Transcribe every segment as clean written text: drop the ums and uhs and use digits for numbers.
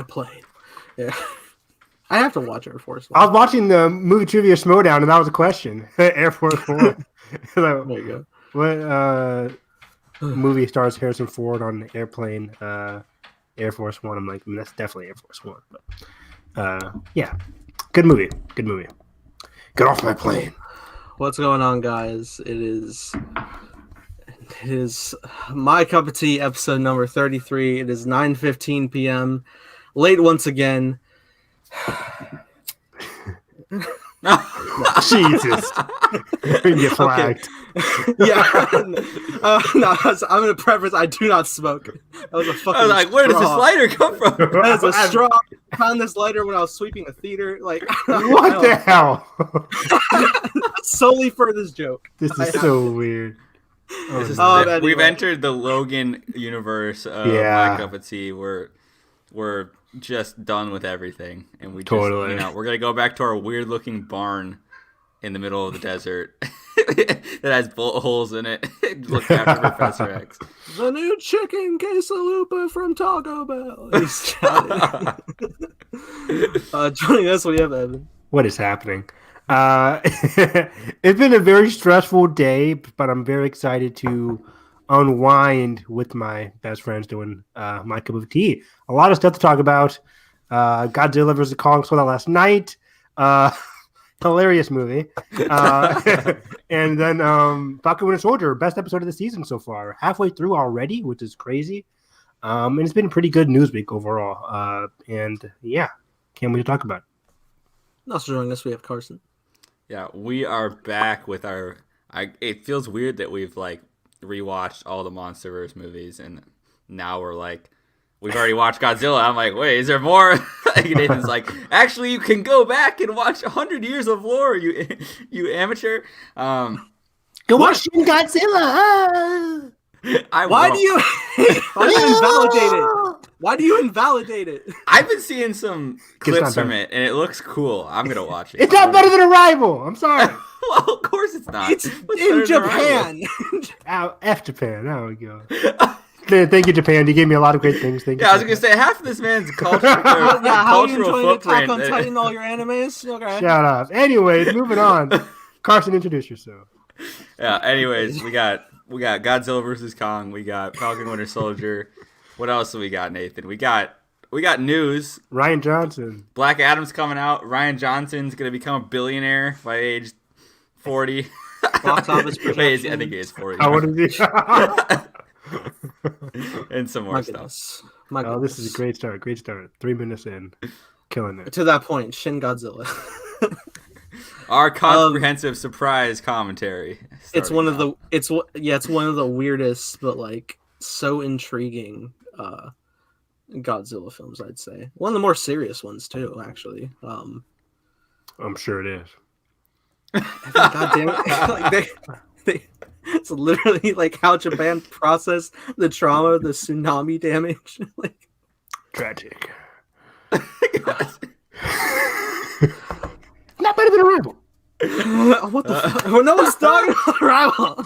plane. Yeah. I have to watch Air Force I One. was watching the movie Trivia Schmodown, and that was a question. Air Force One. There you What go. movie stars Harrison Ford on the airplane? Air Force One. I'm like, that's definitely Air Force One. But yeah, good movie. Good movie. Get off my plane. What's going on, guys? It is my cup of tea, episode number 33. It is 9:15 p.m. Late once again. Jesus. You can get flagged. Yeah. No, I'm going to preface, I do not smoke. That was a fucking I was like, where does this lighter come from? That was a straw. I found this lighter when I was sweeping the theater. Like, what the hell? Solely for this joke. This is so weird. We've entered the Logan universe of My Cup of Tea. We're just done with everything, and we totally. We're gonna go back to our weird looking barn in the middle of the desert that has bullet holes in it. Look after Professor X. The new chicken quesalupa from Taco Bell. He's joining us, we have Evan. What is happening? It's been a very stressful day, but I'm very excited to unwind with my best friends doing my cup of tea. A lot of stuff to talk about. Godzilla vs. Kong, saw that last night. Hilarious movie. And then Falcon Winter Soldier, best episode of the season so far. Halfway through already, which is crazy. And it's been a pretty good news week overall. And yeah, can't wait to talk about it. Also joining us, we have Carson. Yeah, we are back with our. It feels weird that we've rewatched all the MonsterVerse movies, and now we've already watched Godzilla. I'm like, wait, is there more? Nathan's like, actually, you can go back and watch 100 years of lore, you amateur. Go watch Godzilla. Why do you invalidate it? Why do you invalidate it? I've been seeing some clips from it, and it looks cool. I'm going to watch it. It's not better than Arrival. I'm sorry. Well, of course it's not. It's in Japan. F Japan. There we go. Thank you, Japan. You gave me a lot of great things. Thank you. Yeah, I was going to say, half of this man's cultural how are you enjoying footprint. Attack on Titan, all your animes? Okay. Shut up. Anyways, moving on. Carson, introduce yourself. Yeah, anyways, we got Godzilla vs. Kong. We got Falcon Winter Soldier. What else do we got, Nathan? We got news. Ryan Johnson. Black Adam's coming out. Ryan Johnson's going to become a billionaire by age 40. Box office projection. I think he is 40. How old is he? And some more stuff. This is a great start. Great start. 3 minutes in. Killing it. To that point, Shin Godzilla. Our comprehensive surprise commentary. It's one of the weirdest, but so intriguing Godzilla films, I'd say. One of the more serious ones too, actually. I'm sure it is. God damn it! It's literally how Japan processed the trauma, the tsunami damage. Tragic. Not better than Arrival. What the fuck? No one's talking about Arrival.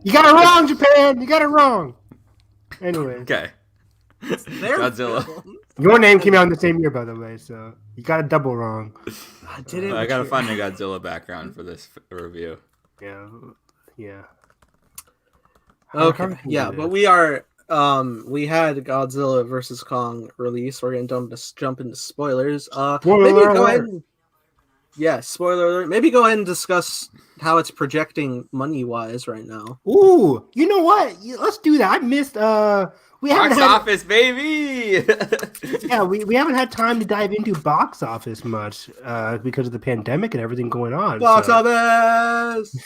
You got it wrong, Japan. You got it wrong. Anyway. Okay. Godzilla. Your name came out in the same year, by the way, so you got it double wrong. I gotta find a Godzilla background for this review. Yeah. Okay. Yeah, but we are. We had Godzilla vs. Kong release. We're gonna jump into spoilers. Maybe go ahead. Spoiler alert. Maybe go ahead and discuss how it's projecting money-wise right now. Ooh, you know what? Let's do that. I missed. Box office, baby. Yeah, we haven't had time to dive into box office much because of the pandemic and everything going on. Box office.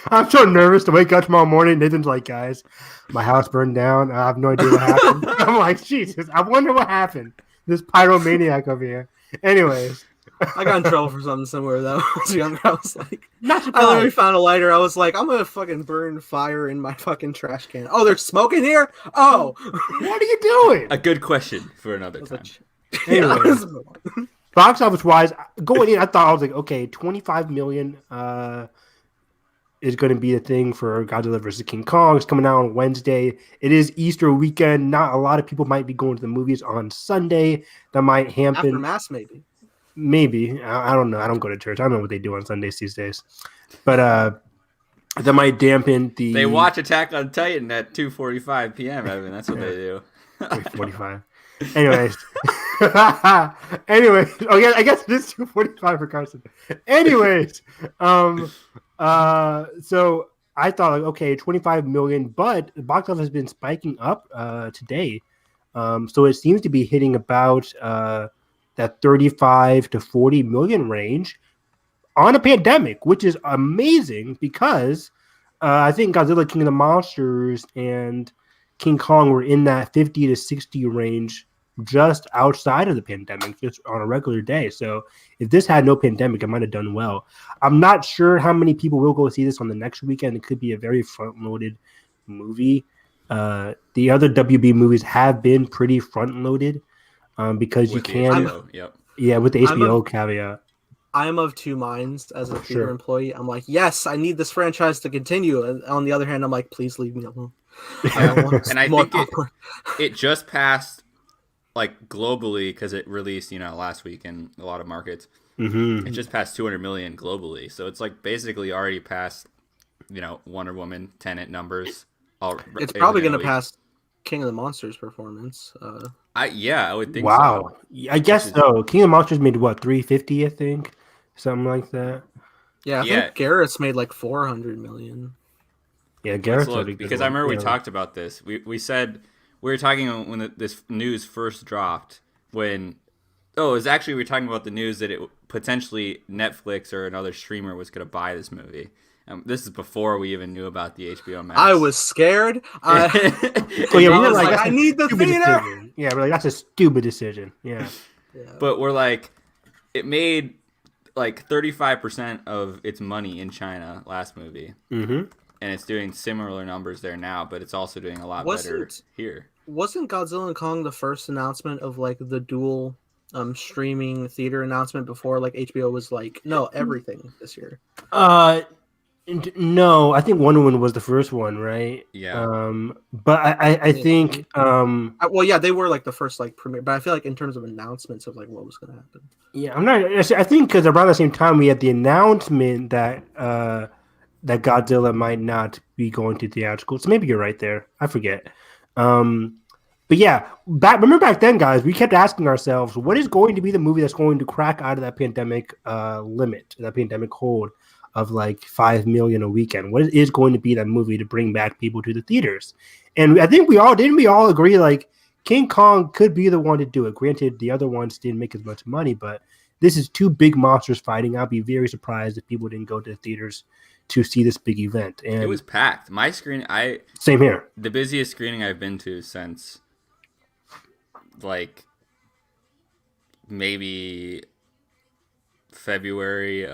I'm so nervous to wake up tomorrow morning. Nathan's like, guys, my house burned down. I have no idea what happened. I'm like, Jesus, I wonder what happened. This pyromaniac over here. Anyways. I got in trouble for something similar though. When I was younger, I was like, not I literally found a lighter. I was like, I'm gonna fucking burn fire in my fucking trash can. Oh, there's smoke in here? Oh. What are you doing? A good question for another time. Anyways, box office wise, going in, I thought I was like, okay, 25 million is going to be the thing for Godzilla versus King Kong. It's coming out on Wednesday. It is Easter weekend. Not a lot of people might be going to the movies on Sunday. That might After happen. Mass, maybe. Maybe. I don't know. I don't go to church. I don't know what they do on Sundays these days. But that might dampen the... They watch Attack on Titan at 2:45 p.m., Evan. That's what they do. 2:45. Anyways. Oh yeah, I guess it is 2:45 for Carson. Anyways, so I thought like, okay, 25 million, but the box office has been spiking up today. So it seems to be hitting about that 35 to 40 million range on a pandemic, which is amazing because I think Godzilla King of the Monsters and King Kong were in that 50 to 60 range just outside of the pandemic, just on a regular day. So if this had no pandemic, it might have done well. I'm not sure how many people will go see this on the next weekend. It could be a very front-loaded movie. The other WB movies have been pretty front-loaded because With you can... Yeah, with the HBO caveat. I'm of two minds as a theater employee. I'm like, yes, I need this franchise to continue. And on the other hand, I'm like, please leave me alone. And I think it just passed like globally because it released, last week in a lot of markets. Mm-hmm. It just passed 200 million globally. So it's like basically already passed, Wonder Woman, Tenet numbers. It's probably going to pass King of the Monsters performance. I would think so. Wow. I guess so. King of the Monsters made what, 350, I think? Something like that. Yeah, I think Garrett's made like 400 million. Yeah, Garrett's because I remember we talked about this. We said we were talking when this news first dropped. We were talking about the news that it potentially Netflix or another streamer was going to buy this movie. This is before we even knew about the HBO Max. I was scared. I need the theater. Decision. Yeah, we're like, that's a stupid decision. Yeah. But we're like, it made like 35% of its money in China last movie. Mm-hmm. And it's doing similar numbers there now, but it's also doing a lot better here. Wasn't Godzilla and Kong the first announcement of like the dual streaming theater announcement before like HBO was like, no, everything this year? No, I think Wonder Woman was the first one, right? Yeah. But I think they were like the first like premiere, but I feel like in terms of announcements of like what was going to happen. Yeah, I'm not. I think because around the same time we had the announcement that that Godzilla might not be going to theatrical. So maybe you're right there. I forget. But yeah, remember back then, guys, we kept asking ourselves, what is going to be the movie that's going to crack out of that pandemic limit, that pandemic hold of like 5 million a weekend? What is going to be that movie to bring back people to the theaters? And I think we all agree like King Kong could be the one to do it. Granted, the other ones didn't make as much money, but this is two big monsters fighting. I'd be very surprised if people didn't go to the theaters to see this big event. And it was packed. My screen, same here. The busiest screening I've been to since like maybe February,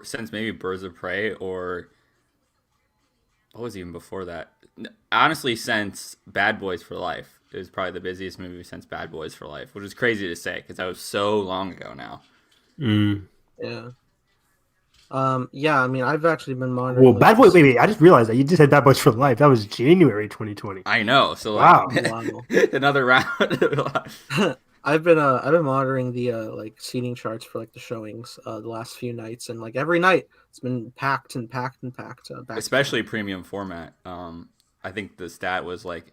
since maybe Birds of Prey, or what was even before that? Honestly, since Bad Boys for Life. It was probably the busiest movie since Bad Boys for Life, which is crazy to say because that was so long ago now. Yeah. I mean, I've actually been monitoring. Well, Bad Boys. Wait! I just realized that you just said Bad Boys for Life. That was January 2020. I know. So wow, another round. I've been monitoring the like seating charts for like the showings the last few nights, and like every night it's been packed and packed and packed. Especially premium format. I think the stat was like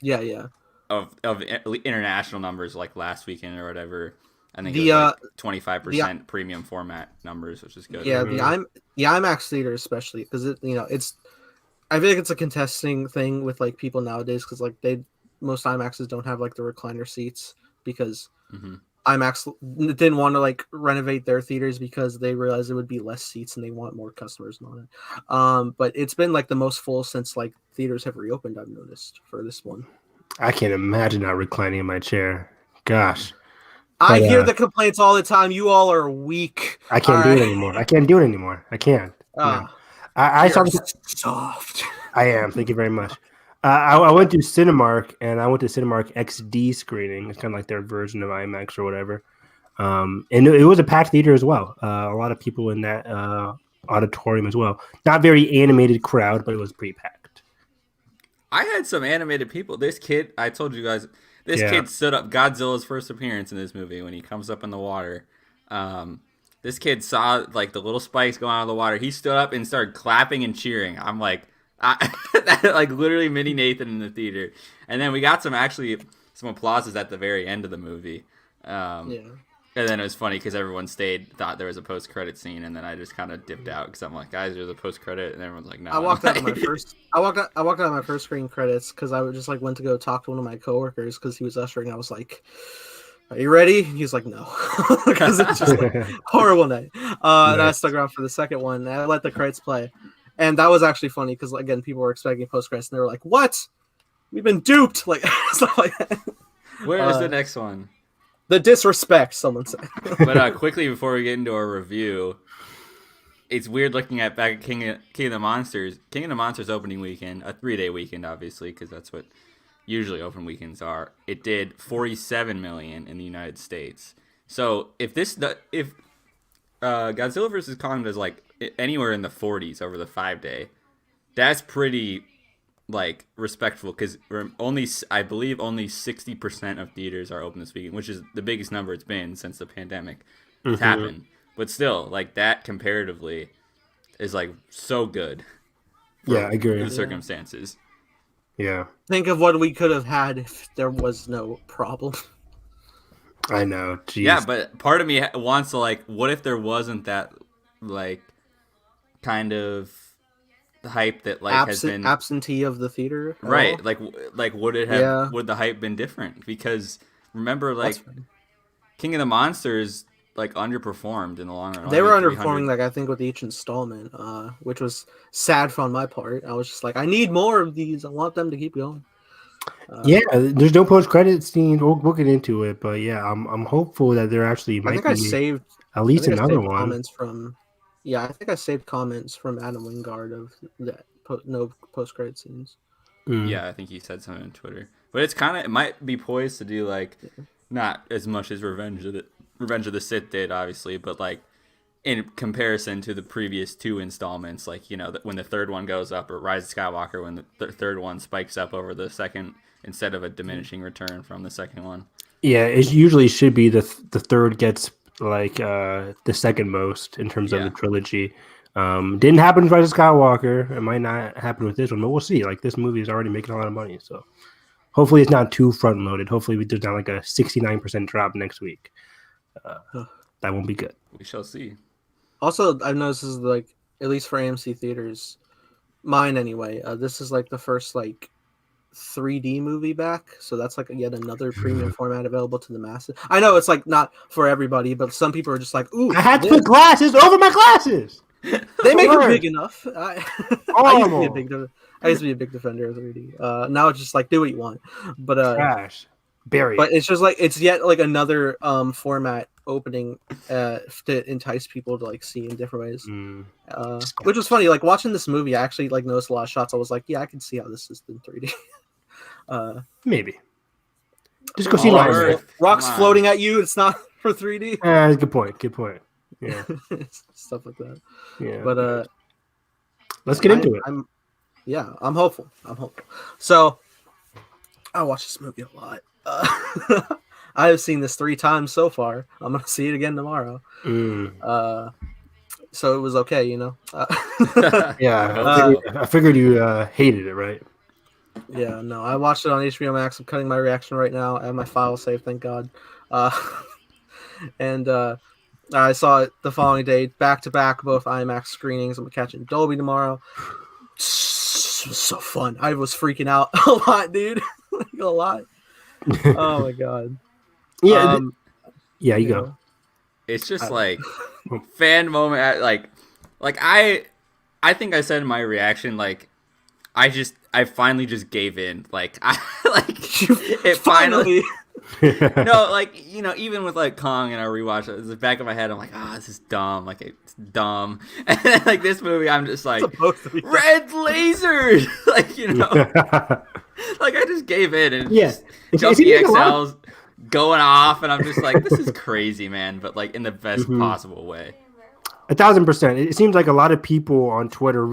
of international numbers like last weekend or whatever. I think it was like 25% premium format numbers, which is good. Yeah, the IMAX theater especially because it's. I feel like it's a contesting thing with like people nowadays because like most IMAXs don't have like the recliner seats because IMAX didn't want to like renovate their theaters because they realized it would be less seats and they want more customers on it. But it's been like the most full since like theaters have reopened. I've noticed for this one. I can't imagine not reclining in my chair. Gosh. I hear the complaints all the time. You all are weak. I can't do it anymore. I can't. I saw soft. I am. Thank you very much. I went to Cinemark and I went to Cinemark XD screening. It's kind of like their version of IMAX or whatever. And it was a packed theater as well. A lot of people in that auditorium as well. Not very animated crowd, but it was pretty packed. I had some animated people. This kid, I told you guys, this Yeah. kid stood up. Godzilla's first appearance in this movie when he comes up in the water. This kid saw like the little spikes going out of the water. He stood up and started clapping and cheering. I'm like, like literally mini Nathan in the theater. And then we got some applauses at the very end of the movie. And then it was funny because everyone thought there was a post-credit scene, and then I just kind of dipped out because I'm like, guys, there's a post-credit, and everyone's like, no. I walked out of my first screen credits because I just like went to go talk to one of my coworkers because he was ushering. I was like, "Are you ready?" He's like, "No," because it's just like, horrible night. And I stuck around for the second one. And I let the credits play, and that was actually funny because again, people were expecting post-credits, and they were like, "What? We've been duped!" Like stuff like that. Where is the next one? The disrespect, someone said. But quickly before we get into our review, it's weird looking at back at King of the Monsters. King of the Monsters opening weekend, a 3-day weekend, obviously, because that's what usually open weekends are. It did $47 million in the United States. So if Godzilla vs. Kong does like anywhere in the 40s over the 5-day, that's pretty like respectful because I believe only 60% of theaters are open this weekend, which is the biggest number it's been since the pandemic happened. But still, like that comparatively is like so good. Yeah, I agree. The circumstances. Yeah. Think of what we could have had if there was no problem. I know. Jeez. Yeah, but part of me wants to like, what if there wasn't that like kind of hype that like has been absentee of the theater, right? Like would it have would the hype been different? Because remember, like King of the Monsters like underperformed in the long run. They were underperforming, like I think with each installment, which was sad on my part. I was just like, I need more of these. I want them to keep going. There's no post credit scene. We'll get into it, but yeah, I'm hopeful that there actually might be at least another one. Comments from. Yeah, I think I saved comments from Adam Wingard of that no post-credit scenes. Yeah, I think he said something on Twitter. But it might be poised to do like not as much as Revenge of the Sith did, obviously, but like in comparison to the previous two installments, like when the third one goes up, or Rise of Skywalker when the third one spikes up over the second instead of a diminishing return from the second one. Yeah, it usually should be the third gets like the second most in terms of the trilogy. Didn't happen with Rise of Skywalker. It might not happen with this one, but we'll see. Like this movie is already making a lot of money, so hopefully it's not too front loaded. Hopefully there's not like a 69% drop next week. That won't be good. We shall see. Also, I've noticed this is like, at least for AMC theaters, mine anyway. This is like the first like 3D movie back, so that's like yet another premium format available to the masses. I know it's like not for everybody, but some people are just like, "Ooh, I had to put glasses over my glasses." They make it big enough. I used to be a big defender of 3D. Now it's just like do what you want, but trash, bury. But it's just like it's yet like another format opening to entice people to like see in different ways. Which was funny. Like watching this movie, I actually like noticed a lot of shots. I was like, yeah, I can see how this is in 3D. Maybe just go see rocks floating at you. It's not for 3D. Good point. Yeah, stuff like that. Yeah, but let's get into it. I'm hopeful. So I watched this movie a lot. I have seen this 3 times so far. I'm gonna see it again tomorrow. So it was okay, Yeah, I figured you hated it, right? Yeah, no, I watched it on HBO Max. I'm cutting my reaction right now. I have my file saved, thank God. And I saw it the following day, back to back, both IMAX screenings. I'm catching Dolby tomorrow. It was so fun. I was freaking out a lot, dude. A lot. Oh my God. Yeah. You go. It's just like fan moment. I think I said in my reaction, like, I finally just gave in. Like, it finally. No, like, even with like Kong and I rewatched it, in the back of my head, I'm like, this is dumb. Like, it's dumb. And then, like, this movie, I'm just like, red lasers. Like, I just gave in. And Junkie XL's going off, and I'm just like, this is crazy, man. But like in the best possible way. 1,000%. It seems like a lot of people on Twitter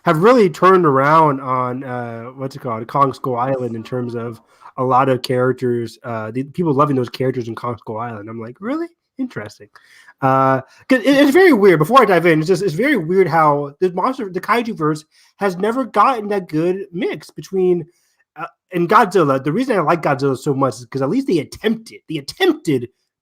have really turned around on what's it called, Kong Skull Island, in terms of a lot of characters. People loving those characters in Kong Skull Island. I'm like, really interesting. 'Cause it's very weird. Before I dive in, it's very weird how the kaiju verse has never gotten that good mix between. And Godzilla. The reason I like Godzilla so much is because at least they attempted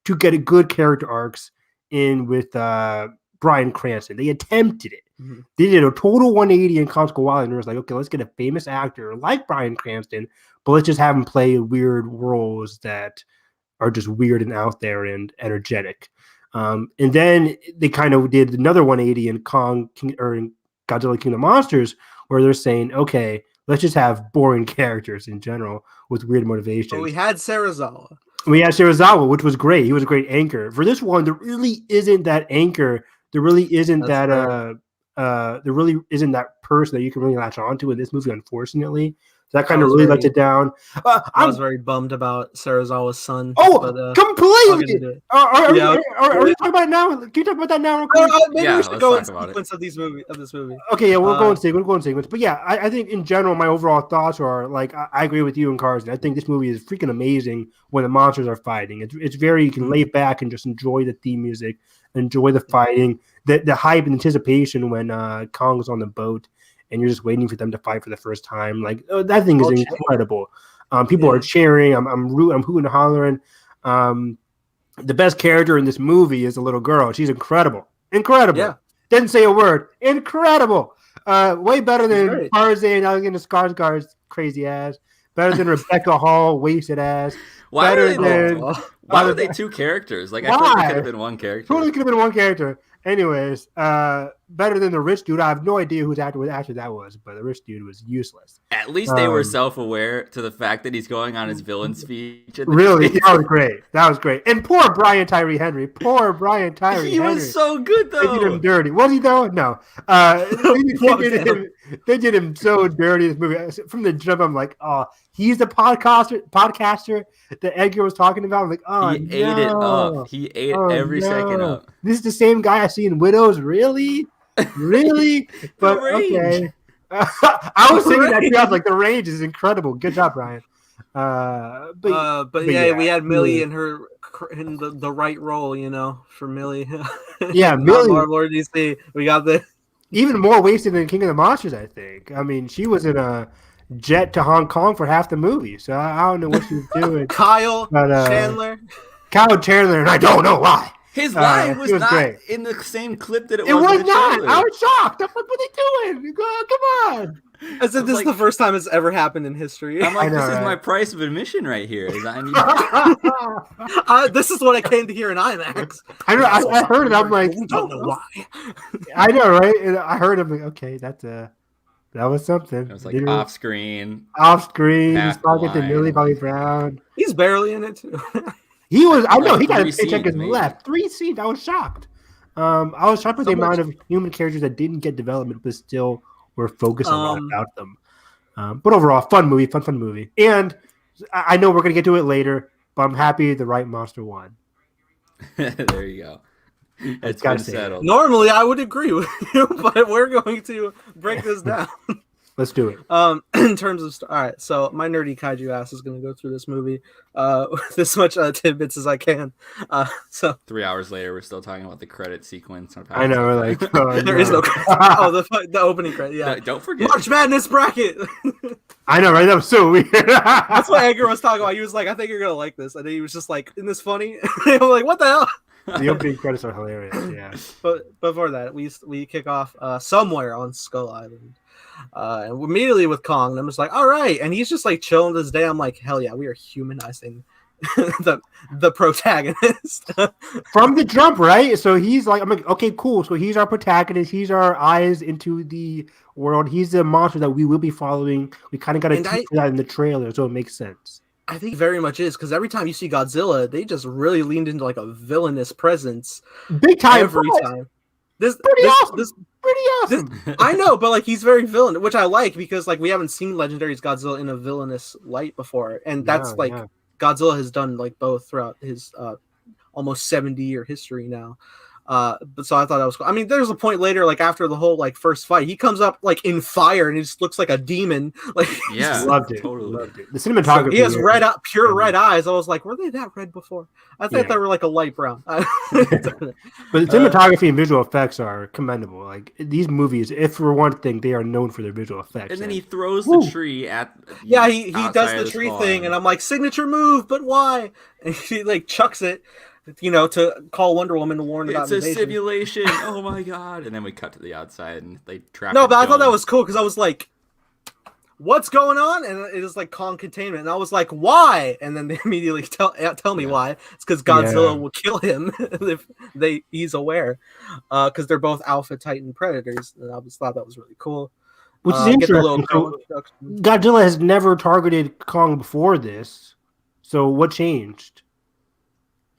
to get a good character arcs in with Bryan Cranston. They attempted it. Mm-hmm. They did a total 180 in Kong Skull Island. It was like, okay, let's get a famous actor like Bryan Cranston, but let's just have him play weird roles that are just weird and out there and energetic. And then they kind of did another 180 in in Godzilla King of Monsters, where they're saying, okay, let's just have boring characters in general with weird motivations. But we had Serizawa. Which was great. He was a great anchor. For this one, there really isn't that anchor. There really isn't there really isn't that person that you can really latch onto in this movie, unfortunately. So that kind of really let it down. I was very bummed about Serizawa's son. Oh, but, completely! Are we talking about it now? Can you talk about that now? Maybe we should go in sequence of this movie. Okay, yeah, we'll go in sequence. But yeah, I think in general, my overall thoughts are like I agree with you and Carson. I think this movie is freaking amazing when the monsters are fighting. It's very, you can lay back and just enjoy the theme music, enjoy the fighting, the hype and anticipation when Kong's on the boat. And you're just waiting for them to fight for the first time. Like, that thing is incredible. People are cheering. I'm hooting and hollering. The best character in this movie is the little girl. She's incredible. Yeah. Didn't say a word. Incredible. Way better than Tarzan, Alexander Skarsgård's crazy ass. Better than Rebecca Hall, wasted ass. Why were they two characters? Like, I feel like it could have been one character. Totally could have been one character. Anyways, better than the rich dude. I have no idea whose actor that was, but the rich dude was useless. At least they were self-aware to the fact that he's going on his villain speech. Really, that was great. And poor Brian Tyree Henry. He was so good, though. They did him dirty. Was he, though? No. They did him so dirty in this movie. From the jump, I'm like, oh, he's the podcaster that Edgar was talking about. I'm like, oh, he ate it up. He ate every second up. This is the same guy I see in Widows. Really? But okay. I was thinking that too. I was like, the range is incredible. Good job, Brian. But yeah, we had Millie in the right role, for Millie. Yeah, Millie. Marvel DC. We got the even more wasted than King of the Monsters, I think. I mean, she was in a jet to Hong Kong for half the movie, so I don't know what she was doing. Kyle Chandler, and I don't know why. His line was not great. In the same clip that it was. It was not. Trailer. I was shocked. I'm like, what are they doing? Come on. I said this is the first time it's ever happened in history. I'm like, this is my price of admission right here. This is what I came to hear in IMAX. I heard it. I'm like, I don't know why. I know, right? And I heard him like, okay, that was something. It was like off screen. He's talking to Millie Bobby Brown. He's barely in it too. He was. I know he got a paycheck as left. 3 scenes. I was shocked. I was shocked with the amount of human characters that didn't get development, but still were focused a lot about them. But overall, fun movie. And I know we're gonna get to it later, but I'm happy the right monster won. There you go. It's been settled. Normally, I would agree with you, but we're going to break this down. Let's do it. In terms of all right, so my nerdy kaiju ass is going to go through this movie with as much tidbits as I can. So 3 hours later, we're still talking about the credit sequence. I know, we're like, there is no credit. Oh, the opening credit. Yeah, no, don't forget March Madness bracket. I know, right? That was so weird. That's what Edgar was talking about. He was like, "I think you're gonna like this," and then he was just like, "Isn't this funny?" I'm like, "What the hell?" The opening credits are hilarious. Yeah. But before that, we kick off somewhere on Skull Island. And immediately with Kong, and I'm just like, all right, and he's just like chilling this day. I'm like, hell yeah, we are humanizing the protagonist from the jump, right? So he's like, I'm like, okay, cool. So he's our protagonist. He's our eyes into the world. He's the monster that we will be following. We kind of got to teach that in the trailer, so it makes sense. I think very much is because every time you see Godzilla, they just really leaned into like a villainous presence, big time every time. This pretty awesome. I know, but like he's very villain, which I like because like we haven't seen Legendary's Godzilla in a villainous light before, and that's Godzilla has done like both throughout his almost 70-year history now. But so I thought that was cool. I mean, there's a point later, like after the whole like first fight, he comes up like in fire and he just looks like a demon. Like Yeah, loved it. totally. Loved it. The cinematography. he has pure red eyes. I was like, were they that red before? I thought Yeah. they were like a light brown. But the cinematography and visual effects are commendable. Like these movies, if for one thing, they are known for their visual effects. And then he throws the tree at. Yeah, he does outside the of tree spawn. thing, and I'm like, signature move, but why? And he like chucks it, to call Wonder Woman to warn about It's a invasion. simulation. Oh my god! And then we cut to the outside, and they trap. No, but I thought that was cool because I was like, "What's going on?" And it was like Kong containment, and I was like, "Why?" And then they immediately tell me why. It's because Godzilla will kill him if he's aware, because they're both Alpha Titan predators. And I just thought that was really cool. Which is Get the interesting. little So, Godzilla has never targeted Kong before this. So what changed?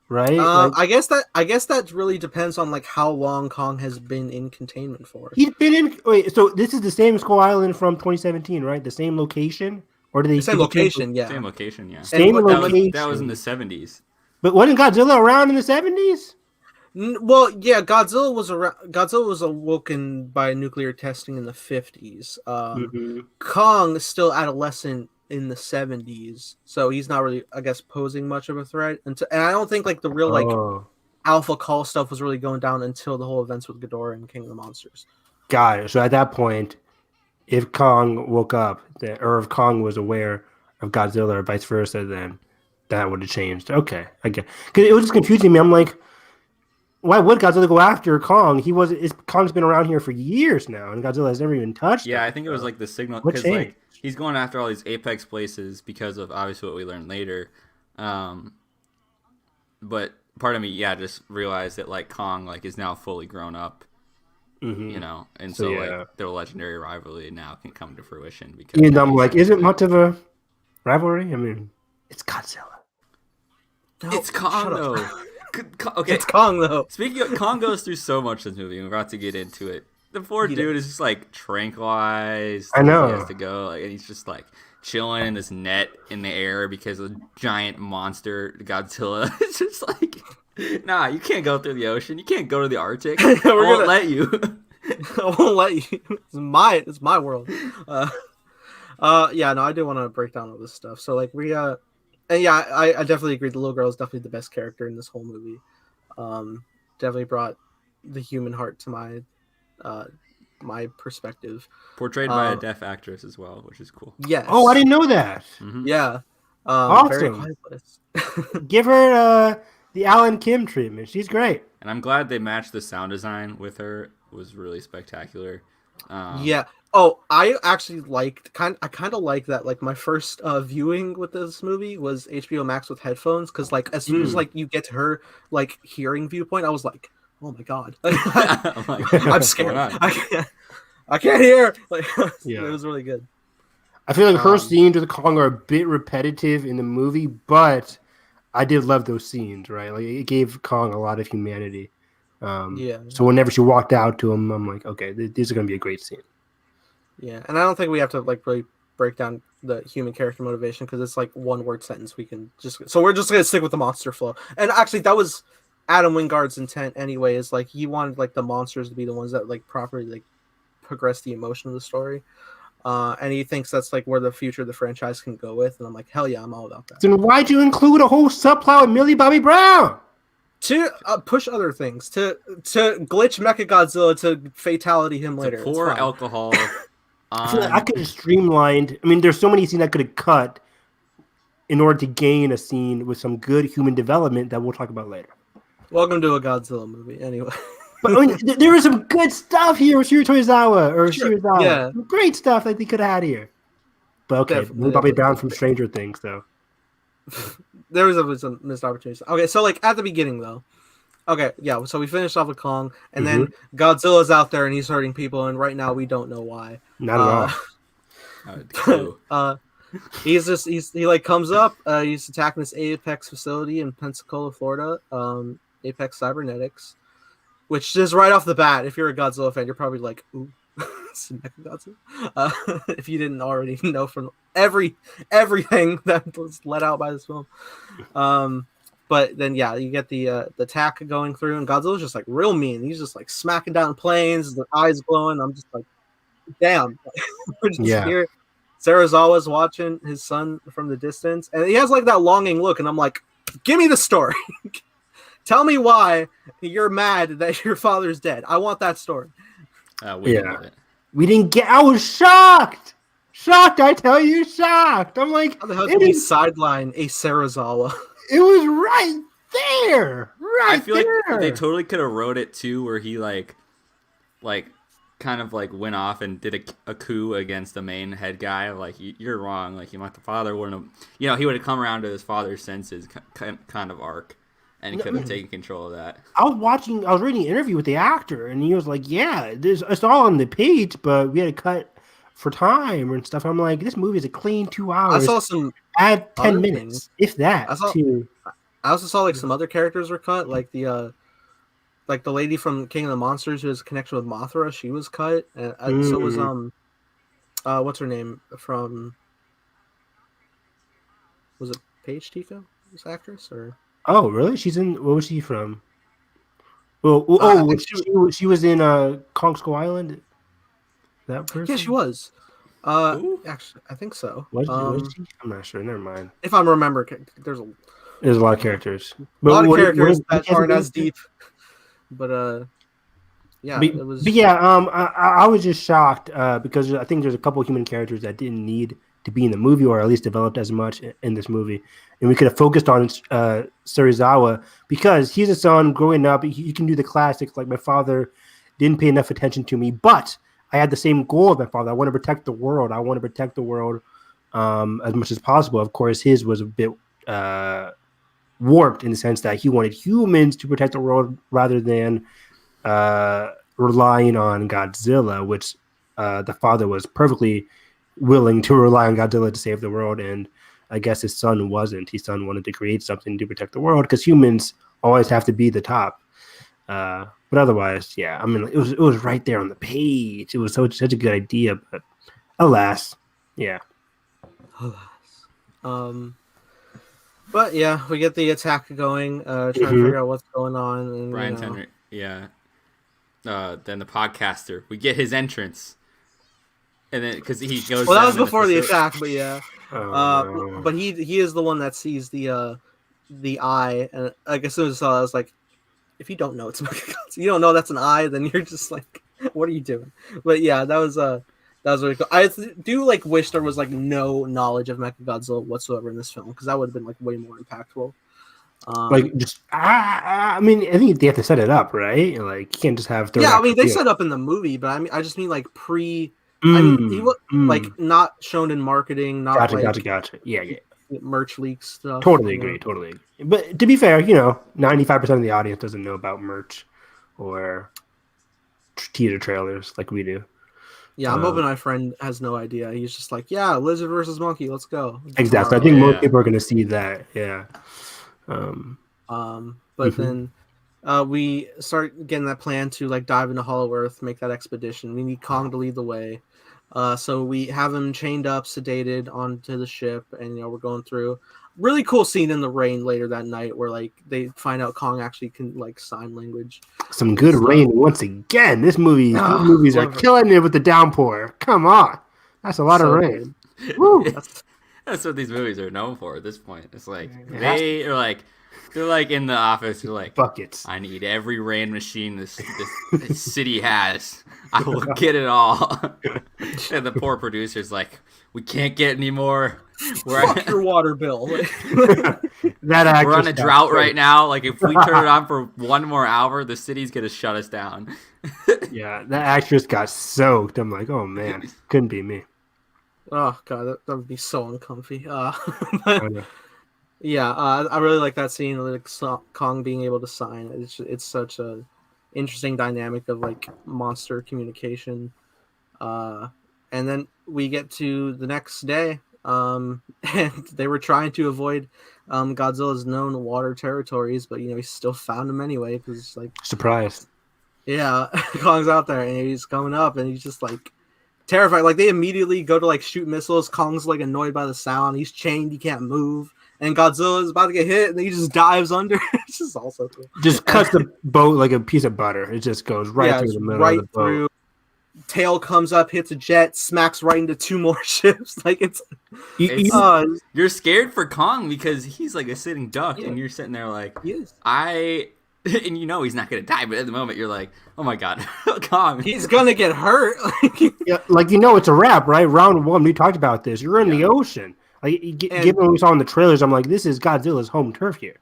Right? I guess that really depends on like how long Kong has been in containment for. He's been in. Wait, so this is the same Skull Island from 2017, right? The same location, or do they? Same location, yeah. Same location, yeah. Same location. That was in the 70s. But wasn't Godzilla around in the 70s? Well, yeah, Godzilla was around. Godzilla was awoken by nuclear testing in the 50s. Kong is still adolescent in the 70s, so he's not really, I guess, posing much of a threat. And I don't think like the real like Alpha Call stuff was really going down until the whole events with Ghidorah and King of the Monsters. Got it. So at that point, if Kong woke up, or if Kong was aware of Godzilla or vice versa, then that would have changed. Okay, I get. Because it was just confusing me. I'm like, why would Godzilla go after Kong? Kong's been around here for years now, and Godzilla has never even touched him. I think it was like the signal because like he's going after all these apex places because of obviously what we learned later. But part of me, just realized that like Kong like is now fully grown up, and so like their legendary rivalry now can come to fruition. Because I'm like, is it much of a rivalry? I mean, it's Godzilla. No, it's Kong though. Okay, it's Kong though. Speaking of Kong, goes through so much in this movie. We're about to get into it. The poor dude is just like tranquilized. I know. He has to go, and he's just like chilling in this net in the air because a giant monster Godzilla. It's just like, nah, you can't go through the ocean. You can't go to the Arctic. I won't let you. I won't let you. It's my world. I do want to break down all this stuff. So like I definitely agree. The little girl is definitely the best character in this whole movie. Definitely brought the human heart to my perspective. Portrayed by a deaf actress as well, which is cool. Yes. Oh, I didn't know that. Mm-hmm. Yeah. Awesome. Very quiet place. Give her the Alan Kim treatment. She's great. And I'm glad they matched the sound design with her. It was really spectacular. Yeah. Oh, I actually kind of like that. Like my first viewing with this movie was HBO Max with headphones, because like as soon as like you get to her like hearing viewpoint, I was like, oh my god, I'm scared. I can't hear. Like, it was really good. I feel like her scenes with Kong are a bit repetitive in the movie, but I did love those scenes. Right, like it gave Kong a lot of humanity. So whenever she walked out to him, I'm like, okay, this is gonna be a great scene. Yeah, and I don't think we have to like really break down the human character motivation, because it's like one word sentence. We're just gonna stick with the monster flow. And actually, that was Adam Wingard's intent anyway. Is like he wanted like the monsters to be the ones that like properly like progress the emotion of the story. And he thinks that's like where the future of the franchise can go with. And I'm like, hell yeah, I'm all about that. Then why'd you include a whole subplot with Millie Bobby Brown? To push other things, to glitch Mechagodzilla to fatality him later. Pour alcohol. I feel like I could have streamlined. I mean, there's so many scenes I could have cut in order to gain a scene with some good human development that we'll talk about later. Welcome to a Godzilla movie, anyway. But I mean, there was some good stuff here with Shirazawa. Yeah. Great stuff that they could have had here. But okay, Millie Bobby Brown from Stranger Things, though. There was some missed opportunities. Okay, so like at the beginning though. Okay, yeah, so we finished off with Kong, and then Godzilla's out there and he's hurting people, and right now we don't know why. Not at all. He like comes up, he's attacking this Apex facility in Pensacola, Florida. Apex Cybernetics. Which just right off the bat, if you're a Godzilla fan, you're probably like, ooh, it's Mechagodzilla. If you didn't already know from everything that was let out by this film. But then you get the attack going through, and Godzilla's just like real mean. He's just like smacking down planes, the eyes glowing. I'm just like, damn. We're just here. Sarazawa's watching his son from the distance, and he has like that longing look, and I'm like, give me the story. Tell me why you're mad that your father's dead. I want that story. We didn't get it. We didn't get. I was shocked. Shocked, I tell you, shocked. I'm like, how the hell did we sideline a Sarazawa? It was right there. I feel like they totally could have wrote it too, where he like kind of like went off and did a coup against the main head guy. Like, you're wrong. Like, the father wouldn't have, he would have come around to his father's senses kind of arc, and he could have taken control of that. I was reading an interview with the actor, and he was like, yeah, it's all on the page, but we had to cut for time and stuff. I'm like, this movie is a clean 2 hours. I saw some add 10 minutes, things. If that. I also saw like some other characters were cut, like the lady from King of the Monsters who has a connection with Mothra. She was cut, and so was what's her name from? Was it Paige Tico, this actress, or? Oh, really? She's in. What was she from? Well, she was in Kong Skull Island. That person? Yeah, she was. Actually, I think so. Was she? I'm not sure. Never mind. If I remember, there's a lot of characters. But a lot of characters that aren't as deep. But it was. But yeah, I was just shocked because I think there's a couple of human characters that didn't need to be in the movie, or at least developed as much in this movie, and we could have focused on Sarazawa because he's a son growing up. He can do the classics like my father didn't pay enough attention to me, but I had the same goal as my father. I want to protect the world. As much as possible. Of course, his was a bit warped in the sense that he wanted humans to protect the world rather than relying on Godzilla, which the father was perfectly willing to rely on Godzilla to save the world. And I guess his son wasn't. His son wanted to create something to protect the world because humans always have to be the top. But otherwise, yeah, I mean, it was right there on the page. It was such a good idea, but alas, yeah. But yeah, we get the attack going, trying to figure out what's going on. And, Brian Henry, yeah. Then the podcaster, we get his entrance, and then because he goes. Well, that was before the attack, but yeah. No. But he is the one that sees the eye, and like as soon as I saw it, I was like, if you don't know it's Mechagodzilla, you don't know that's an eye, then you're just like, what are you doing? But yeah, that was really cool. I do like wish there was like no knowledge of Mechagodzilla whatsoever in this film, because that would have been like way more impactful. I mean, I think they have to set it up, right? Like, you can't just have. Yeah, I mean, they set up in the movie, but I just mean like pre. I mean, he was like not shown in marketing, not gotcha. Yeah. Merch leaks stuff. Totally agree. But to be fair, 95% of the audience doesn't know about merch or teaser trailers like we do. Yeah, I'm hoping my friend has no idea. He's just like, yeah, lizard versus monkey, let's go. Exactly. I think most people are going to see that. Yeah. But then we start getting that plan to like dive into Hollow Earth, make that expedition. We need Kong to lead the way. So we have him chained up, sedated onto the ship, and we're going through. Really cool scene in the rain later that night where like they find out Kong actually can like sign language. Some good rain once again. These movies are killing it with the downpour. Come on, that's a lot of rain. Woo. That's what these movies are known for at this point. It's like they're like in the office. They're like buckets. I need every rain machine this city has. I will get it all. And the poor producer's like, we can't get any more. Fuck your water bill. We're on a drought right now. Like, if we turn it on for one more hour, the city's gonna shut us down. Yeah, that actress got soaked. I'm like, oh man, couldn't be me. Oh god, that would be so uncomfy. Yeah, I really like that scene, like Kong being able to sign. It's such a interesting dynamic of like monster communication. And then we get to the next day, and they were trying to avoid Godzilla's known water territories, but he still found them anyway because like surprise. Yeah, Kong's out there and he's coming up and he's just like terrified. Like they immediately go to like shoot missiles. Kong's like annoyed by the sound. He's chained. He can't move. and Godzilla is about to get hit, and he just dives under. It's just also cool. Just cuts the boat like a piece of butter. It just goes right through the middle of the boat. Through. Tail comes up, hits a jet, smacks right into 2 more ships. Like you're scared for Kong because he's like a sitting duck, and you're sitting there like, and you know he's not gonna die, but at the moment you're like, oh my god, Kong, he's gonna get hurt. Like it's a wrap, right? Round 1, we talked about this. You're in the ocean. Like given what we saw in the trailers, I'm like, this is Godzilla's home turf here.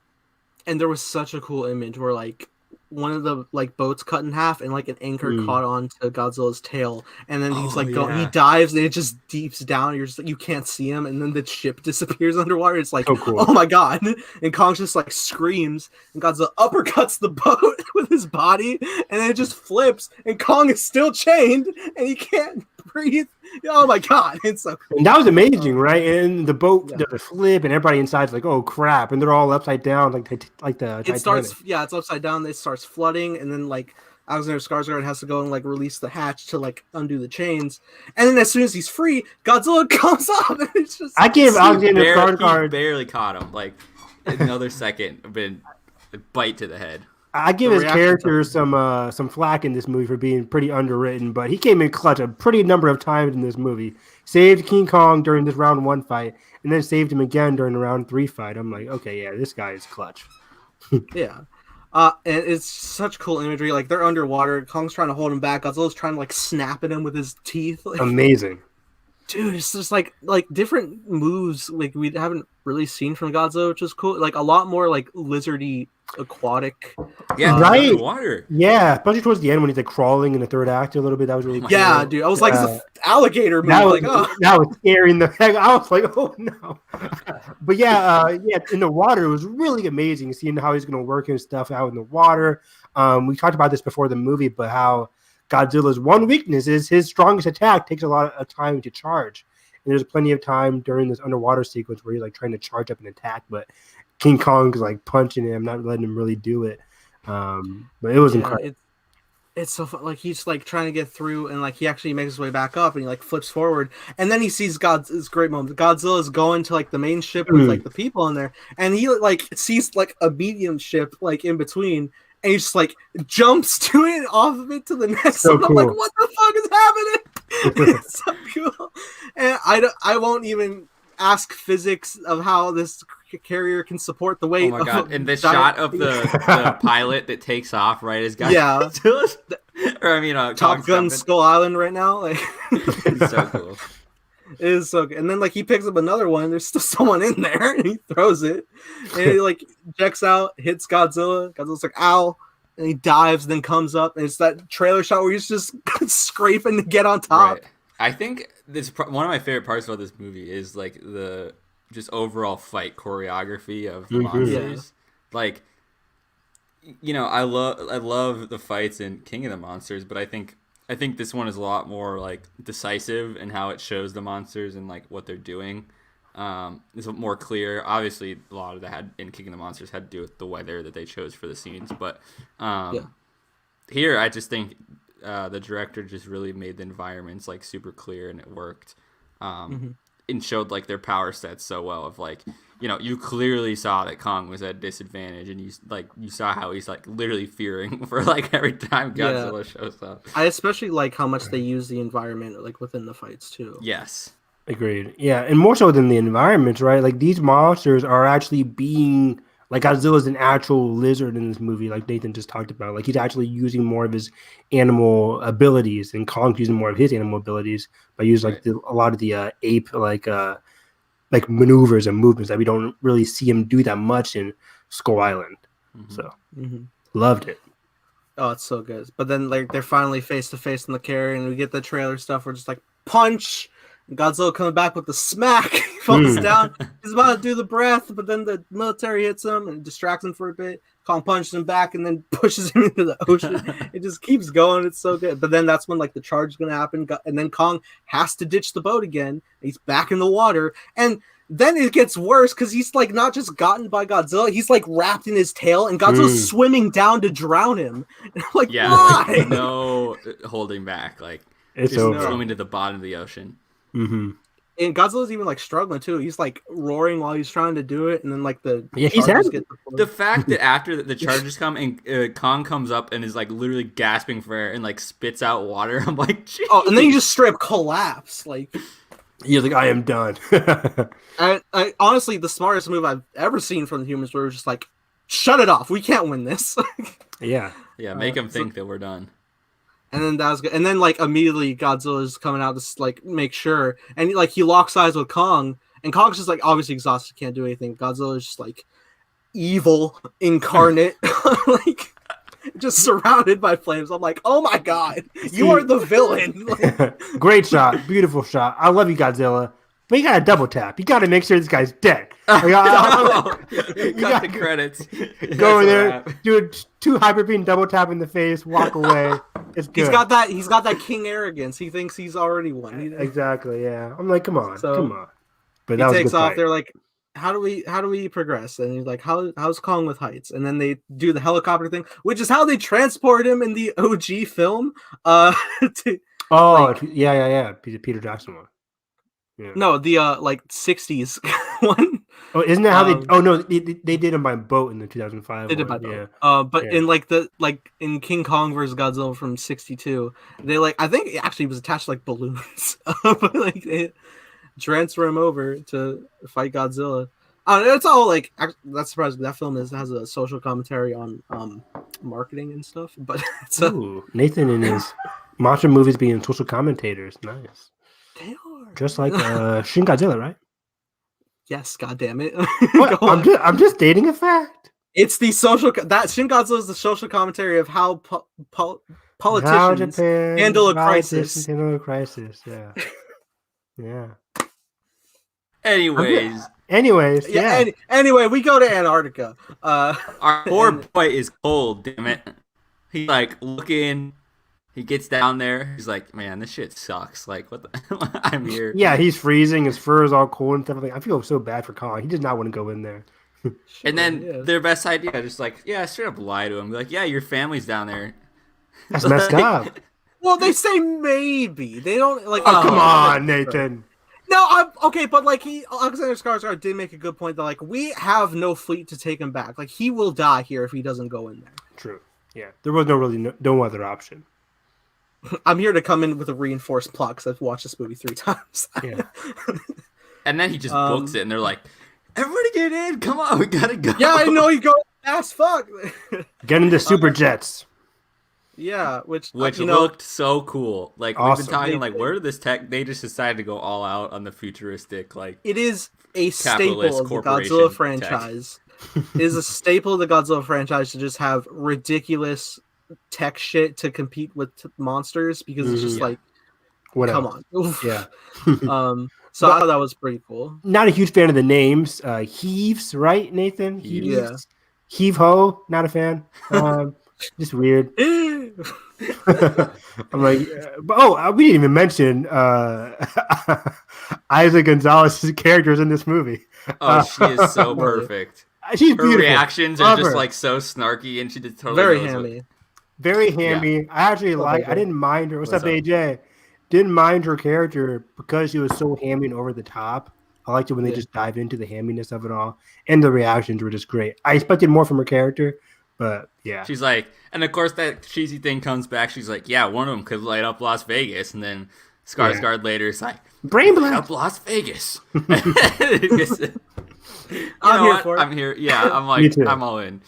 And there was such a cool image where like one of the like boats cut in half and like an anchor caught on to Godzilla's tail, and then he's he dives and it just deeps down. You're just like, you can't see him, and then the ship disappears underwater. It's like, oh my god! And Kong just like screams, and Godzilla uppercuts the boat with his body, and then it just flips, and Kong is still chained, and he can't breathe. Oh my god, it's so cool. And that was amazing, right? And the boat does a flip, and everybody inside's like, "Oh crap!" And they're all upside down, like the Titanic. Starts, it's upside down. It starts flooding, and then like Alexander Skarsgård has to go and like release the hatch to like undo the chains. And then as soon as he's free, Godzilla comes up, and it's just. I gave Alexander Skarsgård barely caught him, like another second, been a bite to the head. I give his character some flack in this movie for being pretty underwritten, but he came in clutch a pretty number of times in this movie. Saved King Kong during this round 1 fight, and then saved him again during the round 3 fight. I'm like, okay, yeah, this guy is clutch. Yeah. And it's such cool imagery. Like, they're underwater. Kong's trying to hold him back. Godzilla's trying to, like, snap at him with his teeth. Like, amazing. Dude, it's just, like different moves, like, we haven't really seen from Godzilla, which is cool. Like, a lot more, like, lizardy, aquatic. Yeah, right. Water. Yeah, especially towards the end when he's, like, crawling in the third act a little bit. That was really cool. Yeah, dude. I was like, it's an alligator move. That was scaring the heck. I was like, oh, no. But, in the water, it was really amazing seeing how he's going to work his stuff out in the water. We talked about this before the movie, but how Godzilla's one weakness is his strongest attack takes a lot of time to charge. And there's plenty of time during this underwater sequence where he's like trying to charge up an attack, but King Kong's like punching him, not letting him really do it. But it was incredible. It's so fun. Like he's like trying to get through, and like he actually makes his way back up, and he like flips forward, and then he sees this great moment. Godzilla's going to like the main ship with like the people in there, and he like sees like a medium ship like in between. And he just like jumps to it, off of it to the next so one. Cool. I'm like, what the fuck is happening? It's so cool. And I won't even ask physics of how this carrier can support the weight. Oh my god! And the shot of the pilot that takes off right as guys. Yeah. Top Gun Skull Island right now. Like, it's so cool. It is so good. And then like he picks up another one, there's still someone in there, and he throws it. And he like checks out, hits Godzilla. Godzilla's like, ow. And he dives, then comes up, and it's that trailer shot where he's just scraping to get on top. Right. I think one of my favorite parts about this movie is like the just overall fight choreography of the monsters. Yeah. Like, I love the fights in King of the Monsters, but I think this one is a lot more like decisive in how it shows the monsters and like what they're doing. It's more clear. Obviously, a lot of that in King of the Monsters had to do with the weather that they chose for the scenes, but here I just think the director just really made the environments like super clear, and it worked. And showed like their power sets so well. Of like, you clearly saw that Kong was at a disadvantage, and you saw how he's like literally fearing for like every time Godzilla shows up. I especially like how much they use the environment like within the fights too. Yes. Agreed. Yeah, and more so than the environments, right? Like these monsters are actually being like Godzilla's an actual lizard in this movie, like Nathan just talked about. Like he's actually using more of his animal abilities, and Kong's using more of his animal abilities by using like a lot of the ape like maneuvers and movements that we don't really see him do that much in Skull Island. So loved it. Oh, it's so good. But then like they're finally face to face in the carrier, and we get the trailer stuff. We're just like punch. Godzilla coming back with the smack. He falls down. He's about to do the breath, but then the military hits him and distracts him for a bit. Kong punches him back and then pushes him into the ocean. It just keeps going. It's so good. But then that's when like the charge is going to happen. And then Kong has to ditch the boat again. He's back in the water. And then it gets worse because he's like not just gotten by Godzilla. He's like wrapped in his tail, and Godzilla's swimming down to drown him. And I'm like, why? Like, no holding back. Like, it's just swimming to the bottom of the ocean. And Godzilla's even like struggling too. He's like roaring while he's trying to do it, and then like the he's charges happy. The fact that after the charges come and Kong comes up and is like literally gasping for air and like spits out water, I'm like, geez. Oh, and then you just straight up collapse. Like, He's like, I am done. I honestly, the smartest move I've ever seen from the humans were just like, shut it off. We can't win this. Yeah. Make him think that we're done. And then that was good. And then like immediately Godzilla's coming out to like make sure, and like he locks eyes with Kong, and Kong's just like obviously exhausted, can't do anything. Godzilla's just like evil incarnate, like just surrounded by flames. I'm like, oh my god, you are the villain. Like, great shot, beautiful shot. I love you, Godzilla. But you gotta double tap. You gotta make sure this guy's dead. Like, Cut the credits. Go over there, do 2 hyper beam double tap in the face, walk away. It's good. He's got that king arrogance. He thinks he's already won. Exactly. Yeah. I'm like, come on. But he takes off. They're like, how do we progress? And he's like, how's Kong with heights? And then they do the helicopter thing, which is how they transport him in the OG film. Yeah. Peter Jackson one. Yeah. No, the like 60s one. Oh, isn't that how they? Oh no, they did him by boat in the 2005. They did by boat. But in like in King Kong versus Godzilla from '62, they like I think it actually was attached to like balloons, but like they transfer him over to fight Godzilla. It's all like that's surprising. That film has a social commentary on marketing and stuff. But it's Nathan and his monster movies being social commentators. Nice. They are just like Shin Godzilla, right? Yes, goddamn it! I'm just stating a fact. It's the social that Shin Godzilla is the social commentary of how politicians handle a crisis. Handle a crisis, yeah, yeah. Anyways, yeah. Anyway, we go to Antarctica. Our poor boy is cold. Damn it! He's like looking. He gets down there. He's like, man, this shit sucks. Like, what the? I'm here. Yeah, he's freezing. His fur is all cold and stuff. Like, I feel so bad for Kong. He does not want to go in there. And then their best idea, just like, straight up lie to him. Be like, yeah, your family's down there. That's messed up. Well, they say maybe. They don't like. Oh, come on, Nathan. No, I'm okay, but like Alexander Skarsgård did make a good point that like we have no fleet to take him back. Like he will die here if he doesn't go in there. True. Yeah, there was no other option. I'm here to come in with a reinforced plot because I've watched this movie 3 times. Yeah. And then he just books it, and they're like, everybody get in. Come on, we got to go. Yeah, I know you go fast. Fuck. Get into super jets. Yeah, which looked so cool. Like, awesome. We've been talking, like, where did this tech... They just decided to go all out on the futuristic, like... It is a staple of the Godzilla franchise. It is a staple of the Godzilla franchise to just have ridiculous... tech shit to compete with monsters because it's just like come on. Yeah. So I thought that was pretty cool. Not a huge fan of the names. Heaves, right, Nathan? Heaves. Yeah. Heave ho, not a fan. Just weird. I'm like, we didn't even mention Isa Gonzalez's characters in this movie. She is so perfect. She's Her beautiful. reactions are just like so snarky, and she just totally very hammy. Very hammy. Yeah. I actually I didn't mind her. What's up, AJ? Didn't mind her character because she was so hammy and over the top. I liked it when they just dive into the hamminess of it all. And the reactions were just great. I expected more from her character, but yeah. She's like, and of course that cheesy thing comes back. She's like, yeah, one of them could light up Las Vegas. And then Skarsgård later is like, brain blast up Las Vegas. I'm here for it. I'm here. Yeah, I'm like, I'm all in.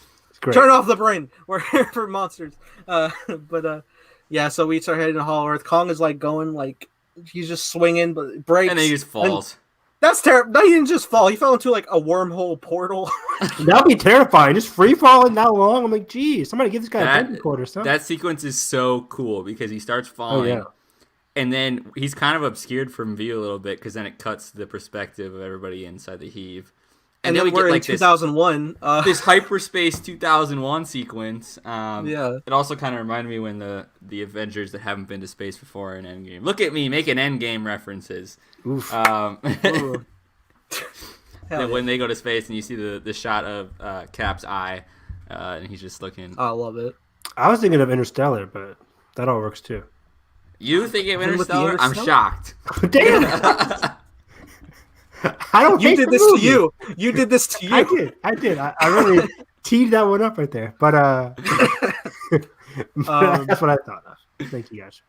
Turn off the brain. We're here for monsters. Yeah, so we start heading to Hollow Earth. Kong is like going like he's just swinging, but breaks. And then he just falls. That's terrible. No, he didn't just fall. He fell into like a wormhole portal. That'd be terrifying. Just free falling that long. I'm like, geez, somebody give this guy a bungee cord or something. That sequence is so cool because he starts falling. And then he's kind of obscured from view a little bit because then it cuts to the perspective of everybody inside the heave. And then we get like 2001. This Hyperspace 2001 sequence. It also kind of reminded me when the Avengers that haven't been to space before in Endgame. Look at me making Endgame references. Oof. And when they go to space and you see the shot of Cap's eye, and he's just looking. I love it. I was thinking of Interstellar, but that all works too. You think of Interstellar? I'm shocked. Damn. I don't. You hate did the this movie. to you. You did this to you. I did. I really teed that one up right there. But that's what I thought of. Thank you guys.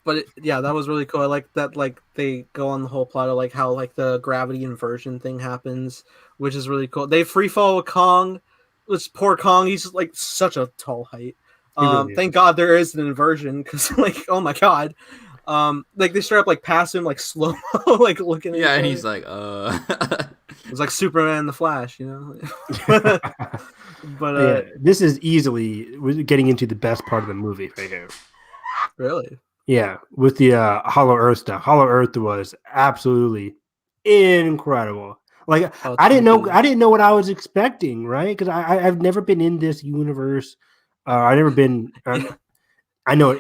But yeah, that was really cool. I like that. Like they go on the whole plot of like how like the gravity inversion thing happens, which is really cool. They free fall with Kong. This poor Kong. He's like such a tall height. Really Thank God there is an inversion because like oh my God, like they straight up like pass him like slow like looking. At Yeah, and other. he's like, It's like Superman and the Flash, you know. But yeah, this is easily getting into the best part of the movie right here. Really, yeah, with the Hollow Earth stuff. Hollow Earth was absolutely incredible. Like I didn't know what I was expecting, right? Because I've never been in this universe. I've never been. I know.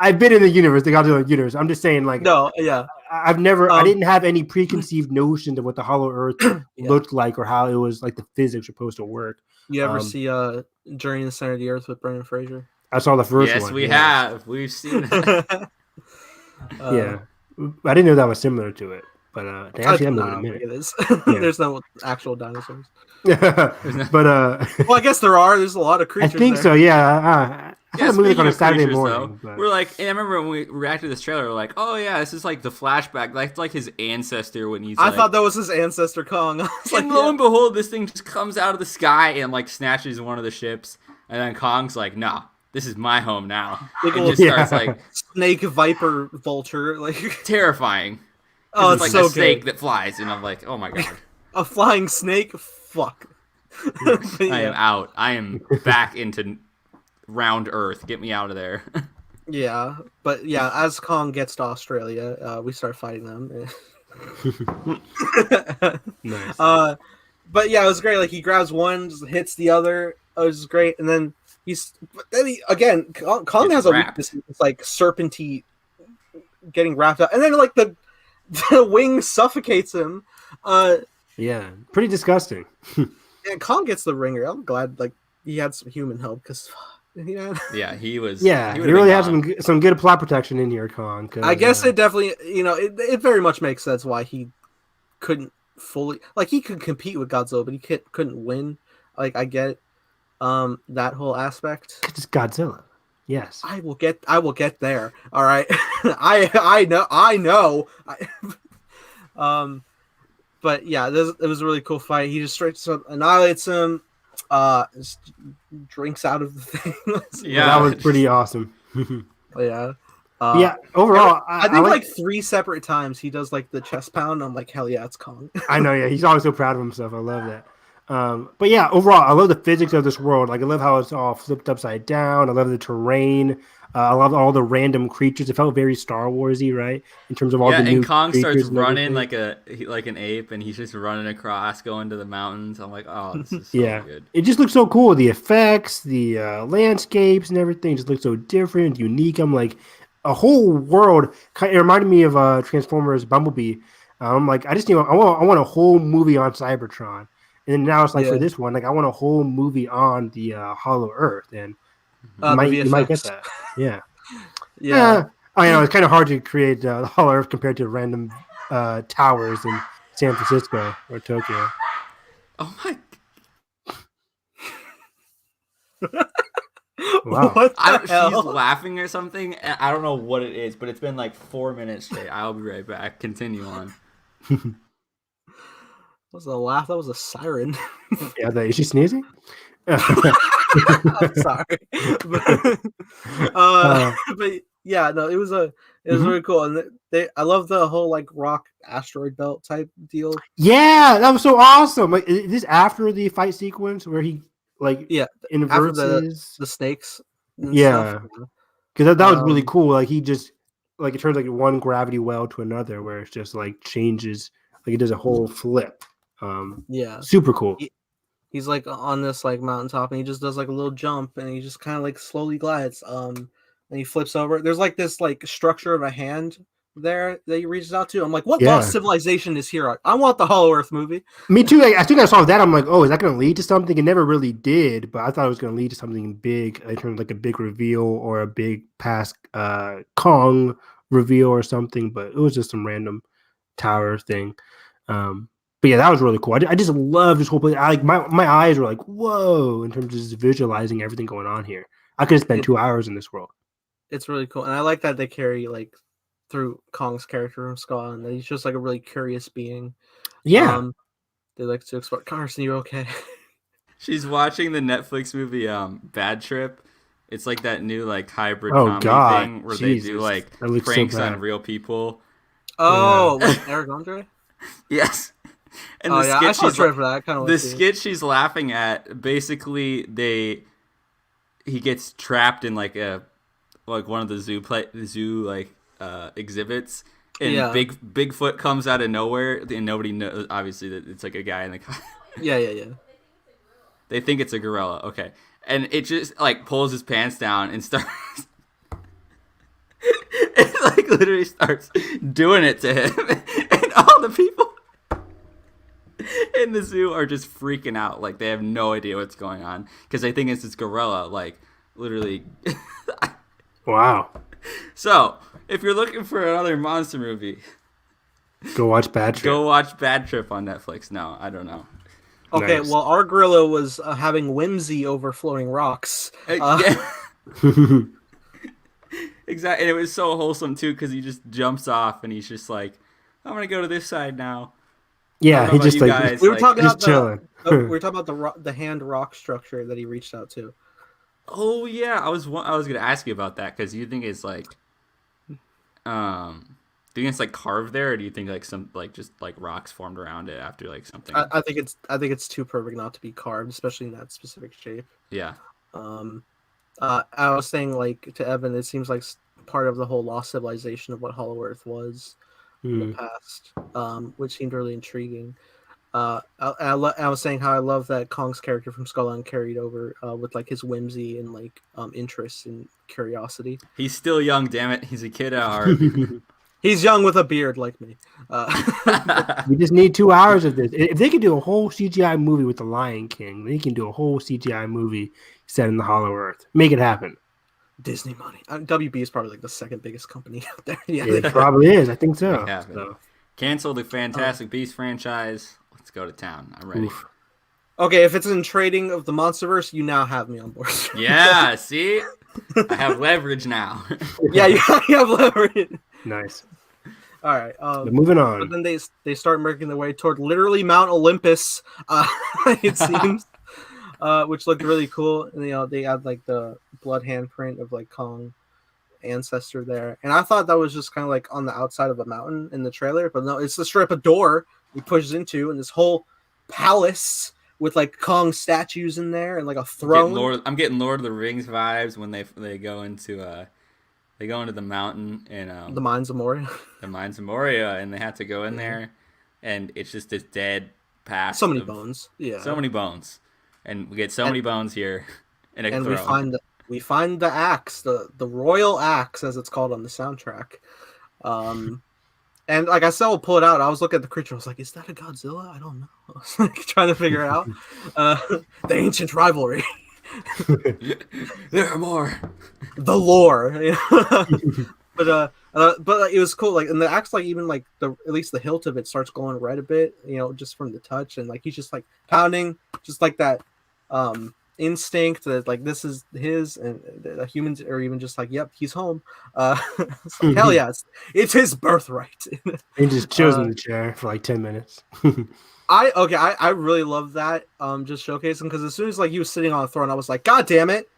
I've been in the universe, the Godzilla universe. I'm just saying, like, no, yeah. I've never. I didn't have any preconceived notions of what the Hollow Earth looked like or how it was like the physics supposed to work. You ever see Journey to the Center of the Earth with Brendan Fraser? I saw the first one. Yes, we have. We've seen it. Yeah, I didn't know that was similar to it, but they actually have a minute. It is. There's no actual dinosaurs. But well, I guess there are. There's a lot of creatures. I think there. so. Yeah. I movie like on a Saturday morning. We're like, and I remember when we reacted to this trailer, we're like, oh yeah, this is like the flashback, like his ancestor when he's. I thought that was his ancestor Kong. And lo and behold, this thing just comes out of the sky and like snatches one of the ships, and then Kong's like, nah, this is my home now. It just starts like snake, viper, vulture, like terrifying. Oh, it's like so a snake good. that flies, and I'm like, oh my God, a flying snake. Fuck. I am out. I am back into round Earth. Get me out of there. Yeah, but yeah, as Kong gets to Australia, we start fighting them. Nice. But yeah, it was great. Like he grabs one, just hits the other. It was great, and then again, Kong has a weakness. It's like serpentine getting wrapped up, and then like the wing suffocates him. Yeah, pretty disgusting. And Kong gets the ringer. I'm glad like he had some human help because. Yeah, he was. Yeah, he really has some good plot protection in here, Kong. I guess it definitely, it very much makes sense why he couldn't fully, like he could compete with Godzilla, but he couldn't win. Like I get that whole aspect. It's Godzilla. Yes, I will get there. All right, I know. But yeah, it was a really cool fight. He just straight up annihilates him. Drinks out of the thing. Yeah, that was pretty awesome. Yeah. Yeah. Overall, I think like 3 separate times he does like the chest pound. I'm like, hell yeah, it's Kong. I know. Yeah, he's always so proud of himself. I love that. But yeah, overall, I love the physics of this world. Like, I love how it's all flipped upside down. I love the terrain. I love all the random creatures. It felt very Star Warsy, right? In terms of all the new and Kong starts running everything. like an ape, and he's just running across, going to the mountains. I'm like, oh, this is so good. It just looks so cool. The effects, the landscapes, and everything just looks so different, unique. I'm like, a whole world. It reminded me of Transformers Bumblebee. I'm like, I want a whole movie on Cybertron. And then now it's like for this one, like I want a whole movie on the Hollow Earth, and you might get that. Yeah. I know it's kind of hard to create the Hollow Earth compared to random towers in San Francisco or Tokyo. Oh my! Wow. What the hell? She's laughing or something. And I don't know what it is, but it's been like 4 minutes straight. I'll be right back. Continue on. Was a laugh? That was a siren. Yeah, is she sneezing? I'm sorry, but yeah, no, it was really cool, and I love the whole like rock asteroid belt type deal. Yeah, that was so awesome. Like, is this after the fight sequence where he inverts the snakes? Yeah, because that was really cool. Like he just it turns like one gravity well to another, where it's just like changes. Like it does a whole flip. Super cool. He's like on this like mountaintop, and he just does like a little jump, and he just kind of like slowly glides. And he flips over. There's like this like structure of a hand there that he reaches out to. I'm like, what lost civilization is here? I want the Hollow Earth movie. Me too. Like, as soon as I saw that, I'm like, oh, is that going to lead to something? It never really did, but I thought it was going to lead to something big, in terms of like a big reveal or a big past Kong reveal or something. But it was just some random tower thing. But yeah, that was really cool. I just love this whole place. My eyes were like, whoa, in terms of just visualizing everything going on here. I could have spent 2 hours in this world. It's really cool, and I like that they carry like through Kong's character from Skull, and he's just like a really curious being. Yeah. They like to explore. Carson, you okay? She's watching the Netflix movie Bad Trip. It's like that new like hybrid comedy thing where they do like pranks on real people. Oh, with Eric Andre? Yes. And the skit I saw she's for that. Kind of the skit she's laughing at, basically he gets trapped in like one of the zoo exhibits, and Bigfoot comes out of nowhere, and nobody knows obviously that it's like a guy in the car. Yeah. They think it's a gorilla, okay, and it just like pulls his pants down and starts. It like literally starts doing it to him, and all the people in the zoo are just freaking out, like they have no idea what's going on because they think it's this gorilla, like literally. Wow. So if you're looking for another monster movie, go watch Bad Trip. Go watch Bad Trip on Netflix. No, I don't know. Okay, nice. Well, our gorilla was having whimsy over floating rocks. Yeah. Exactly, and it was so wholesome too because he just jumps off and he's just like, "I'm gonna go to this side now." Yeah, he just like we were talking about we were talking about the hand rock structure that he reached out to. Oh yeah, I was gonna ask you about that because you think it's like, do you think it's like carved there, or do you think like some like just like rocks formed around it after like something? I think it's too perfect not to be carved, especially in that specific shape. Yeah. I was saying like to Evan, it seems like part of the whole lost civilization of what Hollow Earth was in the past, which seemed really intriguing. I was saying how I love that Kong's character from Skull Island carried over with like his whimsy and like interest and curiosity. He's still young, damn it. He's a kid at heart. He's young with a beard like me. We just need 2 hours of this. If they could do a whole CGI movie with the Lion King, they can do a whole CGI movie set in the Hollow Earth. Make it happen. Disney money. WB is probably like the second biggest company out there. Yeah, it probably is. I think so. Cancel the Fantastic Beasts franchise. Let's go to town. I'm ready. Oof. Okay, if it's in trading of the Monsterverse, you now have me on board. Yeah, see? I have leverage now. Yeah, you have leverage. Nice. All right. Moving on. But then they start making their way toward literally Mount Olympus. It seems, which looked really cool. And they had like the blood handprint of like Kong ancestor there, and I thought that was just kind of like on the outside of a mountain in the trailer, but no, it's the strip of door he pushes into, and this whole palace with like Kong statues in there and like a throne. I'm getting Lord of the Rings vibes when they go into the mountain and the Mines of Moria. The Mines of Moria, and they have to go in there, and it's just this dead past. So many bones. Yeah. So many bones, and we get so many bones here. In a and throne. we find the axe, the royal axe as it's called on the soundtrack. And like I said, we'll pull it out. I was looking at the creature. I was like, "Is that a Godzilla?" I don't know. I was like trying to figure it out. The ancient rivalry. There are more. The lore. But it was cool. Like, and the axe, like even like at least the hilt of it starts glowing red a bit. Just from the touch, and like he's just like pounding, just like that. Instinct that like this is his, and the humans are even just like, yep, he's home. It's like, hell yeah, it's his birthright. He just chills in the chair for like 10 minutes. I really love that, just showcasing, because as soon as like he was sitting on a throne, I was like, god damn it,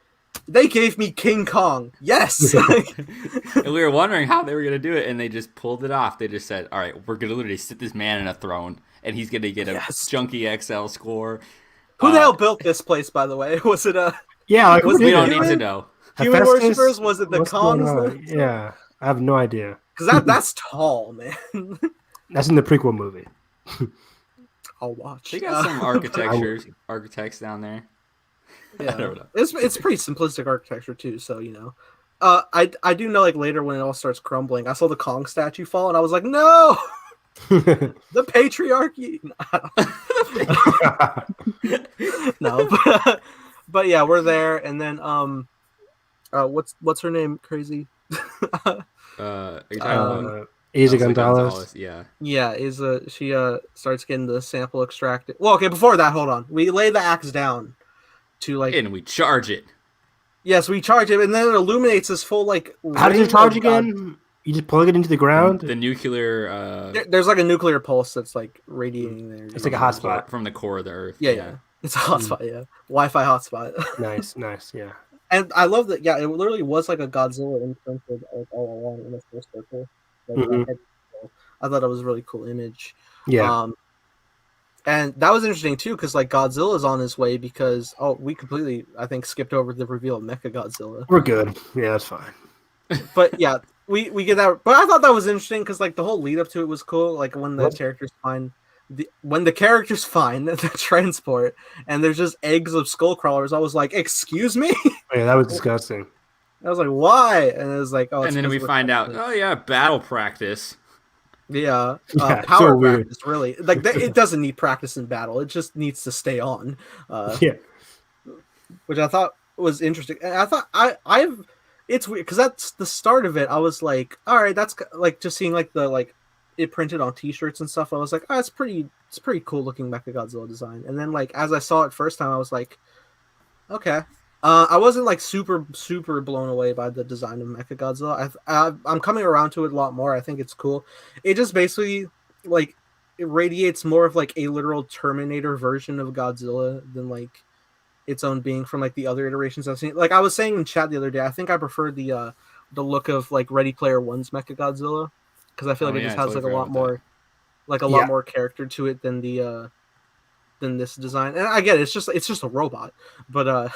they gave me King Kong. Yes. And we were wondering how they were gonna do it, and they just pulled it off. They just said, all right, we're gonna literally sit this man in a throne, and he's gonna get a junky XL score. Who the hell built this place, by the way? Was it Yeah, like, we don't need to know. Human worshippers? Was it the Kongs? Yeah, I have no idea. Because that's tall, man. That's in the prequel movie. I'll watch. They got some architects down there. Yeah, I don't know. It's pretty simplistic architecture too. So I do know like later when it all starts crumbling, I saw the Kong statue fall, and I was like, no. The patriarchy. No, but yeah, we're there, and then what's her name? Crazy. Are you talking about Asa Elsa Gonzalez. Yeah. Yeah, she starts getting the sample extracted. Well, okay, before that, hold on. We lay the axe down to like And we charge it. yes, we charge it, and then it illuminates this full like. How does it charge God. again? You just plug it into the ground. The nuclear. There's like a nuclear pulse that's like radiating there. It's like a hotspot from the core of the Earth. Yeah. It's a hotspot. Yeah, Wi-Fi hotspot. Nice. Yeah. And I love that. Yeah, it literally was like a Godzilla imprinted like, all along in a full circle. Like, I thought it was a really cool image. Yeah. And that was interesting too, because like Godzilla's on his way because we completely I think skipped over the reveal of Mechagodzilla. We're good. Yeah, that's fine. But yeah, we get that. But I thought that was interesting because like the whole lead up to it was cool. Like when the characters find the transport and there's just eggs of skull crawlers, I was like, excuse me. Yeah, that was disgusting. I was like, why? And it was like, oh, and then we find out, oh yeah, battle practice. Yeah, Yeah, power so weird. practice. Really, like it doesn't need practice in battle. It just needs to stay on. Yeah, which I thought was interesting. And I thought it's weird because that's the start of it. I was like, all right, that's like just seeing like the like it printed on T-shirts and stuff. I was like, oh, it's pretty cool looking Mechagodzilla design. And then like as I saw it first time, I was like, okay. I wasn't like super blown away by the design of Mechagodzilla. I'm coming around to it a lot more. I think it's cool. It just basically like it radiates more of like a literal Terminator version of Godzilla than like its own being from like the other iterations I've seen. Like I was saying in chat the other day, I think I prefer the look of like Ready Player One's Mechagodzilla because I feel like it just has like a lot more lot more character to it than the than this design. And I get it, it's just a robot, but I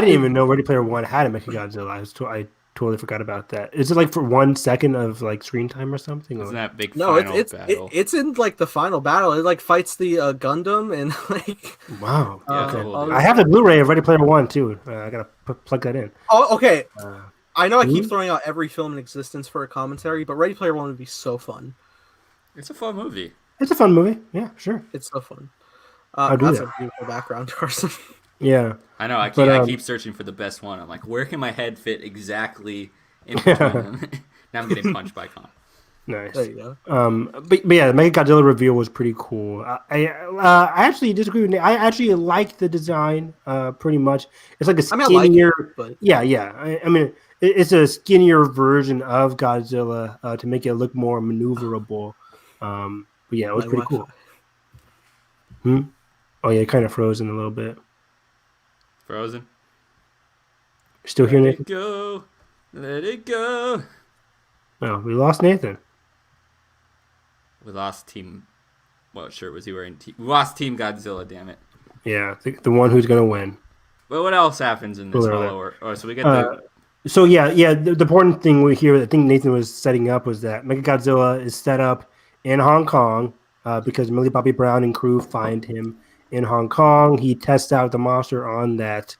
didn't even know Ready Player One had a Mechagodzilla. I totally forgot about that. Is it like for 1 second of like screen time or something? Isn't that big? No, battle? It's in like the final battle. It like fights the Gundam and like. Wow. Cool, I have the Blu-ray of Ready Player One too. I gotta plug that in. Oh, okay. I know I keep throwing out every film in existence for a commentary, but Ready Player One would be so fun. It's a fun movie. It's a fun movie. Yeah, sure. It's so fun. That's a beautiful background, Carson. Yeah. I know. I keep searching for the best one. I'm like, where can my head fit exactly in between them? Now I'm getting punched by Con. Nice. There you go. But yeah, the Mechagodzilla reveal was pretty cool. I actually disagree with Nate. I actually like the design pretty much. It's like a skinnier. Yeah. I mean, it's a skinnier version of Godzilla to make it look more maneuverable. But yeah, it was pretty cool. Oh yeah, it kind of frozen a little bit. Frozen. Still here, Nathan? Let it go. Oh, we lost Nathan. We lost Team. What shirt was he wearing? We lost Team Godzilla. Damn it. Yeah, the one who's gonna win. Well, what else happens in this follower? Oh, so we get the. So yeah. The important thing we hear, I think Nathan was setting up, was that Mechagodzilla is set up in Hong Kong because Millie Bobby Brown and crew find him in Hong Kong. He tests out the monster on that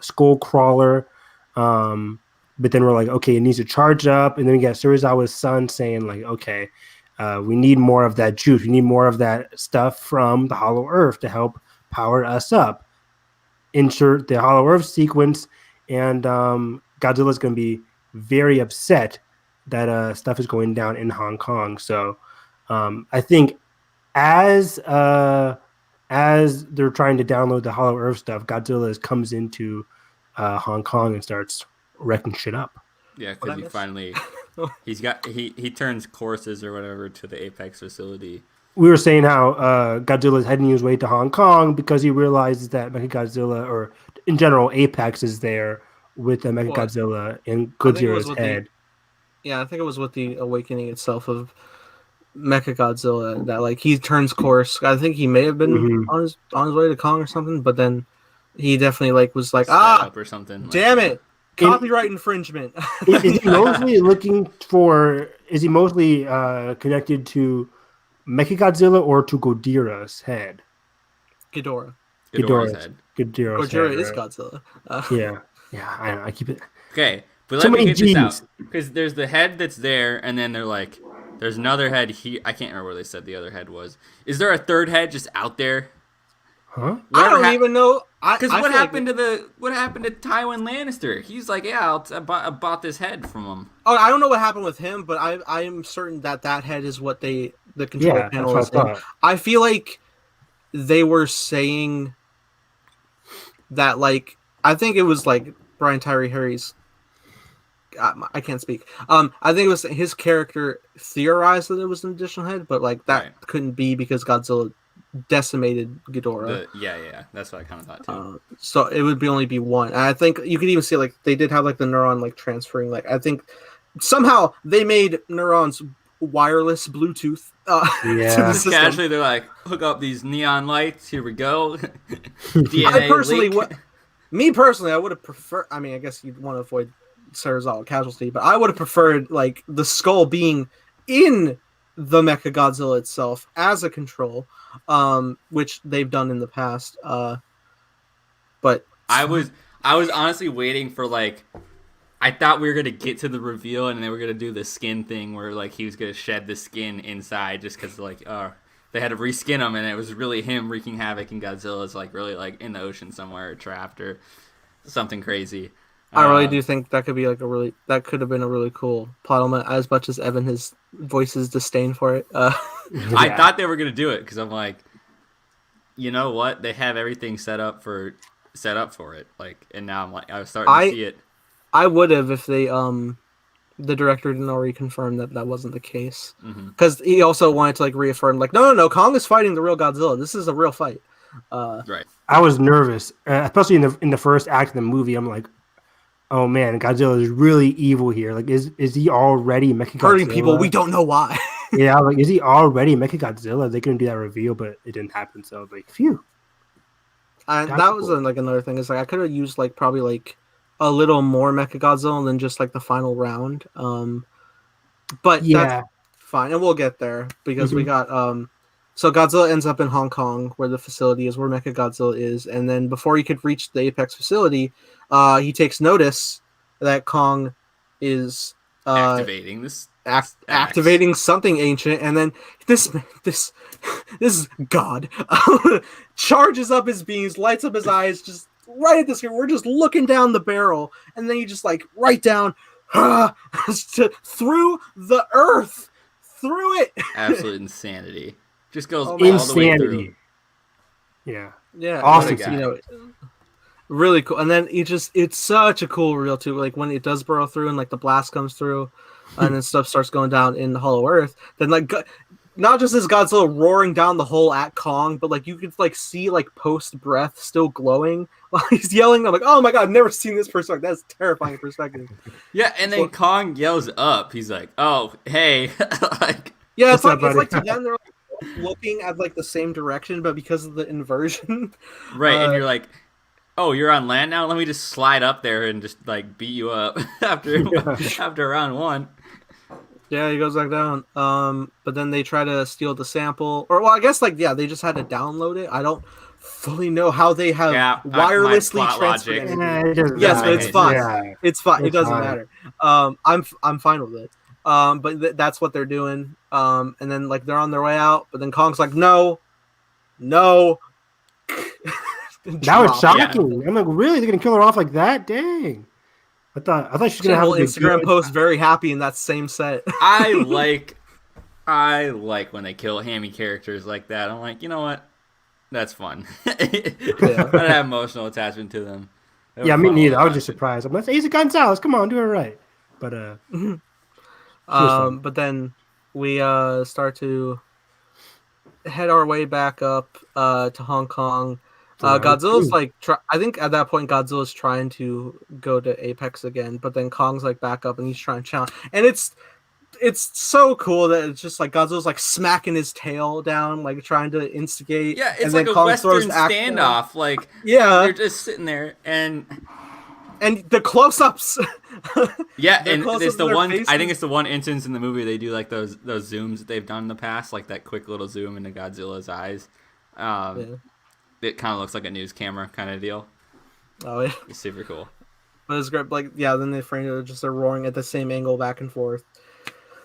skull crawler. But then we're like, okay, it needs to charge up. And then we got Serizawa's son saying like, okay, we need more of that juice. We need more of that stuff from the Hollow Earth to help power us up. Insert the Hollow Earth sequence. And Godzilla's going to be very upset that stuff is going down in Hong Kong. So I think as they're trying to download the Hollow Earth stuff, Godzilla comes into Hong Kong and starts wrecking shit up. Yeah, because he finally he turns courses or whatever to the Apex facility. We were saying how Godzilla's heading his way to Hong Kong because he realizes that Mechagodzilla, or in general Apex, is there with the Mechagodzilla in Godzilla's head. I think it was with the awakening itself of Mechagodzilla that like he turns course. I think he may have been on his way to Kong or something, but then he definitely like was like up or something. Damn it. Copyright infringement. Is he mostly looking for? Is he mostly connected to Mechagodzilla or to Ghidorah's head? Ghidorah's head. Ghidorah's head, is right? Godzilla. Yeah. I know. I keep it. Okay, but let me get this out because there's the head that's there, and then they're like, there's another head here. I can't remember where they said the other head was. Is there a third head just out there? Huh? I don't even know. Because what happened to Tywin Lannister? He's like, yeah, I bought this head from him. Oh, I don't know what happened with him, but I am certain that head is what the control panel is in. I feel like they were saying that, like, I think it was like Brian Tyree Harry's. I can't speak. I think it was his character theorized that it was an additional head, but like that couldn't be because Godzilla decimated Ghidorah. Yeah, that's what I kind of thought too. So it would only be one. And I think you could even see like they did have like the neuron like transferring. Like I think somehow they made neurons wireless Bluetooth. Yeah. Just casually, they're like, hook up these neon lights. Here we go. DNA me personally, I would have preferred. I mean, I guess you'd want to avoid cerebral casualty, but I would have preferred like the skull being in the Mechagodzilla itself as a control, which they've done in the past. But I was honestly waiting for like, I thought we were gonna get to the reveal and they were gonna do the skin thing where like he was gonna shed the skin inside just because like they had to reskin him and it was really him wreaking havoc and Godzilla's like really like in the ocean somewhere trapped or something crazy. I really do think that could be like that could have been a really cool plot element, as much as Evan has voices disdain for it. I thought they were gonna do it because I'm like, you know what? They have everything set up for it. Like, and now I'm like, I was starting to see it. I would have if they the director didn't already confirm that wasn't the case, because he also wanted to like reaffirm like no, Kong is fighting the real Godzilla. This is a real fight. Right. I was nervous, especially in the first act of the movie. I'm like, oh man, Godzilla is really evil here. Like, is he already Mechagodzilla? Hurting people, we don't know why. Yeah, like, is he already Mechagodzilla? They couldn't do that reveal, but it didn't happen. So, like, phew. And that was like another thing. Is like I could have used like probably like a little more Mechagodzilla than just like the final round. But that's fine, and we'll get there because we got So Godzilla ends up in Hong Kong, where the facility is, where Mechagodzilla is, and then before he could reach the Apex facility, he takes notice that Kong is activating activating something ancient, and then this god charges up his beams, lights up his eyes, just right at this. We're just looking down the barrel, and then you just like right down through the earth, through it. Absolute insanity. Just goes all insanity. the way through. Yeah, awesome. Really cool. And then it's such a cool reveal too. Like when it does burrow through and like the blast comes through, and then stuff starts going down in the Hollow Earth. Then like not just is Godzilla roaring down the hole at Kong, but like you could like see like post breath still glowing while he's yelling. I'm like, oh my god, I've never seen this perspective. That's terrifying perspective. Yeah, and then Kong yells up. He's like, oh hey, like yeah, it's like to them they're like looking at like the same direction, but because of the inversion, right? And you're like, oh, you're on land now. Let me just slide up there and just like beat you up after round one. Yeah, he goes back down. But then they try to steal the sample, or well, I guess like they just had to download it. I don't fully know how they have wirelessly transferred it. Yes, but it's fine. Yeah. It's fine. It doesn't matter. I'm fine with it. But that's what they're doing. And then like they're on their way out, but then Kong's like, no. That was shocking. Yeah. I'm like, really? They're gonna kill her off like that? Dang. I thought she was gonna have an Instagram post very happy in that same set. I like when they kill hammy characters like that. I'm like, you know what? That's fun. I don't have emotional attachment to them. Yeah, me neither. I was just surprised. I'm like, Asa Gonzalez, come on, do it right. But but then we start to head our way back up to Hong Kong. Godzilla's like, I think at that point Godzilla's trying to go to Apex again, but then Kong's like back up and he's trying to challenge. And it's so cool that it's just like Godzilla's like smacking his tail down, like trying to instigate. Yeah, it's like a Western standoff. Like, they're just sitting there and the close-ups. Yeah, and it's the one. Faces. I think it's the one instance in the movie they do like those zooms that they've done in the past, like that quick little zoom into Godzilla's eyes. It kind of looks like a news camera kind of deal. Oh yeah, it's super cool. But it's great. Like then they frame it just they're roaring at the same angle back and forth,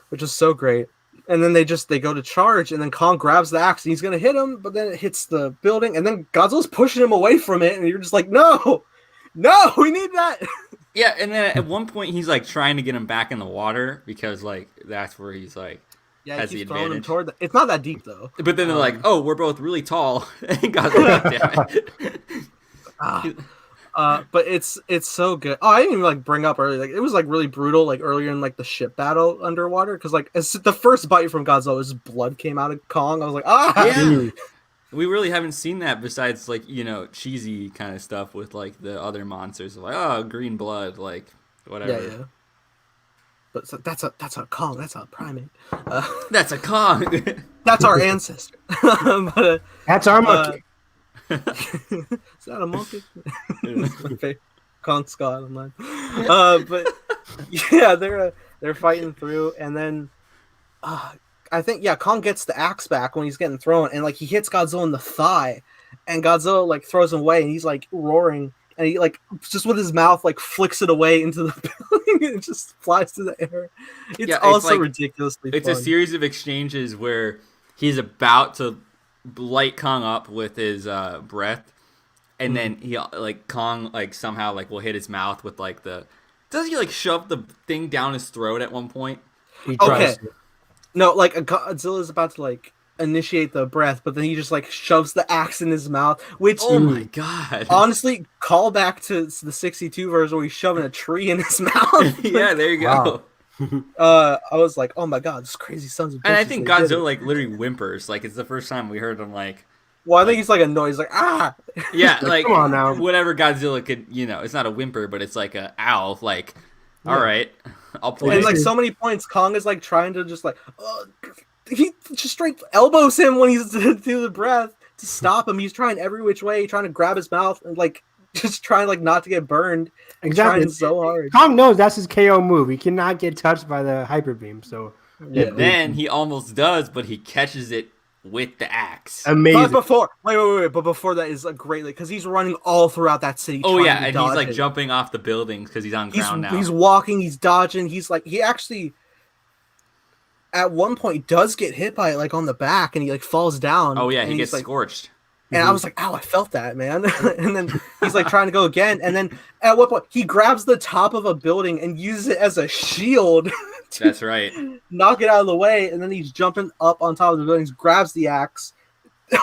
which is so great. And then they go to charge, and then Kong grabs the axe, and he's gonna hit him, but then it hits the building, and then Godzilla's pushing him away from it, and you're just like, no, we need that. Yeah, and then at one point he's like trying to get him back in the water because like that's where he's like has the throwing him advantage. toward it's not that deep though. But then they're like, oh, we're both really tall. And Godzilla, damn it. But it's so good. Oh, I didn't even like bring up earlier. Like it was like really brutal. Like earlier in like the ship battle underwater, because like as the first bite from Godzilla, his blood came out of Kong. I was like, yeah. We really haven't seen that besides like cheesy kind of stuff with like the other monsters. Like green blood, like whatever. Yeah. But so that's a Kong. That's a primate. That's a Kong. That's our ancestor. That's our monkey. Is that a monkey? Kong Scott online. But yeah, they're fighting through, and then I think Kong gets the axe back when he's getting thrown, and like he hits Godzilla in the thigh, and Godzilla like throws him away, and he's like roaring, and he like just with his mouth like flicks it away into the building, and it just flies through the air. It's also like, ridiculously. It's fun. A series of exchanges where he's about to light Kong up with his breath, and then he like Kong like somehow like will hit his mouth with like does he like shove the thing down his throat at one point? He tries to. No, like Godzilla's about to like initiate the breath, but then he just like shoves the axe in his mouth, which oh my god, honestly call back to the 62 version where he's shoving a tree in his mouth. Yeah, there you go. Wow. I was like, oh my god, this crazy sons of bitches. And I think Godzilla like literally whimpers. Like it's the first time we heard him like. Well, I think he's like annoyed. He's like, ah. Yeah, like come on now. Whatever Godzilla could, it's not a whimper, but it's like a owl. Like, all right, I'll play. And like so many points, Kong is like trying to just like, he just straight elbows him when he's through the breath to stop him. He's trying every which way, trying to grab his mouth and like just trying like not to get burned. Exactly, trying so hard. Kong knows that's his KO move. He cannot get touched by the hyper beam. So and then he almost does, but he catches it with the axe. Amazing. But before, wait. But before that is a great, because he's running all throughout that city. Oh yeah, and he's like jumping off the buildings because he's on ground now. He's walking, he's dodging. He's like, he actually at one point does get hit by it like on the back, and he like falls down. Oh yeah, he gets like, scorched. And I was like, ow, I felt that, man. And then he's like trying to go again, and then at what point he grabs the top of a building and uses it as a shield. That's right. Knock it out of the way, and then he's jumping up on top of the buildings, grabs the axe,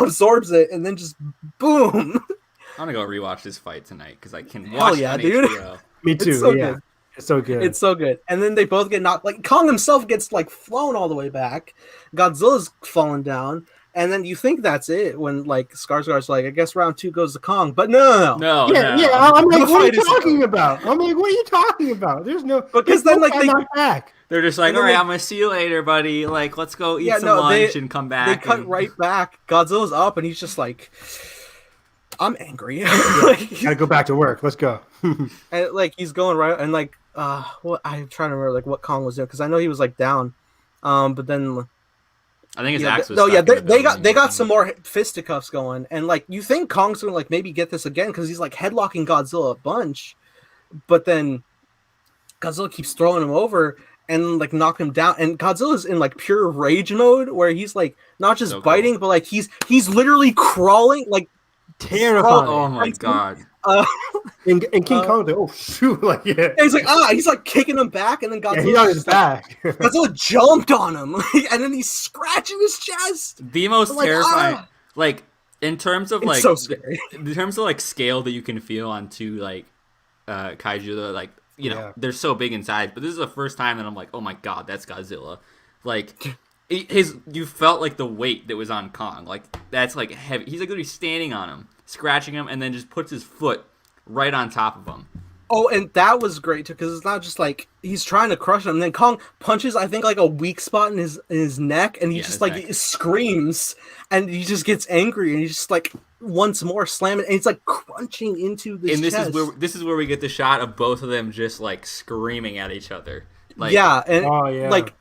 absorbs it, and then just boom. I'm gonna go rewatch this fight tonight because I can watch it on dude. HBO. Me too. It's so yeah, good. it's so good. It's so good. And then they both get knocked. Like Kong himself gets like flown all the way back. Godzilla's falling down. And then you think that's it when like Skarsgård's like, I guess round 2 goes to Kong, but no. Yeah. I'm like, what are you talking about? I'm like, what are you talking about? There's no because then like they're just like, all right, I'm gonna see you later, buddy. Like, let's go eat some lunch and come back. They cut right back. Godzilla's up, and he's just like, I'm angry. Gotta go back to work. Let's go. And like he's going right, and like, what I'm trying to remember like what Kong was doing because I know he was like down, but then. I think his axe was they got some more fisticuffs going, and like you think Kong's gonna like maybe get this again because he's like headlocking Godzilla a bunch, but then Godzilla keeps throwing him over and like knock him down, and Godzilla's in like pure rage mode where he's like not just biting, but like he's literally crawling, like terrifying. Oh my god. And King Kong's like, oh shoot, like yeah. And he's like kicking him back, and then Godzilla he's on his back. Godzilla jumped on him, and then he's scratching his chest. The most terrifying, like in terms of like so scary. In terms of like scale that you can feel on two like kaiju, like they're so big in size. But this is the first time that I'm like, oh my god, that's Godzilla. Like you felt like the weight that was on Kong, like that's like heavy. He's like literally standing on him, scratching him, and then just puts his foot right on top of him. Oh, and that was great too, because it's not just like he's trying to crush him, and then Kong punches, I think, like a weak spot in his neck, and he just like screams, and he just gets angry, and he just like once more slamming, and it's like crunching into the chest. And this is where we get the shot of both of them just like screaming at each other. Like like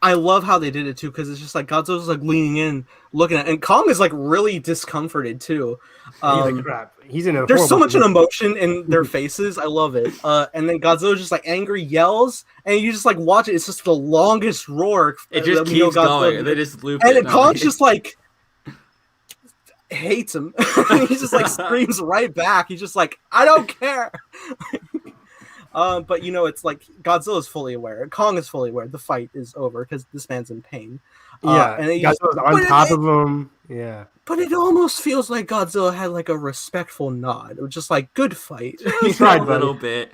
I love how they did it too, because it's just like Godzilla's like leaning in, looking at, and Kong is like really discomforted too. He's like, crap. He's in a There's so much position. emotion in their faces. I love it. And then Godzilla's just like angry yells, and you just like watch it. It's just the longest roar. It just keeps going. They just loop and it. then Kong's just like hates him. He just like screams right back. He's just like, I don't care. But it's like Godzilla's fully aware. Kong is fully aware. The fight is over because this man's in pain. Yeah, and Godzilla's on top of him. Yeah. But it almost feels like Godzilla had like a respectful nod. It was just like, good fight. He tried a little bit.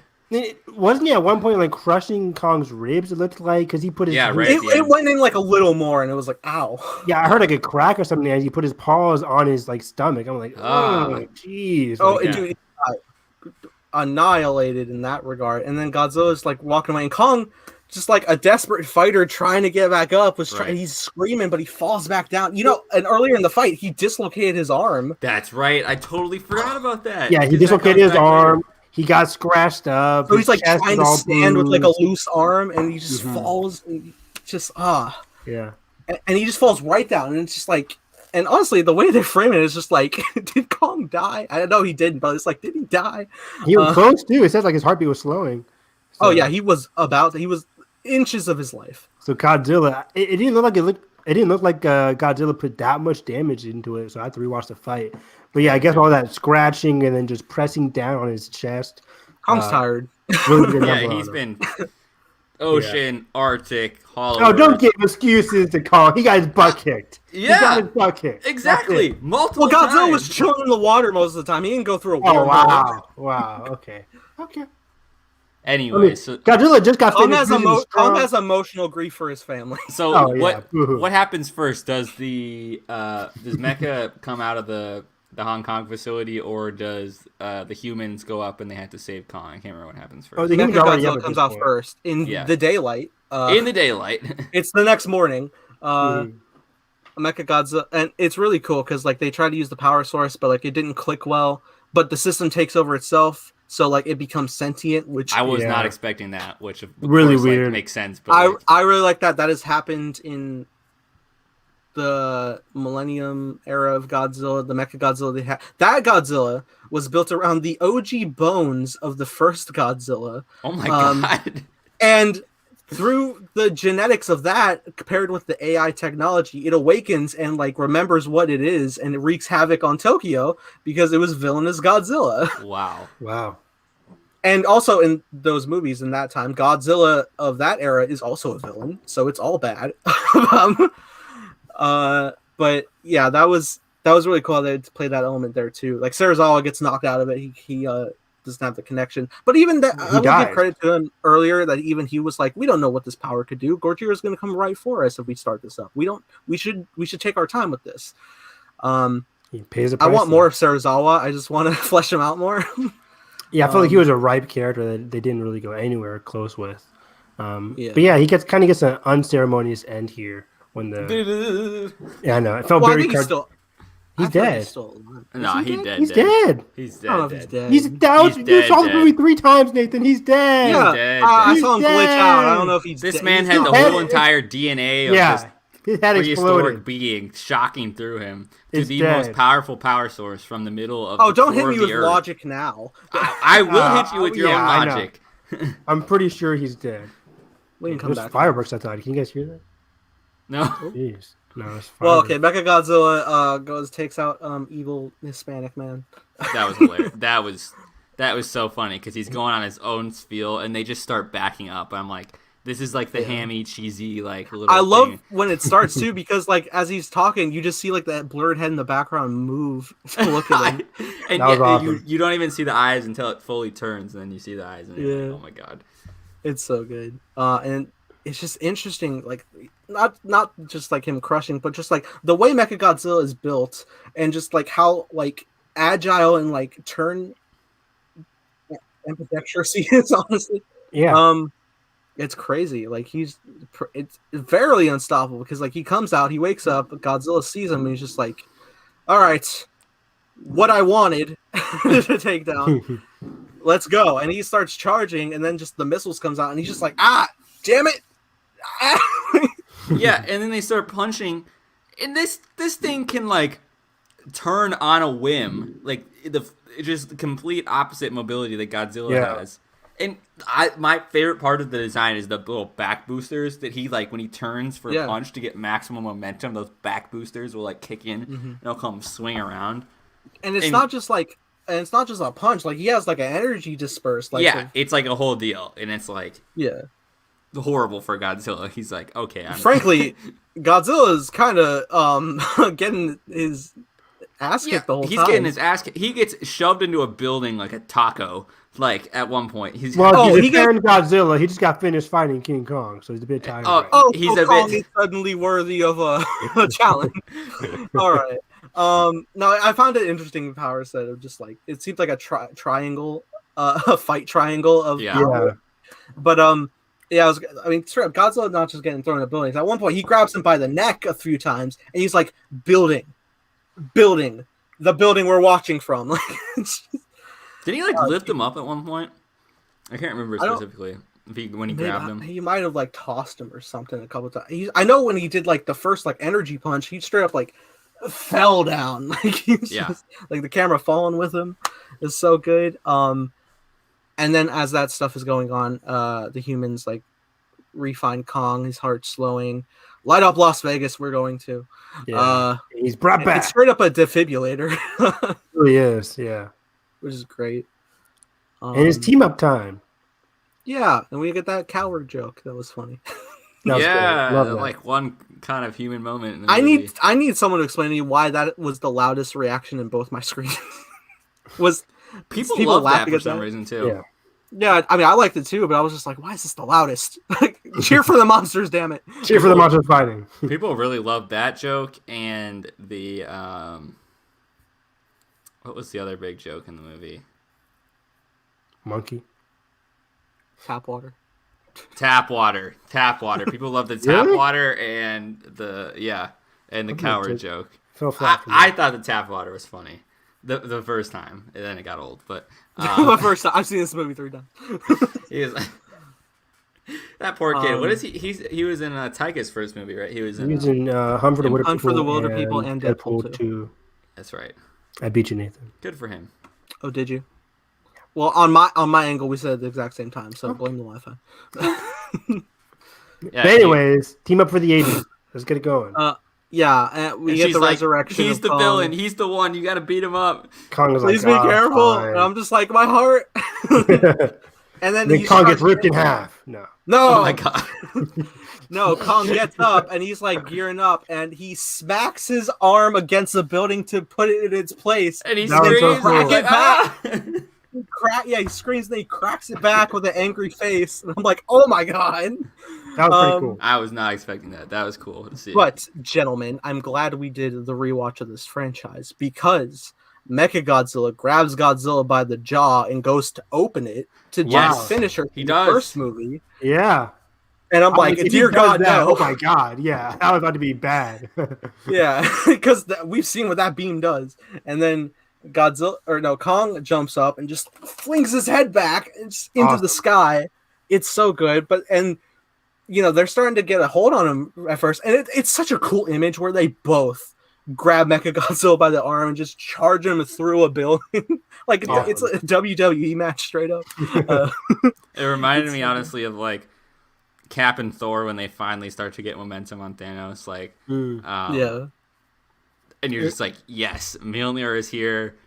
Wasn't he at one point like crushing Kong's ribs? It looked like because he put his It went in like a little more, and it was like, ow. Yeah, I heard like a crack or something as he put his paws on his like stomach. I'm like, oh, jeez. Oh, dude, he got annihilated in that regard. And then Godzilla's like walking away, and Kong, just like a desperate fighter trying to get back up, he's screaming, but he falls back down. And earlier in the fight, he dislocated his arm. That's right. I totally forgot about that. Yeah, he dislocated his arm. He got scratched up. So he's like trying to stand with like a loose arm, and he just falls. And just yeah. And he just falls right down, and it's just like. And honestly, the way they frame it is just like, did Kong die? I know he didn't, but it's like, did he die? He was close too. It says like his heartbeat was slowing. So. Oh yeah, he was inches of his life. So Godzilla, it didn't look like it didn't look like Godzilla put that much damage into it. So I had to rewatch the fight. But yeah, I guess all that scratching and then just pressing down on his chest. Kong's tired. Really yeah, he's been ocean, Arctic, Hollow. Oh, don't give excuses to Kong. He got his butt kicked. Yeah, he got his butt kicked. Exactly. Multiple Godzilla times. was chilling in the water most of the time. He didn't go through a war. Oh wow. Okay. Anyway, so Godzilla just got Kong has emotional grief for his family. So what happens first? Does does Mecha come out of the Hong Kong facility, or does the humans go up and they have to save Kong? I can't remember what happens first. Oh, the Godzilla comes out first in the daylight. In the daylight. It's the next morning. Mecha Godzilla, and it's really cool because like they try to use the power source, but like it didn't click well. But the system takes over itself. So like it becomes sentient, which I was not expecting that, which of really course, weird. Like, makes sense. But I really like that. That has happened in the Millennium era of Godzilla, the Mecha Godzilla they had. That Godzilla was built around the OG bones of the first Godzilla. Oh my god! And through the genetics of that, paired with the AI technology, it awakens and like remembers what it is, and it wreaks havoc on Tokyo because it was villainous Godzilla. Wow. And also in those movies in that time, Godzilla of that era is also a villain, so it's all bad. But yeah, that was really cool. They play that element there too. Like Serizawa gets knocked out of it. He doesn't have the connection. But even that, I would give credit to him earlier that even he was like, we don't know what this power could do. Gojira's going to come right for us if we start this up. We should take our time with this. He pays a price. I want more of Serizawa. I just want to flesh him out more. Yeah, I feel like he was a ripe character that they didn't really go anywhere close with. But yeah, he kind of gets an unceremonious end here when the. Yeah, I know. It felt very. He's dead. No, he's dead. He's dead. He's dead. I don't know if he's dead. He's dead. You saw the movie 3 times, Nathan. He's dead. Yeah, dead. I saw him glitch out. I don't know if he's This dead. man had the whole entire DNA of this his head prehistoric exploded. being shocking through him to It's the dead. most powerful power source from the middle of Oh, the don't core hit me of with the earth. logic now. I will hit you with your own I know. logic. I'm pretty sure he's dead. We can come There's back. fireworks outside. Can you guys hear that? No. Jeez. No, it's Well, fireworks. okay, Mecha Godzilla takes out evil Hispanic man. That was hilarious. That was so funny because he's going on his own spiel and they just start backing up. I'm like, this is like the hammy, cheesy, like little. I love thing. when it starts too because like as he's talking, you just see like that blurred head in the background move to look at him. And That was awesome. you don't even see the eyes until it fully turns, and then you see the eyes, and you're like, oh my god, It's so good. And it's just interesting, like not just like him crushing, but just like the way Mechagodzilla is built, and just like how like agile and like turn ambidextrous he is. Honestly, it's crazy. Like it's fairly unstoppable because like he comes out, he wakes up, Godzilla sees him, and he's just like, "All right, what I wanted to take down." Let's go. And he starts charging, and then just the missiles comes out, and he's just like, ah, damn it. Yeah, and then they start punching, and this thing can like turn on a whim, like just the complete opposite mobility that Godzilla has. And my favorite part of the design is the little back boosters that he like when he turns for a punch to get maximum momentum. Those back boosters will like kick in and they'll come swing around. And it's not just like, and it's not just a punch. Like he has like an energy disperse. Like it's like a whole deal, and it's like horrible for Godzilla. He's like, okay. Frankly, Godzilla is kind of getting his ass kicked the whole time. He's getting his ass kicked. He gets shoved into a building like a taco. Like at one point, he's Godzilla. He just got finished fighting King Kong, so he's a bit tired. He's a Kong bit is suddenly worthy of a challenge. All right. No, I found it interesting power set of just like it seemed like a triangle, a fight triangle of power. But I mean, straight up, Godzilla not just getting thrown at buildings. At one point, he grabs him by the neck a few times, and he's like, building, the building we're watching from. Like, did he like lift him up at one point? I can't remember specifically. When he grabbed him, he might have like tossed him or something a couple times. I know when he did like the first like energy punch, he straight up like fell down. Like he's just, like the camera falling with him is so good. And then as that stuff is going on, the humans like refine Kong, his heart slowing. Light up Las Vegas, we're going to. He's brought back. It's straight up a defibrillator. It really is, which is great. And it's team up time. Yeah, and we get that coward joke. That was funny. Like one kind of human moment. In the movie. I need someone to explain to me why that was the loudest reaction in both my screens. Was people love that for some reason too. Yeah, I mean, I liked it too, but I was just like, why is this the loudest? Cheer for the monsters, damn it. Cheer for the monsters fighting. People really loved that joke and the what was the other big joke in the movie? Monkey. Tap water. People love the tap water and the coward joke. I thought the tap water was funny the first time, and then it got old. But the first time I've seen this movie 3 times. That poor kid. What is he? He was in Taika's first movie, right? He was in Hunt for the Wilder People and Deadpool 2. That's right. I beat you, Nathan. Good for him. Oh, did you? Well, on my angle, we said at the exact same time, so blame the Wi-Fi. But anyways, team up for the 80s. Let's get it going. We get the resurrection. He's the villain. He's the one. You got to beat him up. Kong is Please be careful. And I'm just like, my heart. And then Kong gets ripped in half. No. Oh my god. No, Kong gets up and he's like gearing up and he smacks his arm against the building to put it in its place. And he screams, he screams and he cracks it back with an angry face. And I'm like, oh my god. That was pretty cool. I was not expecting that. That was cool to see. But, gentlemen, I'm glad we did the rewatch of this franchise because Mechagodzilla grabs Godzilla by the jaw and goes to open it to just finish her in the first movie. Yeah. And I'm like, dear God, no. Oh my God, yeah. That was about to be bad. Yeah, because we've seen what that beam does. And then Kong jumps up and just flings his head back into the sky. It's so good. And they're starting to get a hold on him at first. And it's such a cool image where they both grab Mechagodzilla by the arm and just charge him through a building. Like, it's a WWE match straight up. It reminded me, honestly, of, like, Cap and Thor when they finally start to get momentum on Thanos. Like, yeah. And you're just like, yes, Mjolnir is here.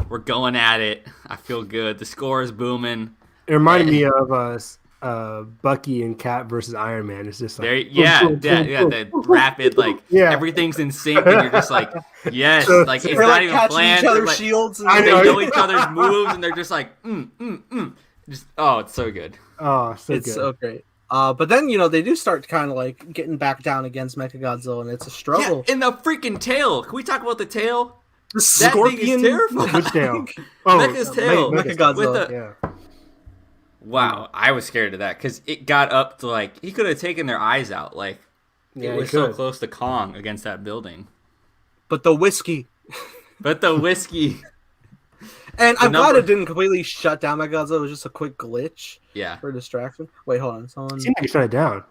We're going at it. I feel good. The score is booming. It reminded me of Bucky and Cap versus Iron Man. It's just like the rapid, like everything's in sync, and you're just like, yes, like it's not even planned. Each other's like, shields. And they know each other's moves, and they're just like, Just it's so good. It's so great. But then, they do start kind of like getting back down against Mechagodzilla, and it's a struggle. Yeah, and the freaking tail. Can we talk about the tail? The scorpion. That thing is terrifying. Which tail? Mecha's tail. Mechagodzilla. Wow, I was scared of that because it got up to like he could have taken their eyes out. Like it was so close to Kong against that building. But the whiskey. And I'm glad it didn't completely shut down Mechagodzilla. It was just a quick glitch. Yeah. For distraction. Wait, hold on. Seemed like he shut it down.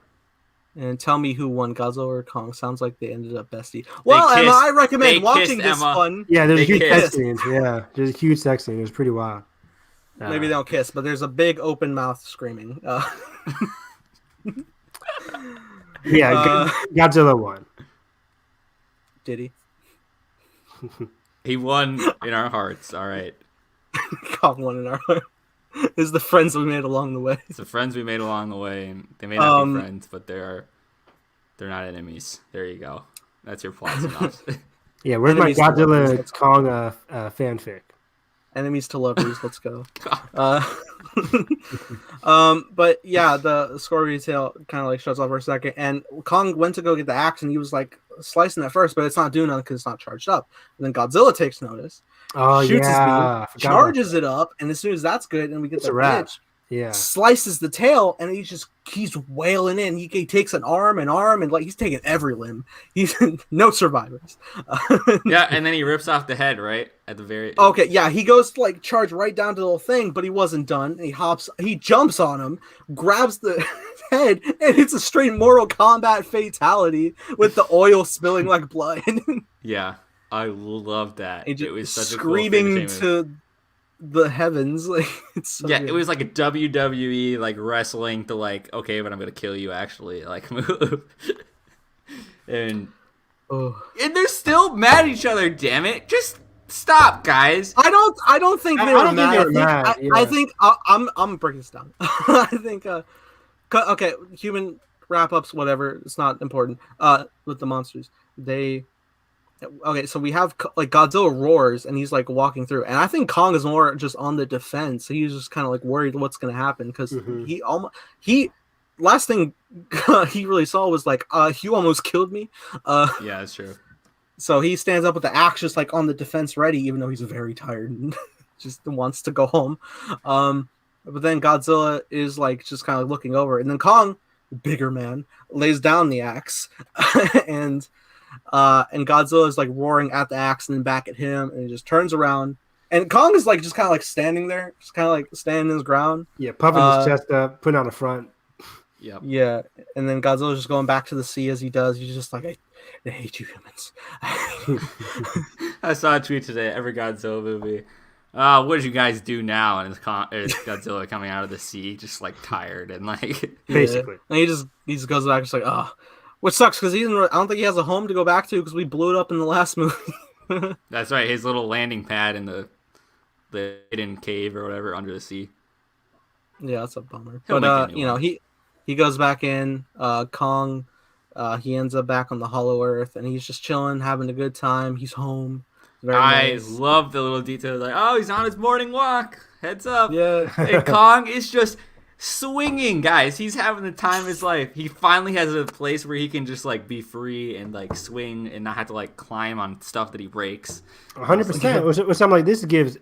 And tell me who won, Godzilla or Kong? Sounds like they ended up bestie. Well, Emma, I recommend watching this one. Yeah, there's They a huge kissed. sex scene. Yeah, there's a huge sex scene. It was pretty wild. Maybe they don't kiss, but there's a big open mouth screaming. Yeah, Godzilla won. Did he? He won in our hearts. All right. Kong won in our heart. It's the friends we made along the way. It's the friends we made along the way, and they may not be friends, but they're not enemies. There you go. That's your plot synopsis. Yeah, where's Enemies my to lovers, Godzilla let's go. Kong fanfic? Enemies to lovers. Let's go. But yeah, the score detail kind of like shuts off for a second, and Kong went to go get the axe, and he was like slicing at first, but it's not doing nothing because it's not charged up. And then Godzilla takes notice. Oh Shoots yeah, his beam, charges it up, and as soon as that's good, and we get It's the a wrap. bitch, yeah. slices the tail, and he's wailing in. He takes an arm, and like he's taking every limb. He's no survivors. Yeah, and then he rips off the head right at the very. Okay, yeah, he goes to like charge right down to the little thing, but he wasn't done. He jumps on him, grabs the head, and it's a straight Mortal Kombat fatality with the oil spilling like blood. Yeah, I love that. It was such screaming a cool finishing move. to the heavens. Like it's so Yeah, good. it was like a WWE like wrestling to like, okay, but I'm gonna kill you actually like move. and they're still mad at each other. Damn it! Just stop, guys. I don't think they were mad. Yeah. I think I'm breaking this down. I think okay, human wrap ups, whatever. It's not important. With the monsters, so we have like Godzilla roars and he's like walking through, and I think Kong is more just on the defense. He's just kind of like worried what's gonna happen because he last thing he really saw was like you almost killed me. Yeah, that's true. So he stands up with the axe just like on the defense ready, even though he's very tired and just wants to go home. But then Godzilla is like just kind of looking over, and then Kong, bigger man, lays down the axe and Godzilla is like roaring at the axe and then back at him, and he just turns around, and Kong is like just kind of like standing there, just kind of like standing his ground. Yeah, puffing his chest up, putting on a front. Yep. Yeah, and then Godzilla's just going back to the sea as he does. He's just like, I hate you humans. I saw a tweet today. Every Godzilla movie. What did you guys do now? And it's Godzilla coming out of the sea, just like tired and like basically. And he just goes back, just like, oh. Which sucks because I don't think he has a home to go back to because we blew it up in the last movie. That's right. His little landing pad in the hidden cave or whatever under the sea. Yeah, that's a bummer. He'll But make a new one. he goes back in. Kong, he ends up back on the Hollow Earth, and he's just chilling, having a good time. He's home. Very I nice. love the little details, like, oh, he's on his morning walk. Heads up. Yeah. And Kong is just swinging, guys. He's having the time of his life. He finally has a place where he can just like be free and like swing and not have to like climb on stuff that he breaks. 100%. With something like this gives.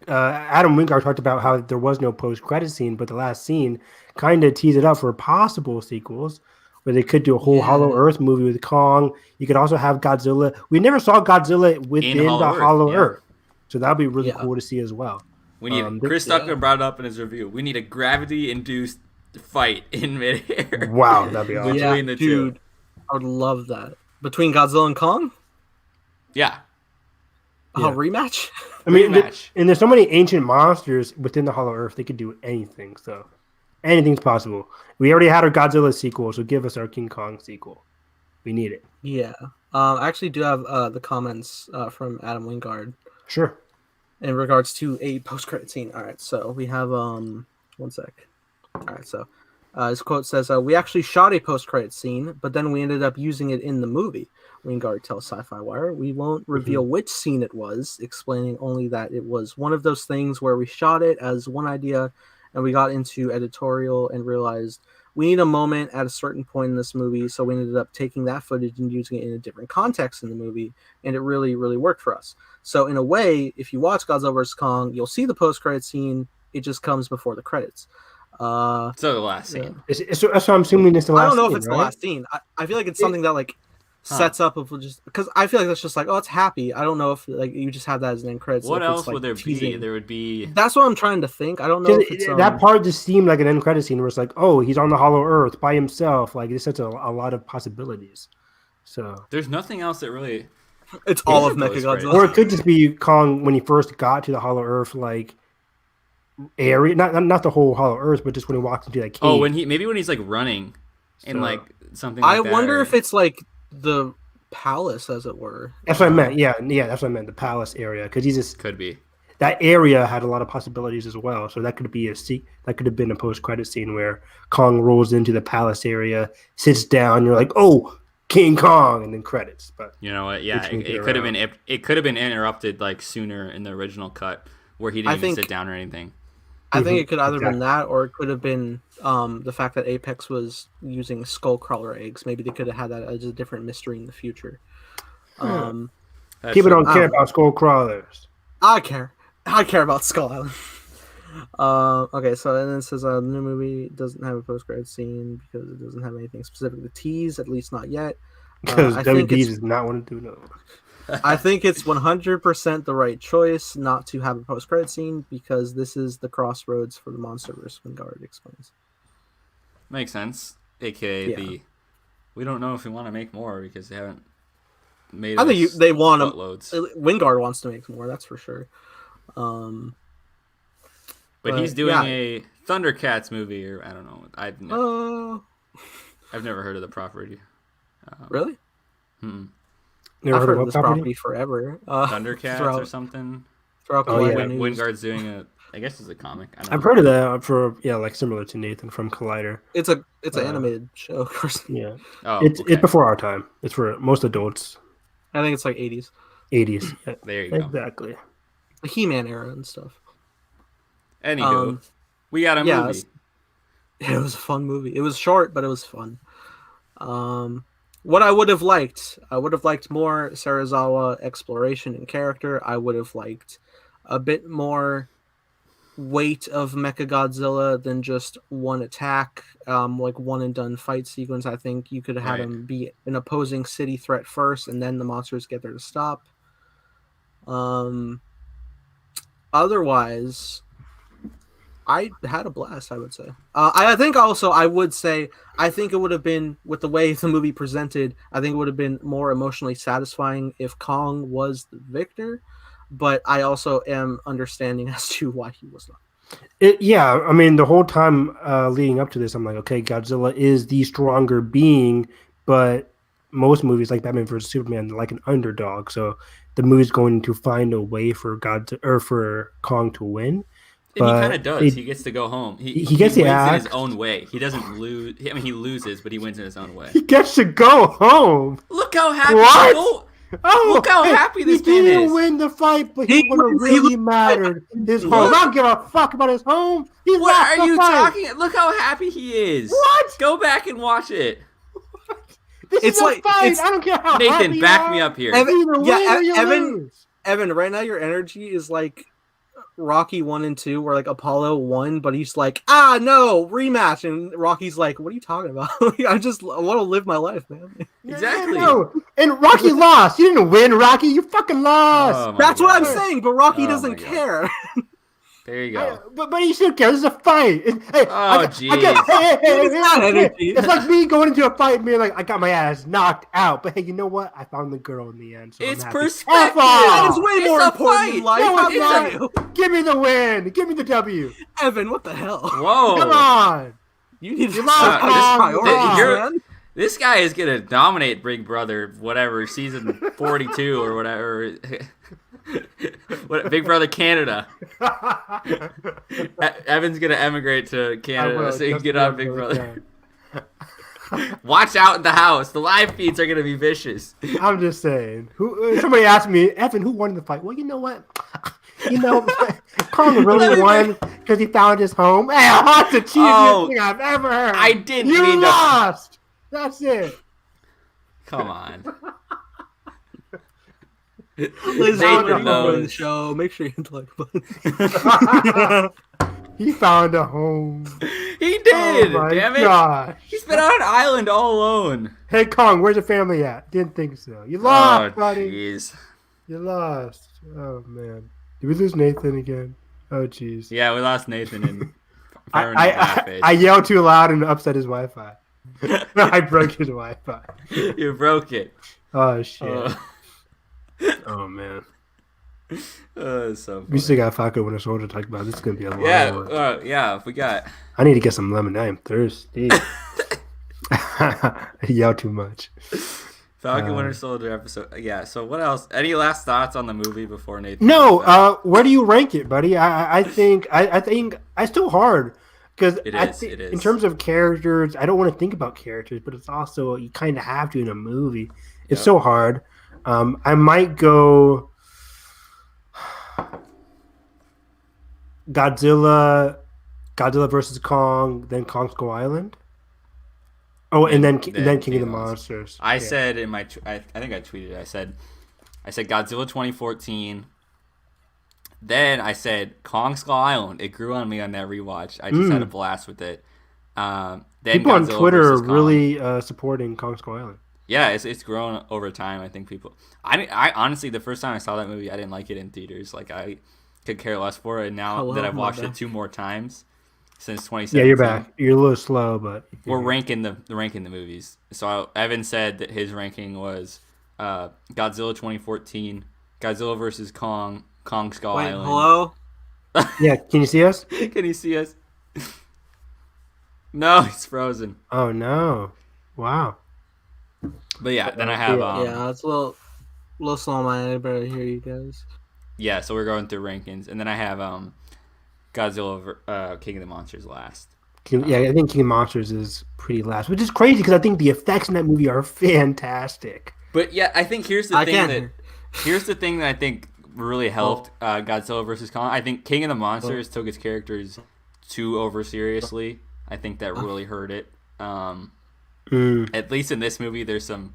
Adam Wingard talked about how there was no post-credit scene, but the last scene kind of teased it up for possible sequels where they could do a whole Hollow Earth movie with Kong. You could also have Godzilla. We never saw Godzilla within the Hollow Earth, so that would be really cool to see as well. We need Chris Tucker brought it up in his review. We need a gravity-induced fight in midair. Wow, that'd be awesome. Between the two. Dude, I would love that. Between Godzilla and Kong? Yeah. A rematch? I mean, Rematch. and there's so many ancient monsters within the Hollow Earth, they could do anything. So anything's possible. We already had our Godzilla sequel, so give us our King Kong sequel. We need it. Yeah. I actually do have the comments from Adam Wingard. Sure. In regards to a post-credit scene. All right, so we have one sec. All right, so his quote says, "We actually shot a post-credit scene, but then we ended up using it in the movie." Wingard tells Sci-Fi Wire, "We won't reveal which scene it was, explaining only that it was one of those things where we shot it as one idea, and we got into editorial and realized we need a moment at a certain point in this movie, so we ended up taking that footage and using it in a different context in the movie, and it really, really worked for us. So in a way, if you watch Godzilla vs. Kong, you'll see the post-credit scene. It just comes before the credits." So the last scene. So I'm assuming it's the last scene, I don't know if it's right? the last scene. I feel like it's something that like sets up of just because I feel like that's just like, oh, it's happy. I don't know if like you just have that as an end credits. What else like, would there teasing. be? There would be. That's what I'm trying to think. I don't know if it's that part just seemed like an end credit scene where it's like, oh, he's on the Hollow Earth by himself. Like, this sets a lot of possibilities. So there's nothing else that really. It's all of Mechagodzilla. Or it could just be Kong when he first got to the Hollow Earth, like area, not the whole Hollow Earth, but just when he walks into that cave. Oh, when he's like running, and like something. I like that, wonder if it's like the palace, as it were. That's what I meant. Yeah, that's what I meant. The palace area, because he's just could be. That area had a lot of possibilities as well, so that could be that could have been a post-credit scene where Kong rolls into the palace area, sits down, you're like, oh, King Kong, and then credits. But you know what? Yeah, it could have been. It could have been interrupted like sooner in the original cut where he didn't even sit down or anything. I think it could either been that, or it could have been the fact that Apex was using skullcrawler eggs. Maybe they could have had that as a different mystery in the future. People don't care about skullcrawlers. I care. I care about Skull Island. Okay, so and then it says the new movie doesn't have a post-credit scene because it doesn't have anything specific to tease, at least not yet. Because WD does not want to do no. I think it's 100% the right choice not to have a post-credit scene because this is the crossroads for the MonsterVerse. Wingard explains. Makes sense. AKA we don't know if we want to make more because they haven't made. I think they want to. Loads. Wingard wants to make more. That's for sure. But he's doing a Thundercats movie, or I don't know. I've never heard of the property. Really? Never I've heard of this property? property forever. Thundercats or something. Wingard's doing a. I guess it's a comic. I've heard of that for like similar to Nathan from Collider. It's an animated show, of course. Yeah. Oh, it's before our time. It's for most adults. I think it's like 80s. 80s. Yeah. There you go. Exactly. The He-Man era and stuff. Anywho, we got a movie. It was a fun movie. It was short, but it was fun. What I would have liked more Serizawa exploration and character. I would have liked a bit more weight of Mechagodzilla than just one attack, like one and done fight sequence. I think you could have had him be an opposing city threat first, and then the monsters get there to stop. Otherwise, I had a blast, I would say. I think also I would say I think it would have been, with the way the movie presented, I think it would have been more emotionally satisfying if Kong was the victor, but I also am understanding as to why he was not. I mean, the whole time leading up to this, I'm like, okay, Godzilla is the stronger being, but most movies like Batman vs Superman, like an underdog, so the movie's going to find a way for for Kong to win. And he kind of does. He gets to go home. He gets wins in his own way. He doesn't lose. I mean, he loses, but he wins in his own way. He gets to go home. Look how happy! What? Look how happy this man is. He didn't win the fight, but what really mattered his home. I don't give a fuck about his home. What are you talking? Look how happy he is. What? Go back and watch it. It's like fight. I don't care how Nathan, happy back me up here. Evan, right now your energy is like Rocky 1 and 2, where like Apollo won, but he's like, no, rematch, and Rocky's like, what are you talking about? I want to live my life, man. Exactly. No. And Rocky lost. You didn't win, Rocky. You fucking lost. Oh, that's what I'm saying, but Rocky doesn't care. There you go. But you should care. This is a fight. Jeez. It's like me going into a fight and being like, I got my ass knocked out. But hey, you know what? I found the girl in the end. So it's I'm perspective. That is way more important in life. No, give me the win. Give me the W. Evan, what the hell? Whoa. Come on. You need to set priorities, man. This guy is going to dominate Big Brother, whatever, season 42 or whatever. Big Brother Canada. Evan's going to emigrate to Canada so he can get on Big Brother. Watch out in the house. The live feeds are going to be vicious. I'm just saying. Somebody asked me, Evan, who won the fight? Well, you know what? Kong really won because he found his home. Hey, that's the cheesiest thing I've ever heard. I didn't You mean lost. That's it. Come on. Ladies and gentlemen, the show. Make sure you hit the like button. He found a home. He did. Oh my Damn it! gosh. He's been on an island all alone. Hey Kong, where's the family at? Didn't think so. You Oh, lost, buddy. jeez. You lost. Oh man. Did we lose Nathan again? Oh jeez. Yeah, we lost Nathan and I yelled too loud and upset his Wi-Fi. I broke his Wi-Fi. You broke it. Oh shit. Oh man. So funny. We still got Falcon Winter Soldier to talk about. This is gonna be a long one. Yeah. We got. I need to get some lemon. I am thirsty. I yell too much. Falcon Winter Soldier episode. Yeah. So what else? Any last thoughts on the movie before Nathan? No. Where do you rank it, buddy? I think I still hard because It is. in terms of characters. I don't want to think about characters, but it's also you kind of have to in a movie. It's so hard. I might go Godzilla versus Kong, then Kong Skull Island. Oh, and then King of the Monsters. I said in my, I think I tweeted. I said Godzilla 2014. Then I said Kong Skull Island. It grew on me on that rewatch. I just had a blast with it. Then people Godzilla on Twitter are versus Kong. really supporting Kong Skull Island. Yeah, it's grown over time. I think people. I honestly, the first time I saw that movie, I didn't like it in theaters. Like I could care less for it. And now that I've watched it 2 more times since 2017. Yeah, you're back. You're a little slow, but we're ranking the movies. So Evan said that his ranking was Godzilla 2014, Godzilla versus Kong, Kong Skull Island. Hello? Yeah, can you see us? Can you see us? No, he's frozen. Oh no! Wow. But yeah, then I have yeah, it's a little slow on my end. I better hear you guys. Yeah, so we're going through rankings, and then I have Godzilla, King of the Monsters last. Yeah, I think King of Monsters is pretty last, which is crazy because I think the effects in that movie are fantastic. But yeah, I think here's the thing that I think really helped Godzilla versus Kong. I think King of the Monsters took his characters too over seriously. I think that really hurt it. At least in this movie, there's some.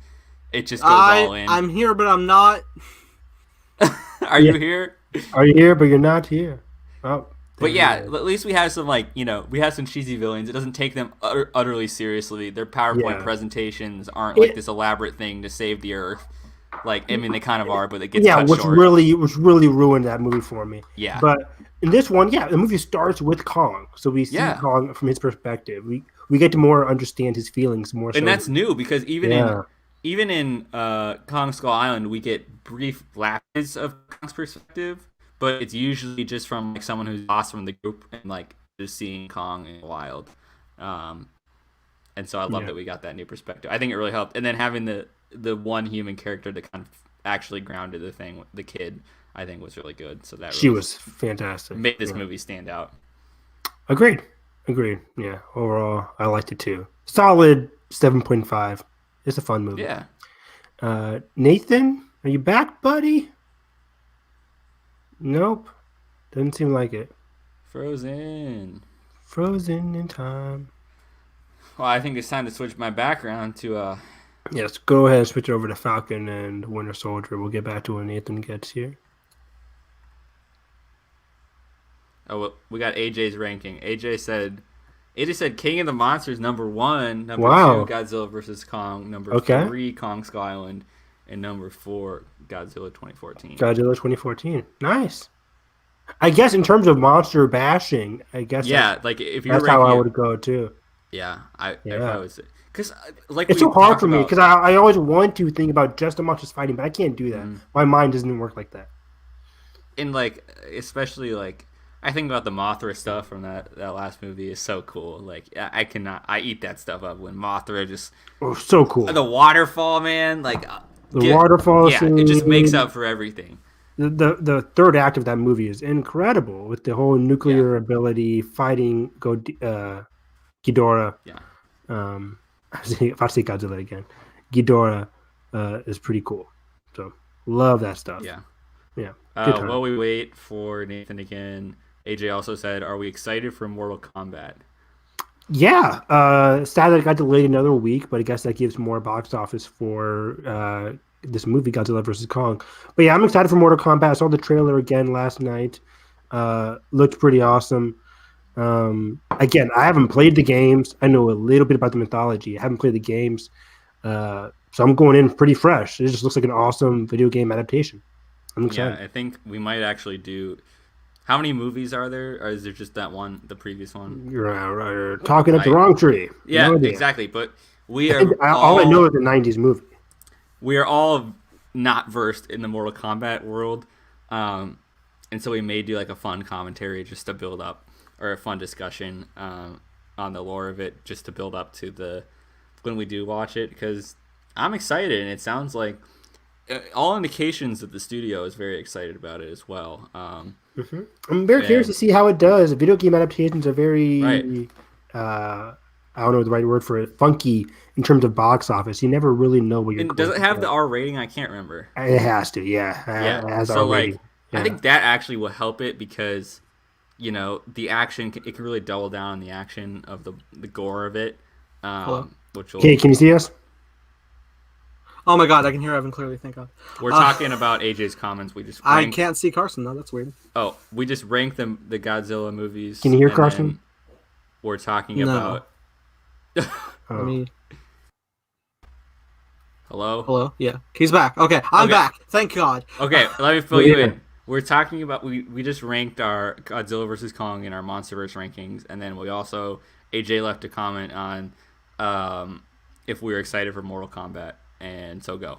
It just goes all in. I'm here, but I'm not. Are you here? Are you here, but you're not here? Oh. But yeah, at least we have some we have some cheesy villains. It doesn't take them utterly seriously. Their PowerPoint presentations aren't like this elaborate thing to save the Earth. Like I mean, they kind of are, but it gets cut short. which really ruined that movie for me. Yeah. But in this one, the movie starts with Kong, so we see Kong from his perspective. We get to more understand his feelings more. And that's new because even in Kong Skull Island, we get brief flashes of Kong's perspective. But it's usually just from like someone who's lost from the group and like just seeing Kong in the wild, and so I love that we got that new perspective. I think it really helped, and then having the one human character that kind of actually grounded the thing, the kid, I think was really good. So that she was fantastic. Made this movie stand out. Agreed. Yeah, overall I liked it too. Solid 7.5. It's a fun movie. Yeah. Nathan, are you back, buddy? Nope. Doesn't seem like it. Frozen in time. Well, I think it's time to switch my background to Yes, go ahead and switch over to Falcon and Winter Soldier. We'll get back to when Nathan gets here. Oh, well, we got AJ's ranking. AJ said King of the Monsters number 1, number 2 Godzilla versus Kong, number 3 Kong Skull Island, and number 4 Godzilla 2014. Godzilla 2014. Nice. I guess in terms of monster bashing, like if you're that's how I would go too. Yeah, if I was, because like it's so hard for me because I always want to think about just the monsters fighting, but I can't do that. My mind doesn't work like that. And like especially like I think about the Mothra stuff from that last movie is so cool. Like I eat that stuff up when Mothra just so cool. The waterfall, man, like the waterfall scene. It just makes up for everything. The third act of that movie is incredible with the whole nuclear ability fighting Ghidorah. Yeah. If I say Godzilla again, Ghidorah is pretty cool. So love that stuff. Yeah. Yeah. While we wait for Nathan again, AJ also said, "Are we excited for Mortal Kombat?" Yeah. Sad that it got delayed another week, but I guess that gives more box office for this movie, Godzilla vs. Kong. But yeah, I'm excited for Mortal Kombat. I saw the trailer again last night. Looked pretty awesome. Again, I haven't played the games. I know a little bit about the mythology. I haven't played the games, so I'm going in pretty fresh. It just looks like an awesome video game adaptation. I'm excited. Yeah, I think we might actually do. How many movies are there? Or is there just that one, the previous one? You're talking up the wrong tree. Yeah, no exactly. But we are all I know is the '90s movie. We are all not versed in the Mortal Kombat world, and so we may do like a fun commentary just to build up, or a fun discussion on the lore of it, just to build up to the when we do watch it. Because I'm excited, and it sounds like all indications that the studio is very excited about it as well. I'm very curious to see how it does. Video game adaptations are very, I don't know the right word for it, funky in terms of box office. You never really know what you're. And does it have the R rating? I can't remember. It has to, yeah. Yeah. It has so R rating. Like, I think that actually will help it because, the action, it can really double down on the action of the gore of it. Which will. Okay, can you see us? Oh my god, I can hear Evan clearly. Thank God. We're talking about AJ's comments. We just I can't see Carson though. That's weird. Oh, we just ranked the Godzilla movies. Can you hear Carson? We're talking about. Let me. Hello. Yeah, he's back. Okay, I'm back. Thank God. Okay, let me fill you in. We're talking about we just ranked our Godzilla vs Kong in our MonsterVerse rankings, and then we also AJ left a comment on if we were excited for Mortal Kombat. And so go.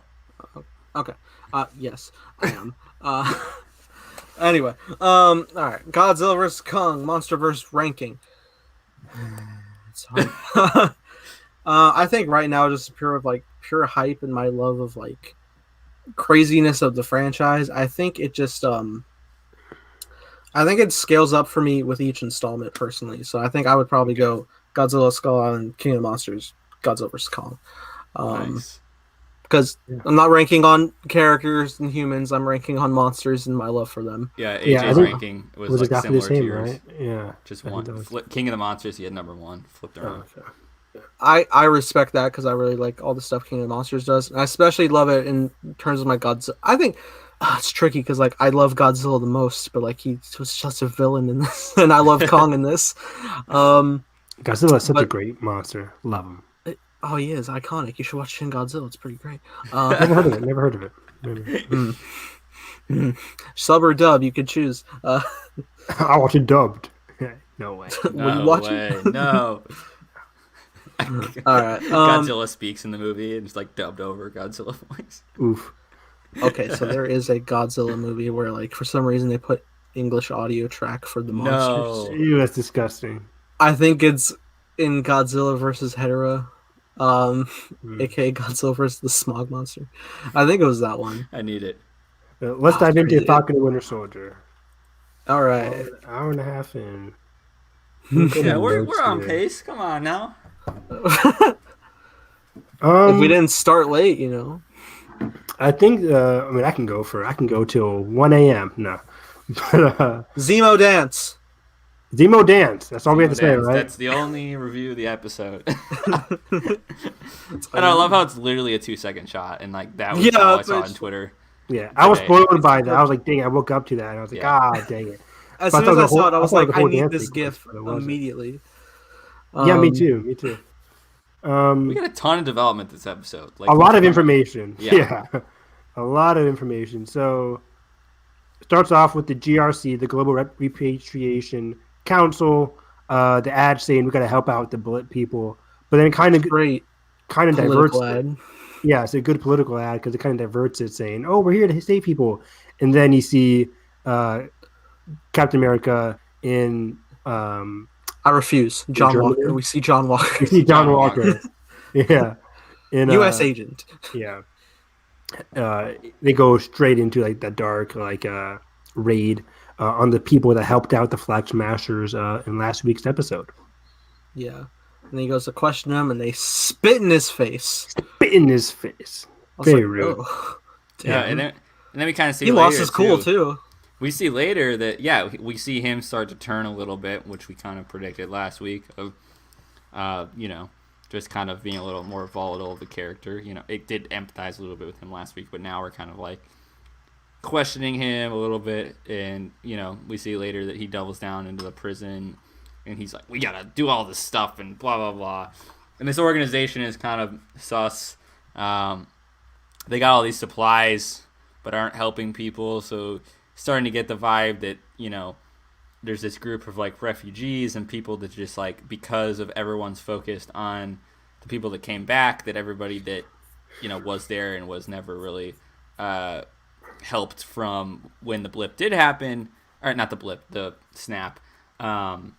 Okay. Yes, I am. Anyway. All right. Godzilla vs Kong MonsterVerse ranking. It's hard. I think right now, just pure hype and my love of like craziness of the franchise. I think it just I think it scales up for me with each installment personally. So I think I would probably go Godzilla, Skull Island, King of Monsters, Godzilla vs Kong. Nice. Because I'm not ranking on characters and humans, I'm ranking on monsters and my love for them. Yeah, AJ's ranking was like exactly similar the same, to yours. right? Yeah. Just one. King of the Monsters, he had number one. Flipped around. Okay. I respect that because I really like all the stuff King of the Monsters does. And I especially love it in terms of my Godzilla. I think it's tricky because like I love Godzilla the most, but like he was just a villain in this, and I love Kong in this. Godzilla is such a great monster. Love him. Oh, he is iconic. You should watch Shin Godzilla. It's pretty great. Never heard of it. Sub or dub, you could choose. I'll watch it dubbed. No way. No way. No. All right. Godzilla speaks in the movie and it's like dubbed over Godzilla voice. Oof. Okay, so there is a Godzilla movie where like for some reason they put English audio track for the monsters. Ew, that's disgusting. I think it's in Godzilla versus Hedorah. aka Godzilla versus the Smog Monster. I think it was that one. I need it. Let's dive into Falcon and Winter Soldier. All right. An hour and a half in. Yeah, we're on pace. Come on now. If we didn't start late, I think. I can go till 1 a.m. No, but Zemo dance. Zemo dance. That's all we have to say, right? That's the only review of the episode. And I love how it's literally a 2-second shot, and like that was all I saw on Twitter. Yeah, I was spoiled by that. I was like, dang, I woke up to that, and I was like, dang it. As soon as I saw it, I was like, I need this GIF immediately. Yeah, me too. We got a ton of development this episode. Like, a lot of information. Yeah. A lot of information. So, it starts off with the GRC, the Global Repatriation Council, the ad saying we got to help out the bullet people, but then kind of diverts it. Yeah, it's a good political ad because it kind of diverts it, saying, "Oh, we're here to save people," and then you see Captain America in. I refuse. John Walker. We see John Walker. We see John Walker. Yeah, in U.S. agent. Yeah. They go straight into like the dark raid on the people that helped out the Flag Smashers in last week's episode. Yeah. And he goes to question him, and they spit in his face. Very rude. Oh, yeah, and then we kind of see he lost his cool too. We see later that we see him start to turn a little bit, which we kind of predicted last week of, just kind of being a little more volatile of the character. It did empathize a little bit with him last week, but now we're kind of like questioning him a little bit, and we see later that he doubles down into the prison and he's like, we gotta do all this stuff and blah blah blah. And this organization is kind of sus. They got all these supplies, but aren't helping people. So starting to get the vibe that there's this group of like refugees and people that just like, because of everyone's focused on the people that came back, that everybody that was there and was never really helped from when the blip did happen, or not the blip, the snap, that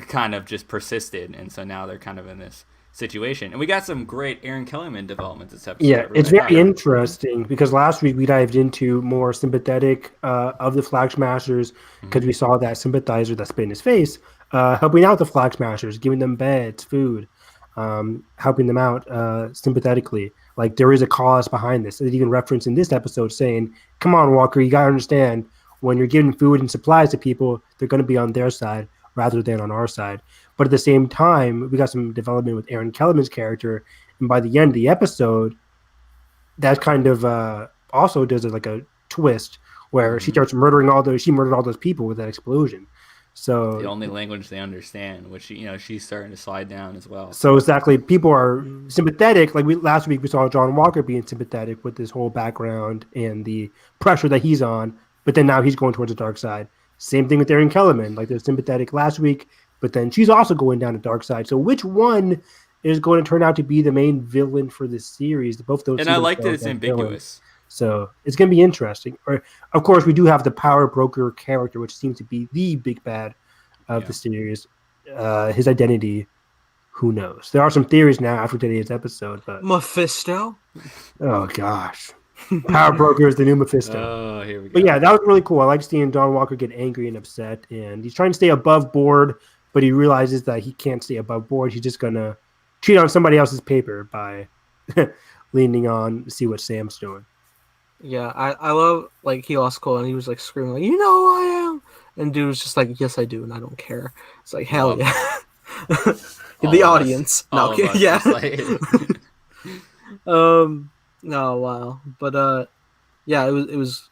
kind of just persisted, and so now they're kind of in this situation. And we got some great Aaron Kellyman development this episode. Yeah, it's very interesting because last week we dived into more sympathetic of the Flag Smashers because we saw that sympathizer that spit in his face helping out the Flag Smashers, giving them beds, food, helping them out sympathetically. Like, there is a cause behind this. It even referenced in this episode saying, come on, Walker, you got to understand, when you're giving food and supplies to people, they're going to be on their side rather than on our side. But at the same time, we got some development with Aaron Kellyman's character, and by the end of the episode, that kind of also does like a twist where she starts murdering she murdered all those people with that explosion. So the only language they understand, which she's starting to slide down as well. So exactly, people are sympathetic. Like last week, we saw John Walker being sympathetic with this whole background and the pressure that he's on, but then now he's going towards the dark side. Same thing with Aaron Kellyman. Like, they're sympathetic last week, but then she's also going down the dark side. So which one is going to turn out to be the main villain for this series? Both those. And I like that it's ambiguous. Villains. So it's going to be interesting. Of course, we do have the power broker character, which seems to be the big bad of the series. His identity, who knows? There are some theories now after today's episode. But Mephisto? Oh, gosh. Power broker is the new Mephisto. Oh, here we go. But yeah, that was really cool. I like seeing John Walker get angry and upset. And he's trying to stay above board, but he realizes that he can't stay above board. He's just going to cheat on somebody else's paper by leaning on to see what Sam's doing. Yeah, I love, like, he lost Cole and he was like screaming, like, you know who I am? And dude was just like, yes, I do, and I don't care. It's like, hell yeah. The audience. No, yeah. No, wow. But yeah, it was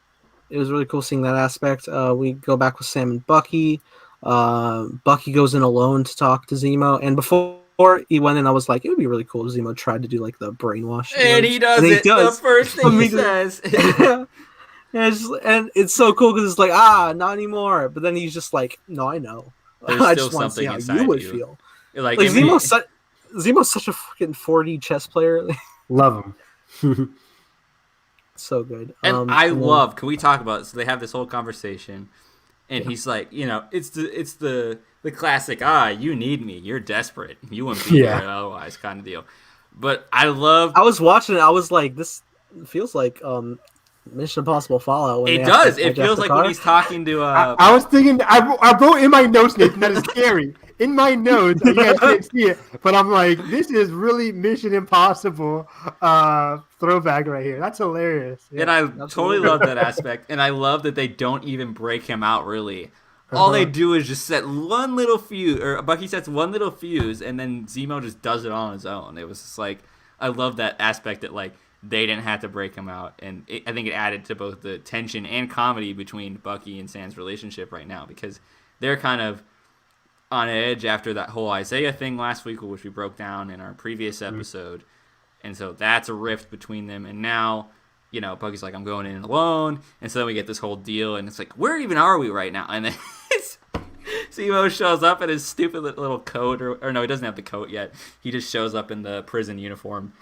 really cool seeing that aspect. We go back with Sam and Bucky. Bucky goes in alone to talk to Zemo, and before he went in, I was like, it would be really cool if Zemo tried to do like the brainwash. And he does it. The first thing he says. Yeah. And it's so cool because it's like, not anymore. But then he's just like, no, I know. I just want to see how you would feel. Like Zemo's such a fucking 4D chess player. Love him. So good. And can we talk about it? So they have this whole conversation, and he's like, it's the classic, you need me, you're desperate, you wouldn't be here otherwise kind of deal. But I was watching it, I was like, this feels like Mission Impossible Fallout. It does. It feels like when he's talking to. I was thinking. I wrote in my notes, Nathan. That is scary. In my notes, you guys can't see it, but I'm like, this is really Mission Impossible throwback right here. That's hilarious. Yeah, and I totally love that aspect, and I love that they don't even break him out. Really, all they do is just set one little fuse, or Bucky sets one little fuse, and then Zemo just does it on his own. It was just like, I love that aspect that like. They didn't have to break him out, and I think it added to both the tension and comedy between Bucky and Sam's relationship right now, because they're kind of on edge after that whole Isaiah thing last week, which we broke down in our previous episode, and so that's a rift between them. And now, Bucky's like, I'm going in alone, and so then we get this whole deal, and it's like, where even are we right now? And then Zemo shows up in his stupid little coat, or no, he doesn't have the coat yet. He just shows up in the prison uniform.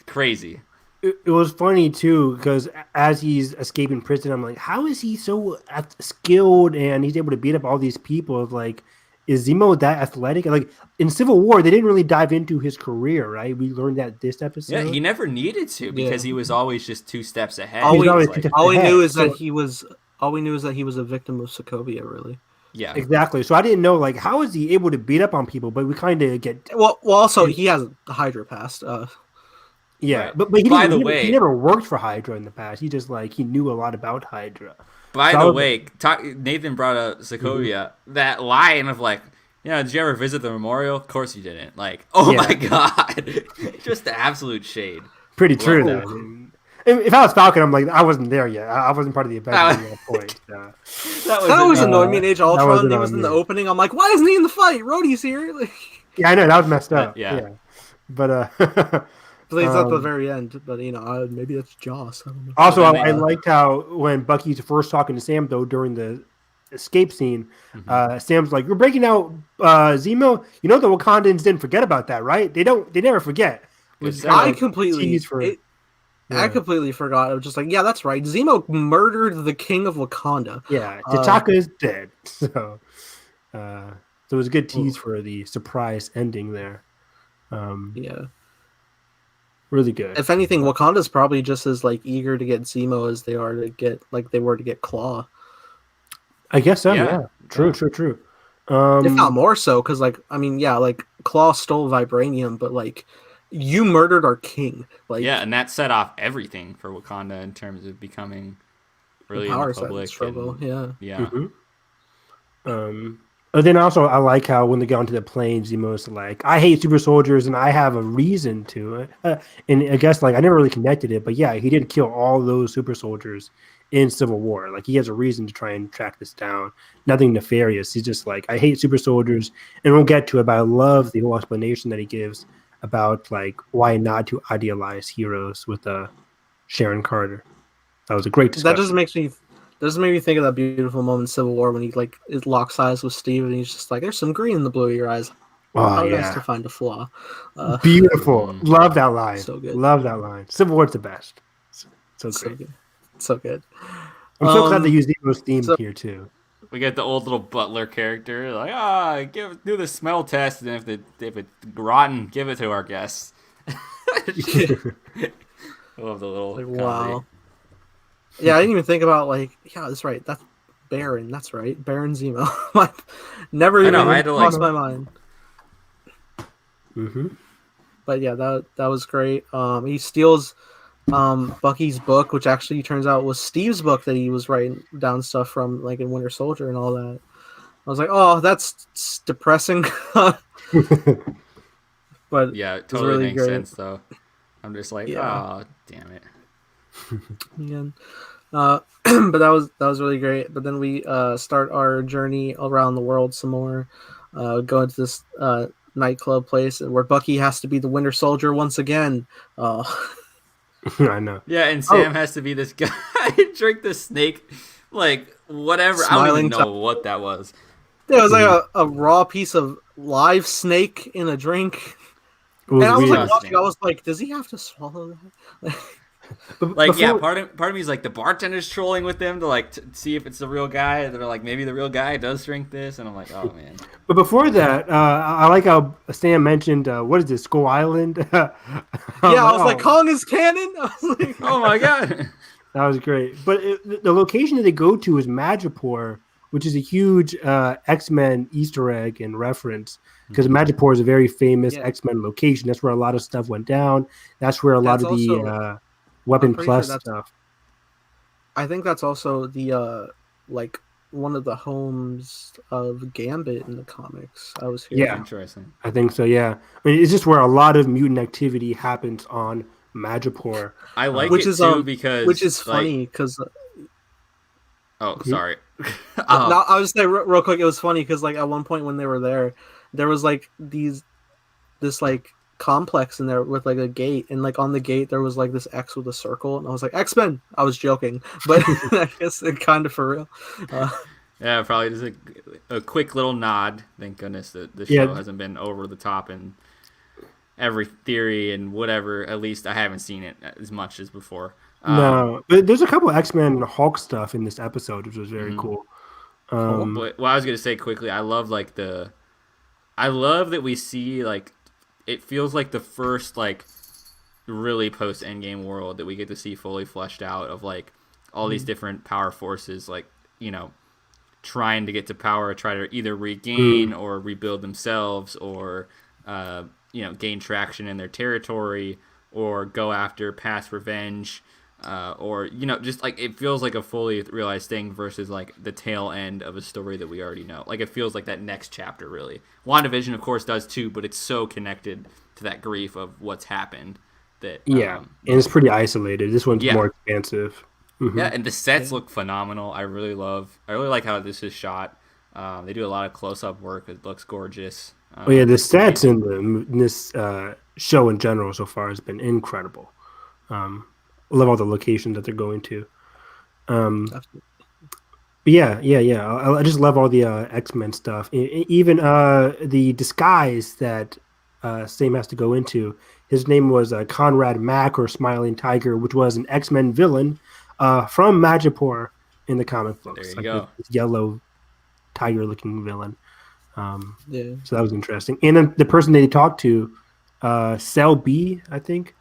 Crazy. It was funny too, because as he's escaping prison, I'm like, how is he so skilled and he's able to beat up all these people? Like, is Zemo that athletic? Like in Civil War, they didn't really dive into his career, right? We learned that this episode. Yeah, he never needed to because he was always just 2 steps ahead. All we knew is that he was a victim of Sokovia, really. Yeah, exactly. So I didn't know, like, how is he able to beat up on people? But we kind of get also he has a Hydra past. Yeah, right. but he never worked for Hydra in the past. He just he knew a lot about Hydra. By the way, Nathan brought up Sokovia. That line of like, did you ever visit the memorial? Of course you didn't. Like, my god, just the absolute shade. Pretty true though. If I was Falcon, I'm like, I wasn't there yet. I wasn't part of the Avengers at that point. That always annoyed me in Age of that Ultron. wasn't He on was in the me. opening. I'm like, why isn't he in the fight? Rhodey's here. Like, Yeah, I know that was messed But, up. yeah. But plays at the very end. But maybe that's Joss. I don't know. also, Well, then I liked how when Bucky's first talking to Sam though during the escape scene, Sam's like, "You're breaking out Zemo. You know the Wakandans didn't forget about that, right? They never forget." Which I kind of tease for. I completely forgot. I was just like, yeah, that's right. Zemo murdered the king of Wakanda. Yeah, T'Chaka is dead. So it was a good tease for the surprise ending there. Yeah. Really good. If anything, Wakanda's probably just as like eager to get Zemo as they were to get Claw. I guess so. Yeah. True. If not more so, because Claw stole vibranium, but like you murdered our king. Like and that set off everything for Wakanda in terms of becoming really the power in the public struggle. Yeah. And then also I like how when they go onto the plane, Zemo's like, I hate super soldiers and I have a reason to. And I guess like I never really connected it, but yeah, he did kill all those super soldiers in Civil War. Like he has a reason to try and track this down. Nothing nefarious. He's just like, I hate super soldiers, and we'll get to it, but I love the whole explanation that he gives about like why not to idealize heroes with Sharon Carter. That was a great discussion. That just make me think of that beautiful moment in Civil War when he like locks eyes with Steve and he's just like, "There's some green in the blue of your eyes." How nice to find a flaw. Beautiful. Love that line. So good. Love that line. Civil War's the best. So great. So good. I'm so glad they used Zemo's theme here too. We get the old little butler character, like, do the smell test, and if it's rotten, give it to our guests. I love the little wow. Yeah, I didn't even think about that's right. That's Baron. That's right, Baron Zemo. Never even crossed my mind. But yeah, that was great. He steals Bucky's book, which actually turns out was Steve's book that he was writing down stuff from, like in Winter Soldier and all that. I was like, oh, that's depressing. But yeah, it totally really makes great. sense though. I'm just like, oh, damn it. Yeah. But that was really great. But then we start our journey around the world some more. Go into this nightclub place where Bucky has to be the Winter Soldier once again. I know. Yeah, and Sam has to be this guy. Drink the snake, like whatever. Smiling I don't even know what that was. Yeah, it was like a raw piece of live snake in a drink. And I was like watching. I was like, does he have to swallow that? Part of me is like the bartender's trolling with them to see if it's the real guy. They're like, maybe the real guy does drink this, and I'm like, oh man. But before that, I like how Sam mentioned, what is this, Skull Island? I was like, Kong is canon. I was like, oh my god, that was great. But the location that they go to is Madripoor, which is a huge X-Men Easter egg and reference. Because Madripoor is a very famous X-Men location. That's where a lot of stuff went down. That's where a lot of the Weapon Plus stuff. I think that's also the one of the homes of Gambit in the comics. I was hearing. Yeah, interesting. I think so. Yeah, I mean, it's just where a lot of mutant activity happens on Madripoor. I like which it is, too because which is funny because. Oh, sorry. No, I was saying real quick. It was funny because at one point when they were there was this complex in there with a gate, and on the gate there was this X with a circle, and I was like, X-Men. I was joking, but I guess it kind of for real. Yeah, probably just a quick little nod. Thank goodness that the show hasn't been over the top and every theory and whatever. At least I haven't seen it as much as before. No, but there's a couple of X-Men Hulk stuff in this episode, which was very cool. But I was gonna say quickly, I love that we see it feels like the first really post Endgame world that we get to see fully fleshed out of all these different power forces trying to get to power, try to either regain or rebuild themselves or gain traction in their territory or go after past revenge. Or just it feels like a fully realized thing versus the tail end of a story that we already know. It feels like that next chapter really. WandaVision of course does too, but it's so connected to that grief of what's happened That and it's pretty isolated. This one's more expansive. Yeah, and the sets look phenomenal. I really like how this is shot. They do a lot of close-up work. It looks gorgeous. The sets in this show in general so far has been incredible. I love all the locations that they're going to. But I just love all the X-Men stuff. Even the disguise that Sam has to go into. His name was Conrad Mack, or Smiling Tiger, which was an X-Men villain from Madripoor in the comic books. There you go. This yellow tiger-looking villain. So that was interesting. And then the person they talked to, Selby, I think,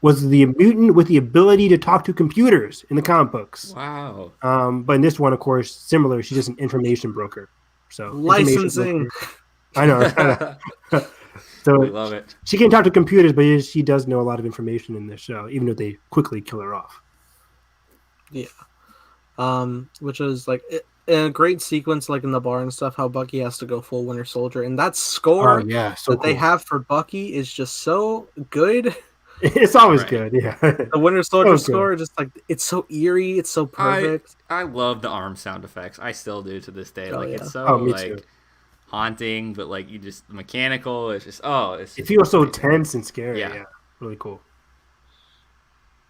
was the mutant with the ability to talk to computers in the comic books. Wow. But in this one, of course, similar. She's just an information broker. So licensing. I know. So I love it. She can't talk to computers, but she does know a lot of information in this show, even though they quickly kill her off. Yeah. Which is like a great sequence, like in the bar and stuff, how Bucky has to go full Winter Soldier, and that score they have for Bucky is just so good. It's always good, yeah. The Winter Soldier score, just like it's so eerie, it's so perfect. I love the arm sound effects. I still do to this day. It's so too. Haunting, but like you just mechanical. It's just it feels so tense and scary. Yeah, really cool.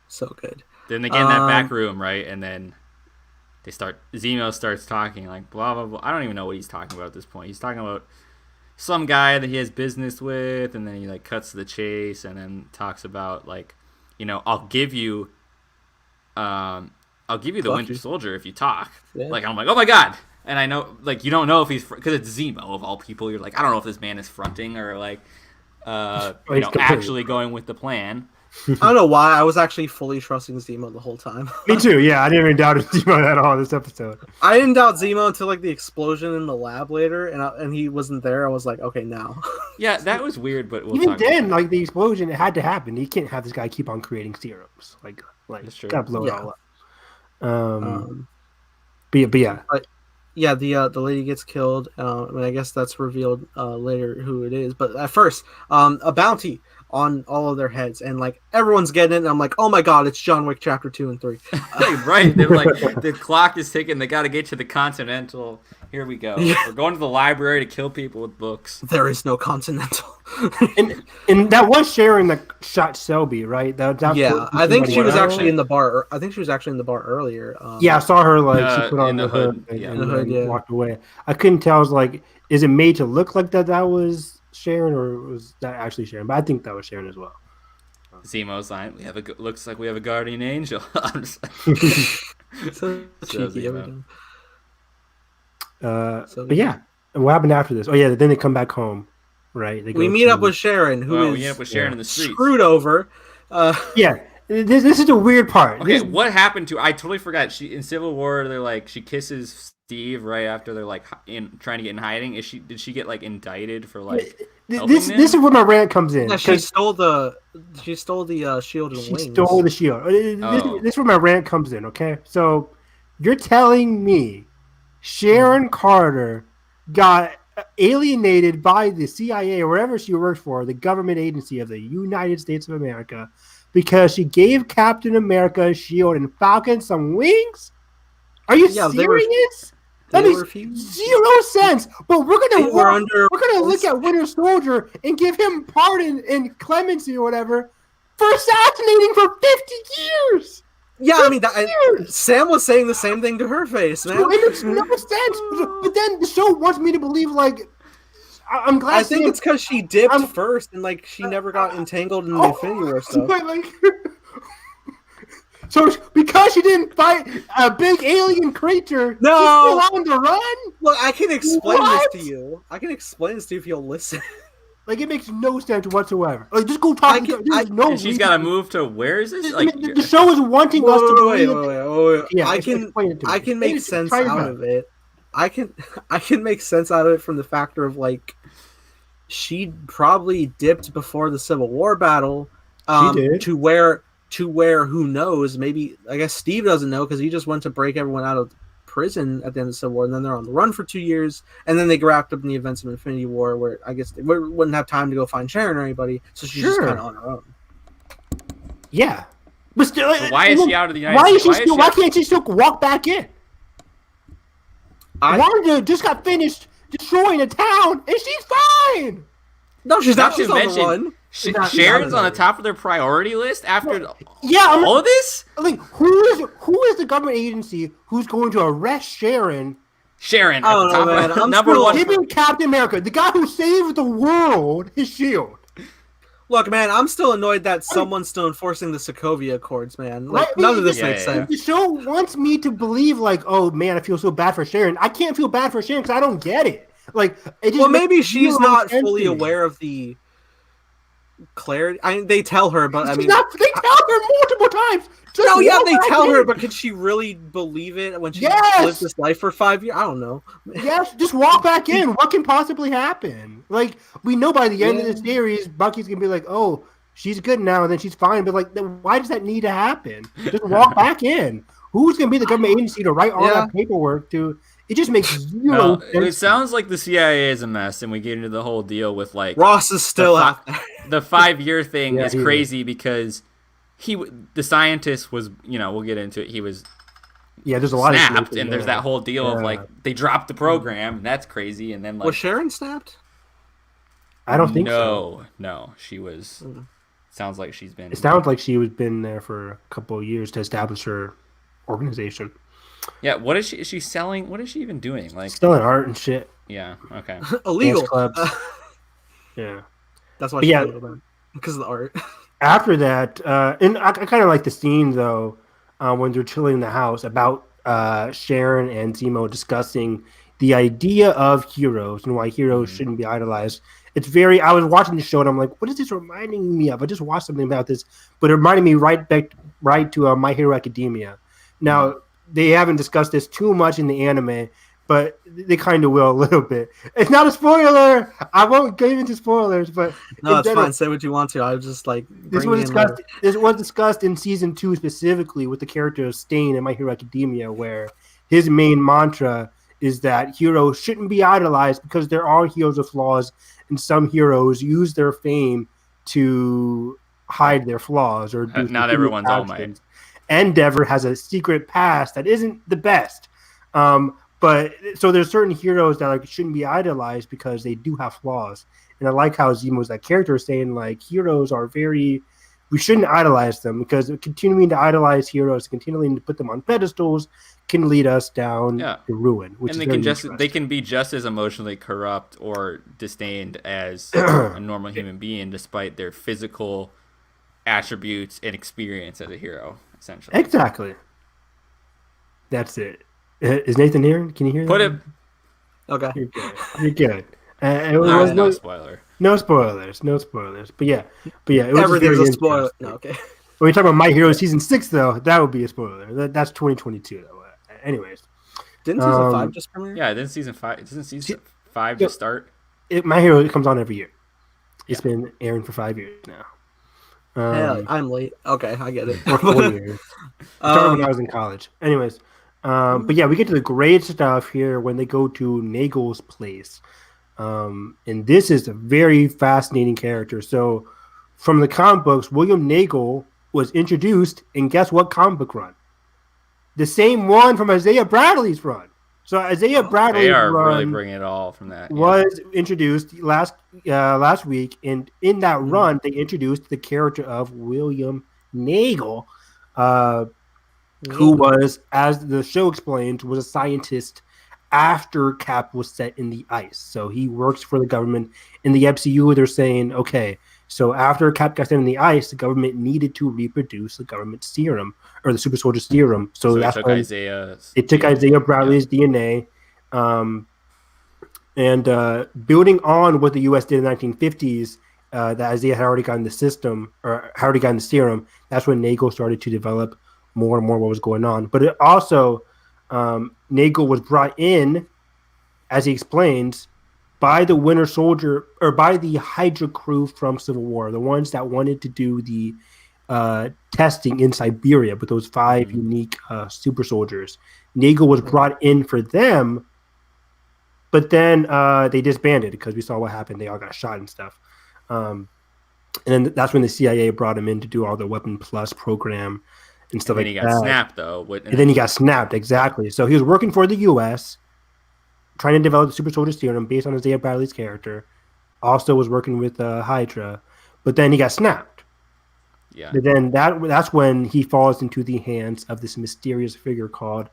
So good. Then they get in that back room, right, and then Zemo starts talking like blah blah blah. I don't even know what he's talking about at this point. He's talking about some guy that he has business with, and then he like cuts to the chase, and then talks about like, I'll give you the Winter Soldier if you talk. Yeah. Like I'm like, oh my god. And I know, like, you don't know if he's because it's Zemo of all people. You're like, I don't know if this man is fronting or like, actually going with the plan. I don't know why. I was actually fully trusting Zemo the whole time. Me too. Yeah, I didn't even doubt Zemo at all this episode. I didn't doubt Zemo until like the explosion in the lab later, and he wasn't there. I was like, okay, now. Yeah, that was weird, but even then, like the explosion, it had to happen. You can't have this guy keep on creating serums. Like that's true. Gotta blow it all up. But yeah. Yeah, the lady gets killed, and I guess that's revealed later who it is. But at first, a bounty on all of their heads, and like everyone's getting it, and I'm like, oh my god, it's John Wick Chapter 2 and 3. Right, they're like, the clock is ticking, they gotta get to the Continental. Here we go. Yeah. We're going to the library to kill people with books. There is no Continental. and that was Sharon that shot Selby, right? I think she was actually in the bar. I think she was actually in the bar earlier. I saw her she put on the hood and walked away. I couldn't tell. I was like, is it made to look like that was Sharon, or was that actually Sharon? But I think that was Sharon as well. Zemo's line. Looks like we have a guardian angel. I'm just like, so cheeky. But yeah, what happened after this? Oh yeah, then they come back home, right? We meet up with Sharon, who is in the street, screwed over. This is a weird part. Okay, what happened to? I totally forgot. She in Civil War, they're like she kisses Steve right after they're like trying to get in hiding. Did she get like indicted for like? This is where my rant comes in. Yeah, she stole the shield and wings. She stole the shield. This is where my rant comes in. Okay, so you're telling me Sharon Carter got alienated by the CIA or wherever she works for, the government agency of the United States of America, because she gave Captain America a shield and Falcon some wings? Are you serious? That makes 0 sense. But we're gonna look at Winter Soldier and give him pardon and clemency or whatever for assassinating for 50 years. Yeah, I mean, Sam was saying the same thing to her face, man. It makes no sense. But then the show wants me to believe, like, I'm glad. I think it's because she dipped first, and like she never got entangled in the Infinity War stuff. So because she didn't fight a big alien creature, she's still on the run. Look, I can explain this to you. I can explain this to you if you'll listen. Like, it makes no sense whatsoever. Like, just go talk. She's got to move to where is this? Like, the show is wanting us to believe. Yeah, I can make sense out of it. I can make sense out of it from the factor of like she probably dipped before the Civil War battle. She did. To where who knows? Maybe I guess Steve doesn't know because he just went to break everyone out of prison at the end of the Civil War, and then they're on the run for 2 years, and then they get wrapped up in the events of Infinity War, where I guess they wouldn't have time to go find Sharon or anybody, so she's just kind of on her own. Yeah, but still, why is she out of the United States? Why can't she still walk back in? Wanda just got finished destroying a town, and she's fine. No, she's not. She's on the run. Sharon's on the top of their priority list after all of this? Like, who is the government agency who's going to arrest Sharon? Sharon, I don't know, man. I'm number one. Even Captain America, the guy who saved the world, his shield. Look, man, I'm still annoyed that someone's still enforcing the Sokovia Accords, man. Like, none of this makes sense. The show wants me to believe, like, oh, man, I feel so bad for Sharon. I can't feel bad for Sharon because I don't get it. Like, it just maybe she's not fully aware of the clarity. I mean, they tell her, but they tell her multiple times. They tell her, but could she really believe it when she lived this life for 5 years? I don't know. Yes, just walk back in. What can possibly happen? Like, we know by the end of the series, Bucky's gonna be like, "Oh, she's good now," and then she's fine. But like, why does that need to happen? Just walk back in. Who's gonna be the government agency to write all that paperwork to? It just makes zero sense. It sounds like the CIA is a mess, and we get into the whole deal with like Ross is still out there. The 5-year thing is crazy because the scientist was, we'll get into it. He was there's a lot snapped, and there's that whole deal of like they dropped the program, and that's crazy. And then like was Sharon snapped? I don't think so. No, she was. Sounds like she's been. It sounds like she was been there for a couple of years to establish her organization. Yeah, what is she? Is she selling? What is she even doing? Like selling art and shit. Yeah. Okay. Illegal dance clubs. Yeah. That's why. Because of the art. After that, and I kind of like the scene though, when they're chilling in the house about Sharon and Zemo discussing the idea of heroes and why heroes shouldn't be idolized. It's very. I was watching the show and I'm like, what is this reminding me of? I just watched something about this, but it reminded me right to My Hero Academia. Now they haven't discussed this too much in the anime, but they kind of will a little bit. It's not a spoiler. I won't get into spoilers, but no, it's fine. Say what you want to. I was just like this was discussed in season 2 specifically with the character of Stain in My Hero Academia, where his main mantra is that heroes shouldn't be idolized because there are heroes with flaws, and some heroes use their fame to hide their flaws or do not everyone's All Might. Endeavor has a secret past that isn't the best. But so there's certain heroes that like shouldn't be idolized because they do have flaws. And I like how Zemo's that character is saying like heroes are we shouldn't idolize them because continuing to idolize heroes, continuing to put them on pedestals can lead us down to ruin. Which and they can be just as emotionally corrupt or disdained as a normal human being, despite their physical attributes and experience as a hero. Essentially. Exactly. That's it. Is Nathan here? Can you hear that? Put it. Okay. You're good. No spoiler. No spoilers. But yeah. It was everything's a spoiler. No, okay. When we talk about My Hero season 6, though, that would be a spoiler. That's 2022, though. Anyways. Didn't season 5 just premiere? Yeah, didn't season 5? Doesn't season 5 just start? My Hero comes on every year. It's been airing for 5 years now. I'm late. Okay, I get it. 4 years. When I was in college. Anyways, but yeah, we get to the great stuff here when they go to Nagel's place. And this is a very fascinating character. So from the comic books, William Nagel was introduced in guess what comic book run? The same one from Isaiah Bradley's run. So Isaiah Bradley's run really bringing it all from that. Was introduced last week, and in that run, they introduced the character of William Nagel, who was, as the show explains, was a scientist after Cap was set in the ice. So he works for the government. In the MCU, they're saying, okay, so after Cap got set in the ice, the government needed to reproduce the government serum or the super soldier serum. So that's took when it took Isaiah Bradley's DNA. And building on what the U.S. did in the 1950s, that Isaiah had already gotten the system or had already gotten the serum, that's when Nagel started to develop more and more what was going on. But it also, Nagel was brought in, as he explains, by the Winter Soldier or by the Hydra crew from Civil War, the ones that wanted to do the testing in Siberia with those 5 unique super soldiers. Nagel was brought in for them, but then they disbanded because we saw what happened. They all got shot and stuff. And then that's when the CIA brought him in to do all the Weapon Plus program and stuff like that. And then he got snapped, though. And then he got snapped, exactly. So he was working for the U.S., trying to develop the super soldier serum based on Isaiah Bradley's character. Also was working with Hydra, but then he got snapped. Yeah. But then that's when he falls into the hands of this mysterious figure called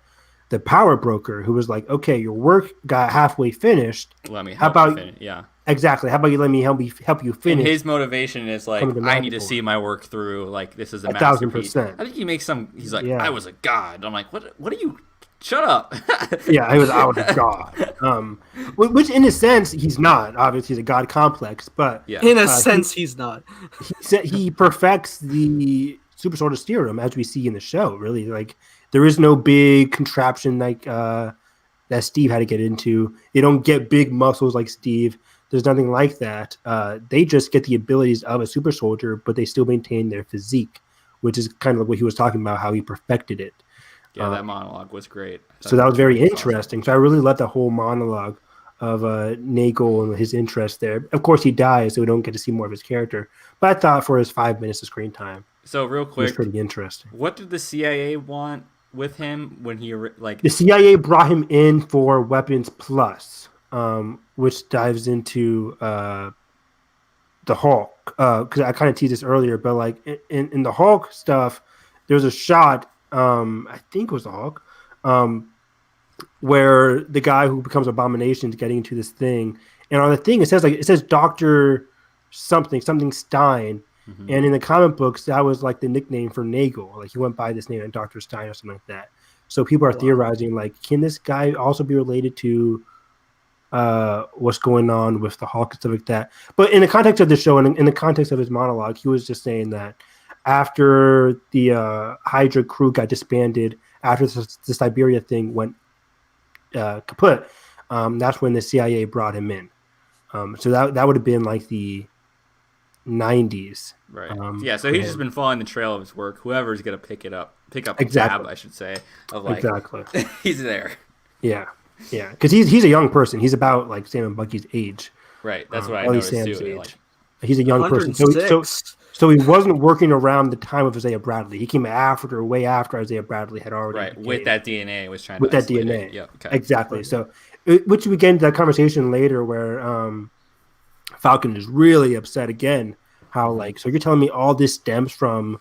the Power Broker, who was like, okay, your work got halfway finished. Let me help you finish. Yeah. Exactly. How about you let me help you finish? And his motivation is like, I need to see my work through. Like, this is a masterpiece. 1,000%. I think he makes some. He's like, I was a god. I'm like, what are you? Shut up. Yeah, I was a god. Which in a sense he's not. Obviously, he's a god complex, but in a sense he's not. He perfects the super soldier serum as we see in the show. Really, like there is no big contraption like that Steve had to get into. They don't get big muscles like Steve. There's nothing like that. They just get the abilities of a super soldier, but they still maintain their physique, which is kind of like what he was talking about, how he perfected it. Yeah, that monologue was great. So that was very interesting. Awesome. So I really loved the whole monologue of Nagel and his interest there. Of course, he dies, so we don't get to see more of his character. But I thought for his 5 minutes of screen time, so real quick, it was pretty interesting. What did the CIA want with him when he like? The CIA brought him in for Weapons Plus, which dives into the Hulk. Because I kind of teased this earlier, but like in the Hulk stuff, there's a shot. I think it was the Hulk, where the guy who becomes Abomination is getting into this thing, and on the thing it says Dr. something Stein, and in the comic books that was like the nickname for Nagel. Like he went by this name, like Dr. Stein or something like that. So people are theorizing like, can this guy also be related to what's going on with the Hulk and stuff like that? But in the context of the show and in the context of his monologue, he was just saying that after the Hydra crew got disbanded, after the Siberia thing went kaput, that's when the CIA brought him in. So that would have been like the 90s. Right. So he's just been following the trail of his work. Whoever's going to pick up exactly. The tab, I should say, of like, exactly. He's there. Yeah. Because he's a young person. He's about like Sam and Bucky's age. Right. That's what I noticed too. Like, he's a young person. So he wasn't working around the time of Isaiah Bradley. He came way after Isaiah Bradley had already decayed. With that DNA was trying with to that DNA. It. Yep. Okay. Exactly. So, which we get into that conversation later, where Falcon is really upset again. How like, so you're telling me all this stems from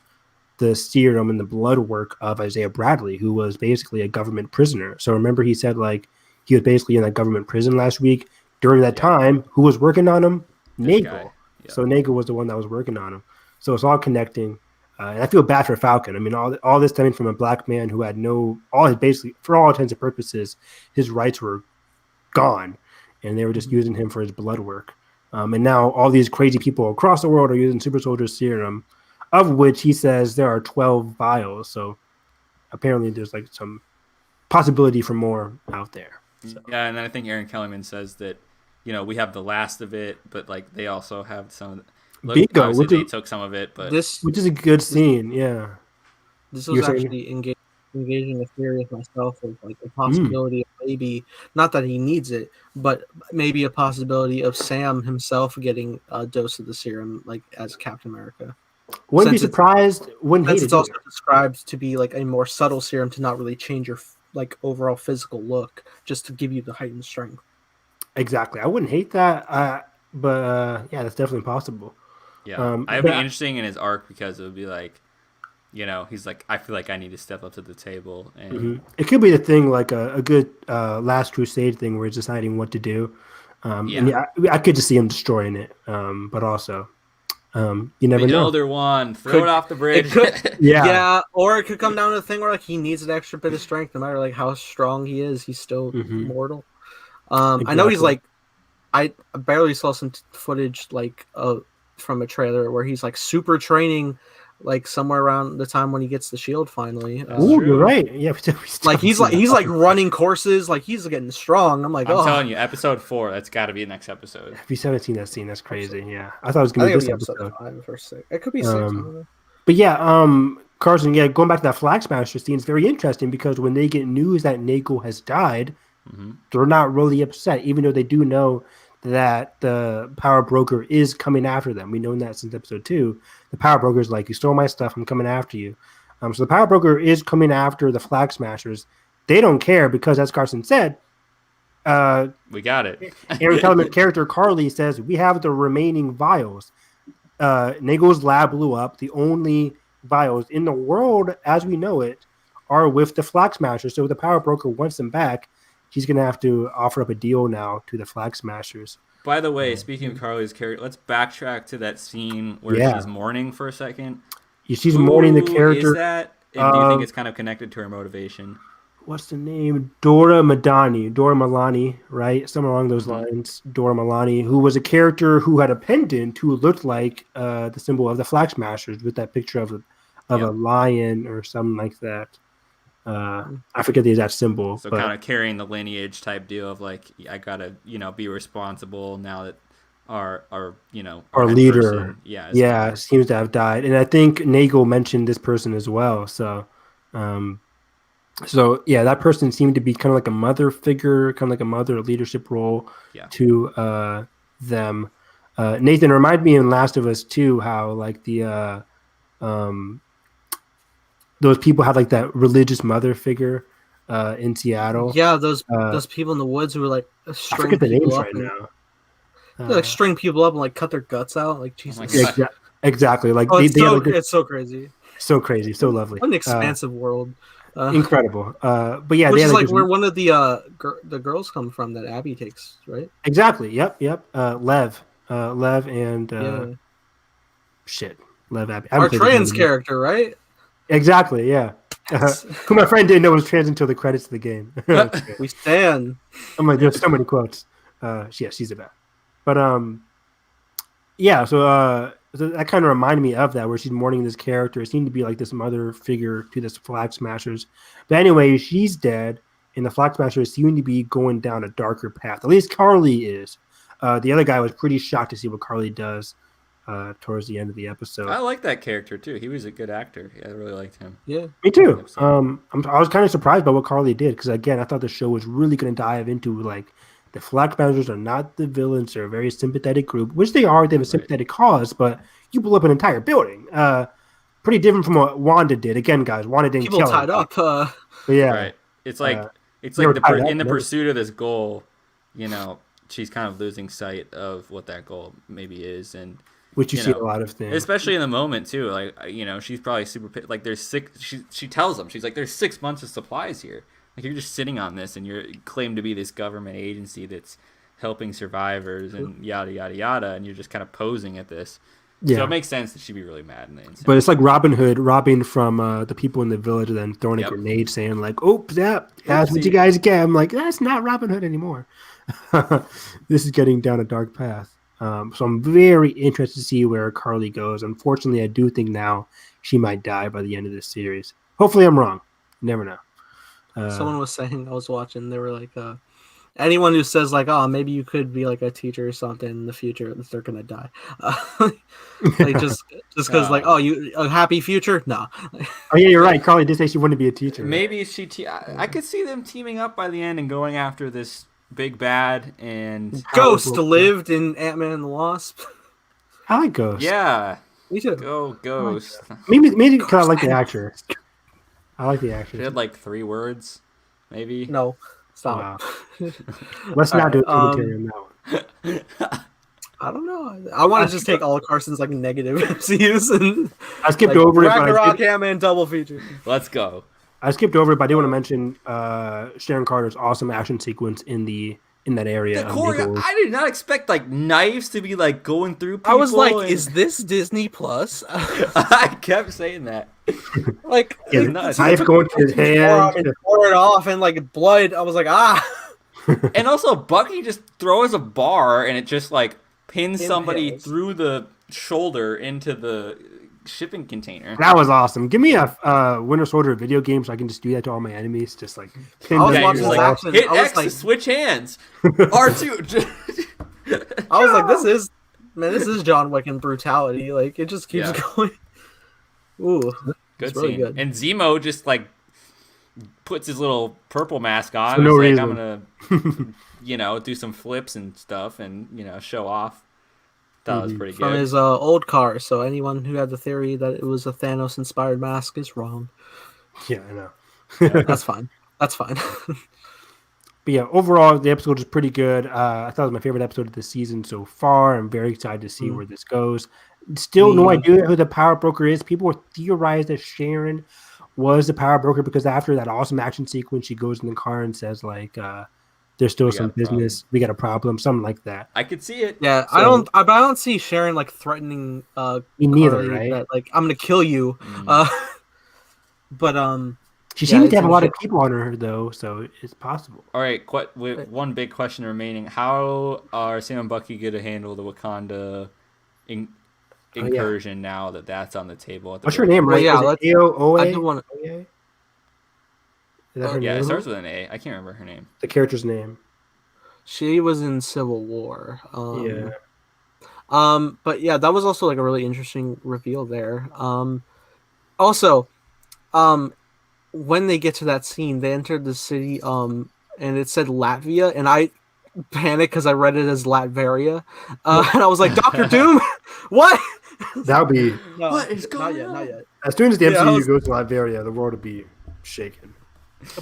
the serum and the blood work of Isaiah Bradley, who was basically a government prisoner. So remember, he said like he was basically in that government prison last week. During that time, who was working on him? Nagel. So Nagel was the one that was working on him. So it's all connecting, and I feel bad for Falcon. I mean, all this stemming from a black man who had basically, for all intents and purposes, his rights were gone, and they were just using him for his blood work. And now all these crazy people across the world are using super soldier serum, of which he says there are 12 vials. So apparently there's like some possibility for more out there. So. Yeah, and then I think Aaron Kellyman says that, we have the last of it, but like they also have some of Bingo, they took some of it, but which is a good scene. Yeah, this was actually engaging a theory of myself of like a possibility of maybe not that he needs it, but maybe a possibility of Sam himself getting a dose of the serum, like as Captain America. Wouldn't be surprised. Wouldn't hate it. It's also described to be like a more subtle serum to not really change your like overall physical look, just to give you the heightened strength. Exactly, I wouldn't hate that. But yeah, that's definitely possible. Yeah, it'd be interesting in his arc because it would be like, he's like, I feel like I need to step up to the table, and it could be the thing like a good Last Crusade thing where he's deciding what to do. And I could just see him destroying it. But also, you never know. The Elder One, throw it off the bridge. Yeah, or it could come down to the thing where like he needs an extra bit of strength, no matter like how strong he is, he's still mortal. Exactly. I know he's like, I barely saw some footage like from a trailer where he's like super training, like somewhere around the time when he gets the shield finally. Ooh, you're right. Yeah, like he's like running courses, like he's getting strong. I'm telling you, episode 4, that's got to be the next episode. If you haven't seen that scene, that's crazy. Yeah, I thought it was gonna be this episode 5 or 6. It could be 6. I don't know. But yeah, Carson, yeah, going back to that Flag Smasher scene, it's very interesting because when they get news that Nagel has died, they're not really upset, even though they do know that the Power Broker is coming after them. We know that since episode 2. The Power Broker is like, you stole my stuff, I'm coming after you. So the Power Broker is coming after the Flag Smashers. They don't care because, as Carson said, we got it. Aaron Kellerman character Carly says, we have the remaining vials. Nagel's lab blew up. The only vials in the world as we know it are with the Flag Smashers. So if the Power Broker wants them back, he's going to have to offer up a deal now to the Flag Smashers. By the way, speaking of Carly's character, let's backtrack to that scene where she's mourning for a second. She's mourning the character. Is that? And do you think it's kind of connected to her motivation? What's the name? Dora Milani, right? Somewhere along those lines. Dora Milani, who was a character who had a pendant who looked like the symbol of the Flag Smashers with that picture of a lion or something like that. I forget the exact symbol. So kind of carrying the lineage type deal of like, I gotta, be responsible now that our leader, person, seems to have died, and I think Nagel mentioned this person as well. So, that person seemed to be kind of like a mother figure, kind of like a mother leadership role to them. Nathan, reminded me in Last of Us 2 how like the those people had like that religious mother figure in Seattle. Yeah, those people in the woods who were like I forget the names right now. They like string people up and like cut their guts out. Like Jesus. Exactly. Like it's so crazy. So crazy. So lovely. What an expansive world. Incredible. But yeah, which is like where one of the girls come from that Abby takes, right? Exactly. Yep. Lev and Lev Abby. Our trans character, right? Exactly. Yeah. Who my friend didn't know was trans until the credits of the game. We stand. I'm like, there's so many quotes. She's the best. But so that kind of reminded me of that, where she's mourning this character. It seemed to be like this mother figure to this Flag Smashers. But anyway, she's dead, and the Flag Smashers seem to be going down a darker path. At least Carly is. The other guy was pretty shocked to see what Carly does towards the end of the episode. I like that character too. He was a good actor. I really liked him. Yeah, me too. I was kind of surprised by what Carly did because again, I thought the show was really going to dive into like the Flag Smashers are not the villains. They're a very sympathetic group, which they are. They have a sympathetic cause, but you blew up an entire building. Pretty different from what Wanda did. Again, guys, Wanda didn't kill tied up. But yeah, right. It's like in the pursuit of this goal, she's kind of losing sight of what that goal maybe is, and which you see a lot of things, especially in the moment too. Like she's probably super like there's she tells them, she's like, there's 6 months of supplies here. Like you're just sitting on this, and you're claimed to be this government agency that's helping survivors and yada yada yada, and you're just kind of posing at this. Yeah. So it makes sense that she'd be really mad in the incident. But it's like Robin Hood robbing from the people in the village, and then throwing a grenade, saying like, "Oops, that's what you guys get." I'm like, that's not Robin Hood anymore. This is getting down a dark path. So I'm very interested to see where Carly goes. Unfortunately, I do think now she might die by the end of this series. Hopefully, I'm wrong. Never know. Someone was saying, I was watching, they were like, anyone who says like, oh, maybe you could be like a teacher or something in the future, they're gonna die. Like just because like, oh, you a happy future? No. Oh yeah, you're right. Carly did say she wanted to be a teacher. Maybe I could see them teaming up by the end and going after this big bad and Ghost lived in Ant-Man and the Wasp. I like Ghost. Yeah, me too. Go Ghost. Maybe because I like the actor. I like the actor. She had like 3 words, maybe. No, stop. Wow. Let's not do a commentary on that one. I don't know. I want to just take all of Carson's like negative MCUs and I skipped over it. Ragnarok, Ant-Man double feature. Let's go. I skipped over it, but I did want to mention Sharon Carter's awesome action sequence in that area. I did not expect like knives to be like going through people. I was like, is this Disney Plus? I kept saying that. Like knife going through his hand, and tore it off, and like blood. I was like, And also, Bucky just throws a bar, and it just like pins somebody through the shoulder into the shipping container. That was awesome. Give me a Winter Soldier video game so I can just do that to all my enemies. Just like pin them. Hit X to switch hands. R2. I was like, this is John Wick and brutality. Like it just keeps going. Ooh, Good it's really scene. good. And Zemo just like puts his little purple mask on. For no He's like, reason. I'm gonna, do some flips and stuff, and show off. Thought it was pretty From good. his old car. So anyone who had the theory that it was a Thanos-inspired mask is wrong. Yeah, I know. That's fine. That's fine. But yeah, overall, the episode is pretty good. I thought it was my favorite episode of the season so far. I'm very excited to see where this goes. Still no idea who the power broker is. People were theorized that Sharon was the power broker because after that awesome action sequence, she goes in the car and says, like, there's still some business. We got a problem, something like that. I could see it. Yeah, so, I don't see Sharon like threatening me neither, Carly right? that like I'm gonna kill you. But she seems to have a lot of people on her though, so it's possible. All right, with one big question remaining: how are Sam and Bucky going to handle the Wakanda incursion now that that's on the table? What's her name? Right? Yeah, AOA. I do want to. Is that her name? Yeah, it starts with an A. I can't remember her name. The character's name. She was in Civil War. Yeah. But yeah, that was also like a really interesting reveal there. Also, when they get to that scene, they entered the city, and it said Latvia, and I panicked because I read it as Latveria, and I was like, Doctor Doom, what? That would be what is going on? Not yet. As soon as the MCU goes to Latveria, the world would be shaken.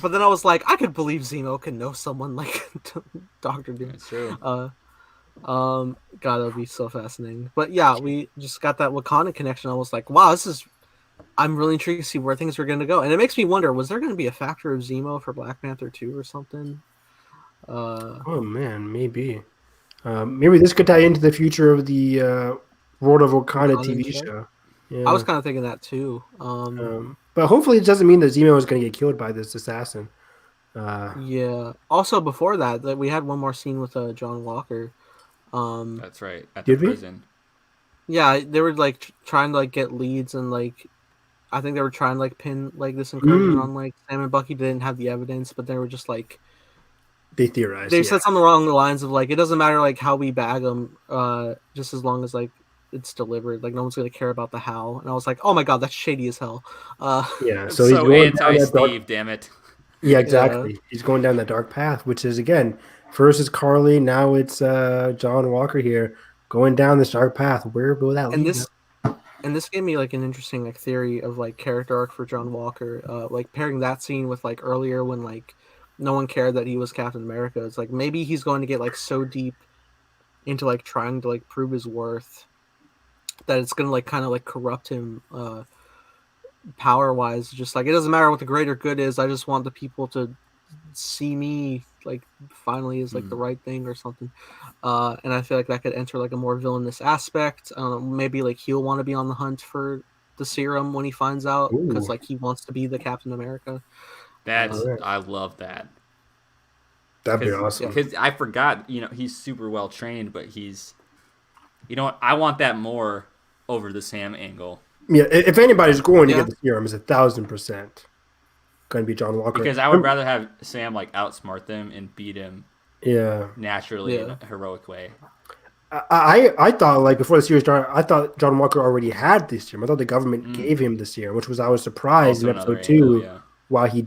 But then I was like, I could believe Zemo can know someone like Doctor Doom. That's true. God, that would be so fascinating. But yeah, we just got that Wakanda connection. I was like, wow, I'm really intrigued to see where things are going to go. And it makes me wonder, was there going to be a factor of Zemo for Black Panther 2 or something? Oh man, maybe. Maybe this could tie into the future of the World of Wakanda TV show. Yeah. I was kind of thinking that too. But hopefully it doesn't mean that Zemo is going to get killed by this assassin. Yeah. Also, before that we had one more scene with John Walker. That's right. At the prison. Yeah, they were like trying to like get leads, and like I think they were trying to like pin like this incursion on like Sam and Bucky. Didn't have the evidence, but they were just like they theorized. They said something along the lines of like, it doesn't matter like how we bag them, just as long as like it's delivered. Like no one's gonna care about the how. And I was like, oh my god, that's shady as hell. Yeah, so he's anti-Steve, damn it. Yeah, exactly. Yeah. He's going down that dark path, which is again, first is Carly, now it's John Walker here going down this dark path. Where will that lead? And this gave me like an interesting like theory of like character arc for John Walker. Like pairing that scene with like earlier when like no one cared that he was Captain America. It's like maybe he's going to get like so deep into like trying to like prove his worth that it's gonna like kind of like corrupt him power wise. Just like it doesn't matter what the greater good is, I just want the people to see me like finally is like the right thing or something. And I feel like that could enter like a more villainous aspect. Maybe like he'll want to be on the hunt for the serum when he finds out, because like he wants to be the Captain America. I love that. That'd be awesome. Because I forgot, he's super well trained, but he's, I want that more over the Sam angle. Yeah, if anybody's going to get the serum, it's 1,000% going to be John Walker. Because I would rather have Sam like outsmart them and beat him. Yeah, naturally in a heroic way. I thought like before the series started, I thought John Walker already had the serum. I thought the government gave him the serum, which was I was surprised also in episode 2 while he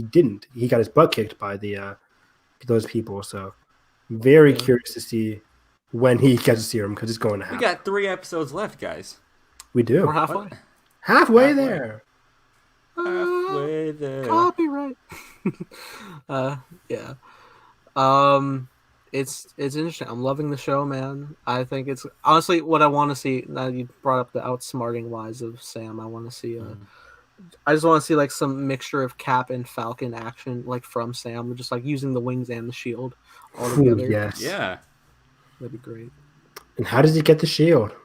didn't. He got his butt kicked by those people. So very curious to see when he gets a serum because it's going to happen. We got 3 episodes left, guys. We do. We're halfway. Halfway there. Halfway there. Copyright. Yeah. It's interesting. I'm loving the show, man. I think it's honestly what I want to see. Now you brought up the outsmarting wise of Sam. I want to see. I just want to see like some mixture of Cap and Falcon action, like from Sam, just like using the wings and the shield all together. Yes. Yeah. That'd be great. And how does he get the shield?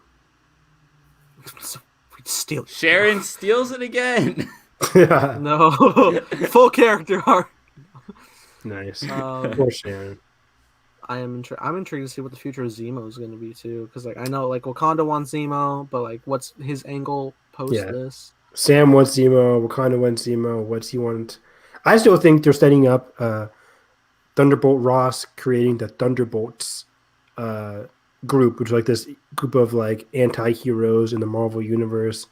Steal. Sharon steals it again. No, full character arc. Nice. Poor Sharon. I'm intrigued to see what the future of Zemo is going to be too, because like I know like Wakanda wants Zemo, but like what's his angle post this? Sam wants Zemo. Wakanda wants Zemo. What's he want? I still think they're setting up Thunderbolt Ross creating the Thunderbolts group, which is like this group of like anti-heroes in the Marvel universe,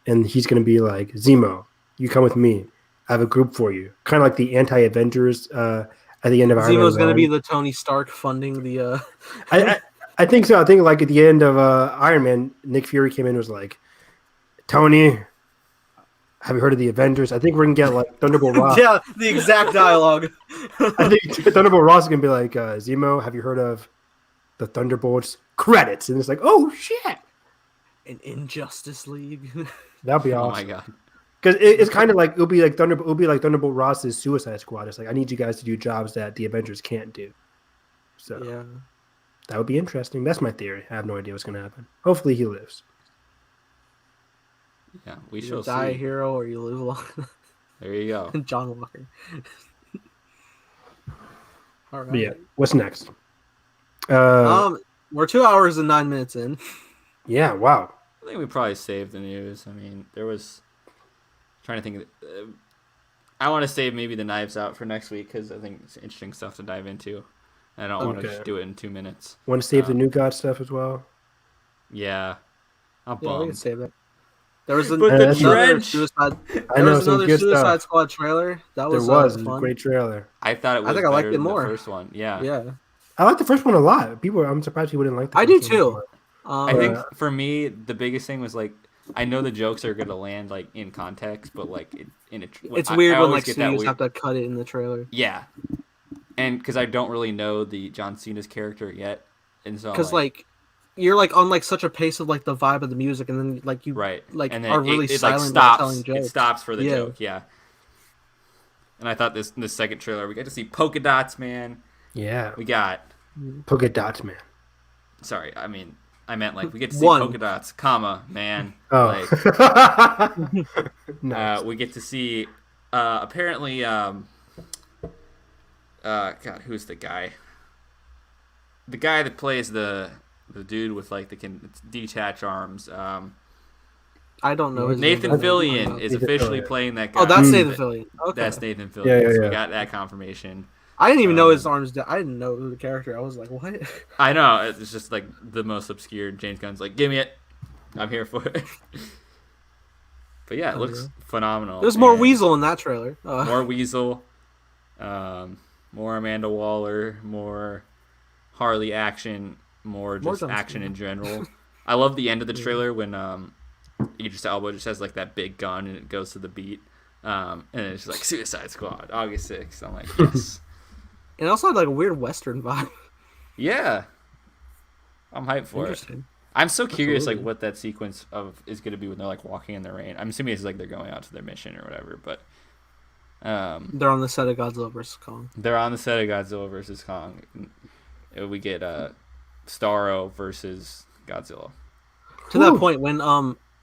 and he's going to be like, Zemo, you come with me. I have a group for you. Kind of like the anti-Avengers at the end of Iron Man. Zemo's going to be the Tony Stark funding the. I think so. I think like at the end of Iron Man, Nick Fury came in and was like, Tony, have you heard of the Avengers? I think we're going to get like Thunderbolt Ross. Yeah, the exact dialogue. I think Thunderbolt Ross is going to be like, Zemo, have you heard of the Thunderbolts? Credits. And it's like, oh, shit. An Injustice League. That'd be awesome. Oh, my God. Because it's kind of like it'll be like Thunderbolt Ross's Suicide Squad. It's like I need you guys to do jobs that the Avengers can't do. So yeah, that would be interesting. That's my theory. I have no idea what's going to happen. Hopefully he lives. Yeah, we you shall die a see. hero or you live long. There you go. John Walker. All right. But yeah. What's next? We're 2 hours and 9 minutes in. Yeah. Wow. I think we probably saved the news. I mean, there was trying to think. I want to save maybe the Knives Out for next week because I think it's interesting stuff to dive into. I don't want to just do it in 2 minutes. Want to save the New God stuff as well? Yeah. I'm Yeah, we can bummed. save it. There was the trench. Suicide. I know was some another good Suicide stuff. Squad trailer. That was There was a fun. great trailer. I thought it was I think I liked better it than more. the first one. Yeah. Yeah, I like the first one a lot. I'm surprised people didn't like the I first do one. too. I think for me, the biggest thing was like, I know the jokes are gonna land like in context, but like it's weird when always like get that studios weird- have to cut it in the trailer. Yeah, and because I don't really know the John Cena's character yet, and so Because like you're like on like such a pace of like the vibe of the music, and then like you right, like and then are really it silent like while stops. telling jokes. It stops for the Yeah. joke, yeah. And I thought this second trailer we got to see polka dots, man. Yeah. We got Polka dots, man. sorry, I meant like we get to see One. polka dots, comma, man. Oh. Like, Nice. we get to see apparently God, who's the guy? The guy that plays the dude with like the can detach arms. I don't know. his Nathan name. Fillion is Nathan officially Fillion. playing that guy. Oh, that's Mm. Nathan Fillion. Okay. That's Nathan Fillion. Yeah, yeah, So we yeah. got that confirmation. I didn't even know his arms. I didn't know the character. I was like, what? I know it's just like the most obscure. James Gunn's like, give me it. I'm here for it. But yeah, it looks phenomenal. There's more and Weasel in that trailer. More Weasel. More Amanda Waller. More Harley action. More just John action Cena. in general. I love the end of the trailer when Idris Elba just has like that big gun and it goes to the beat. And it's just like Suicide Squad, August 6th. I'm like, yes. And it also had like a weird Western vibe. Yeah. I'm hyped for it. Interesting. I'm so curious like Absolutely. what that sequence of is going to be when they're like walking in the rain. I'm assuming it's like they're going out to their mission or whatever, but They're on the set of Godzilla vs Kong. they're on the set of Godzilla versus Kong. We get Starro versus Godzilla. To that Whew. point, when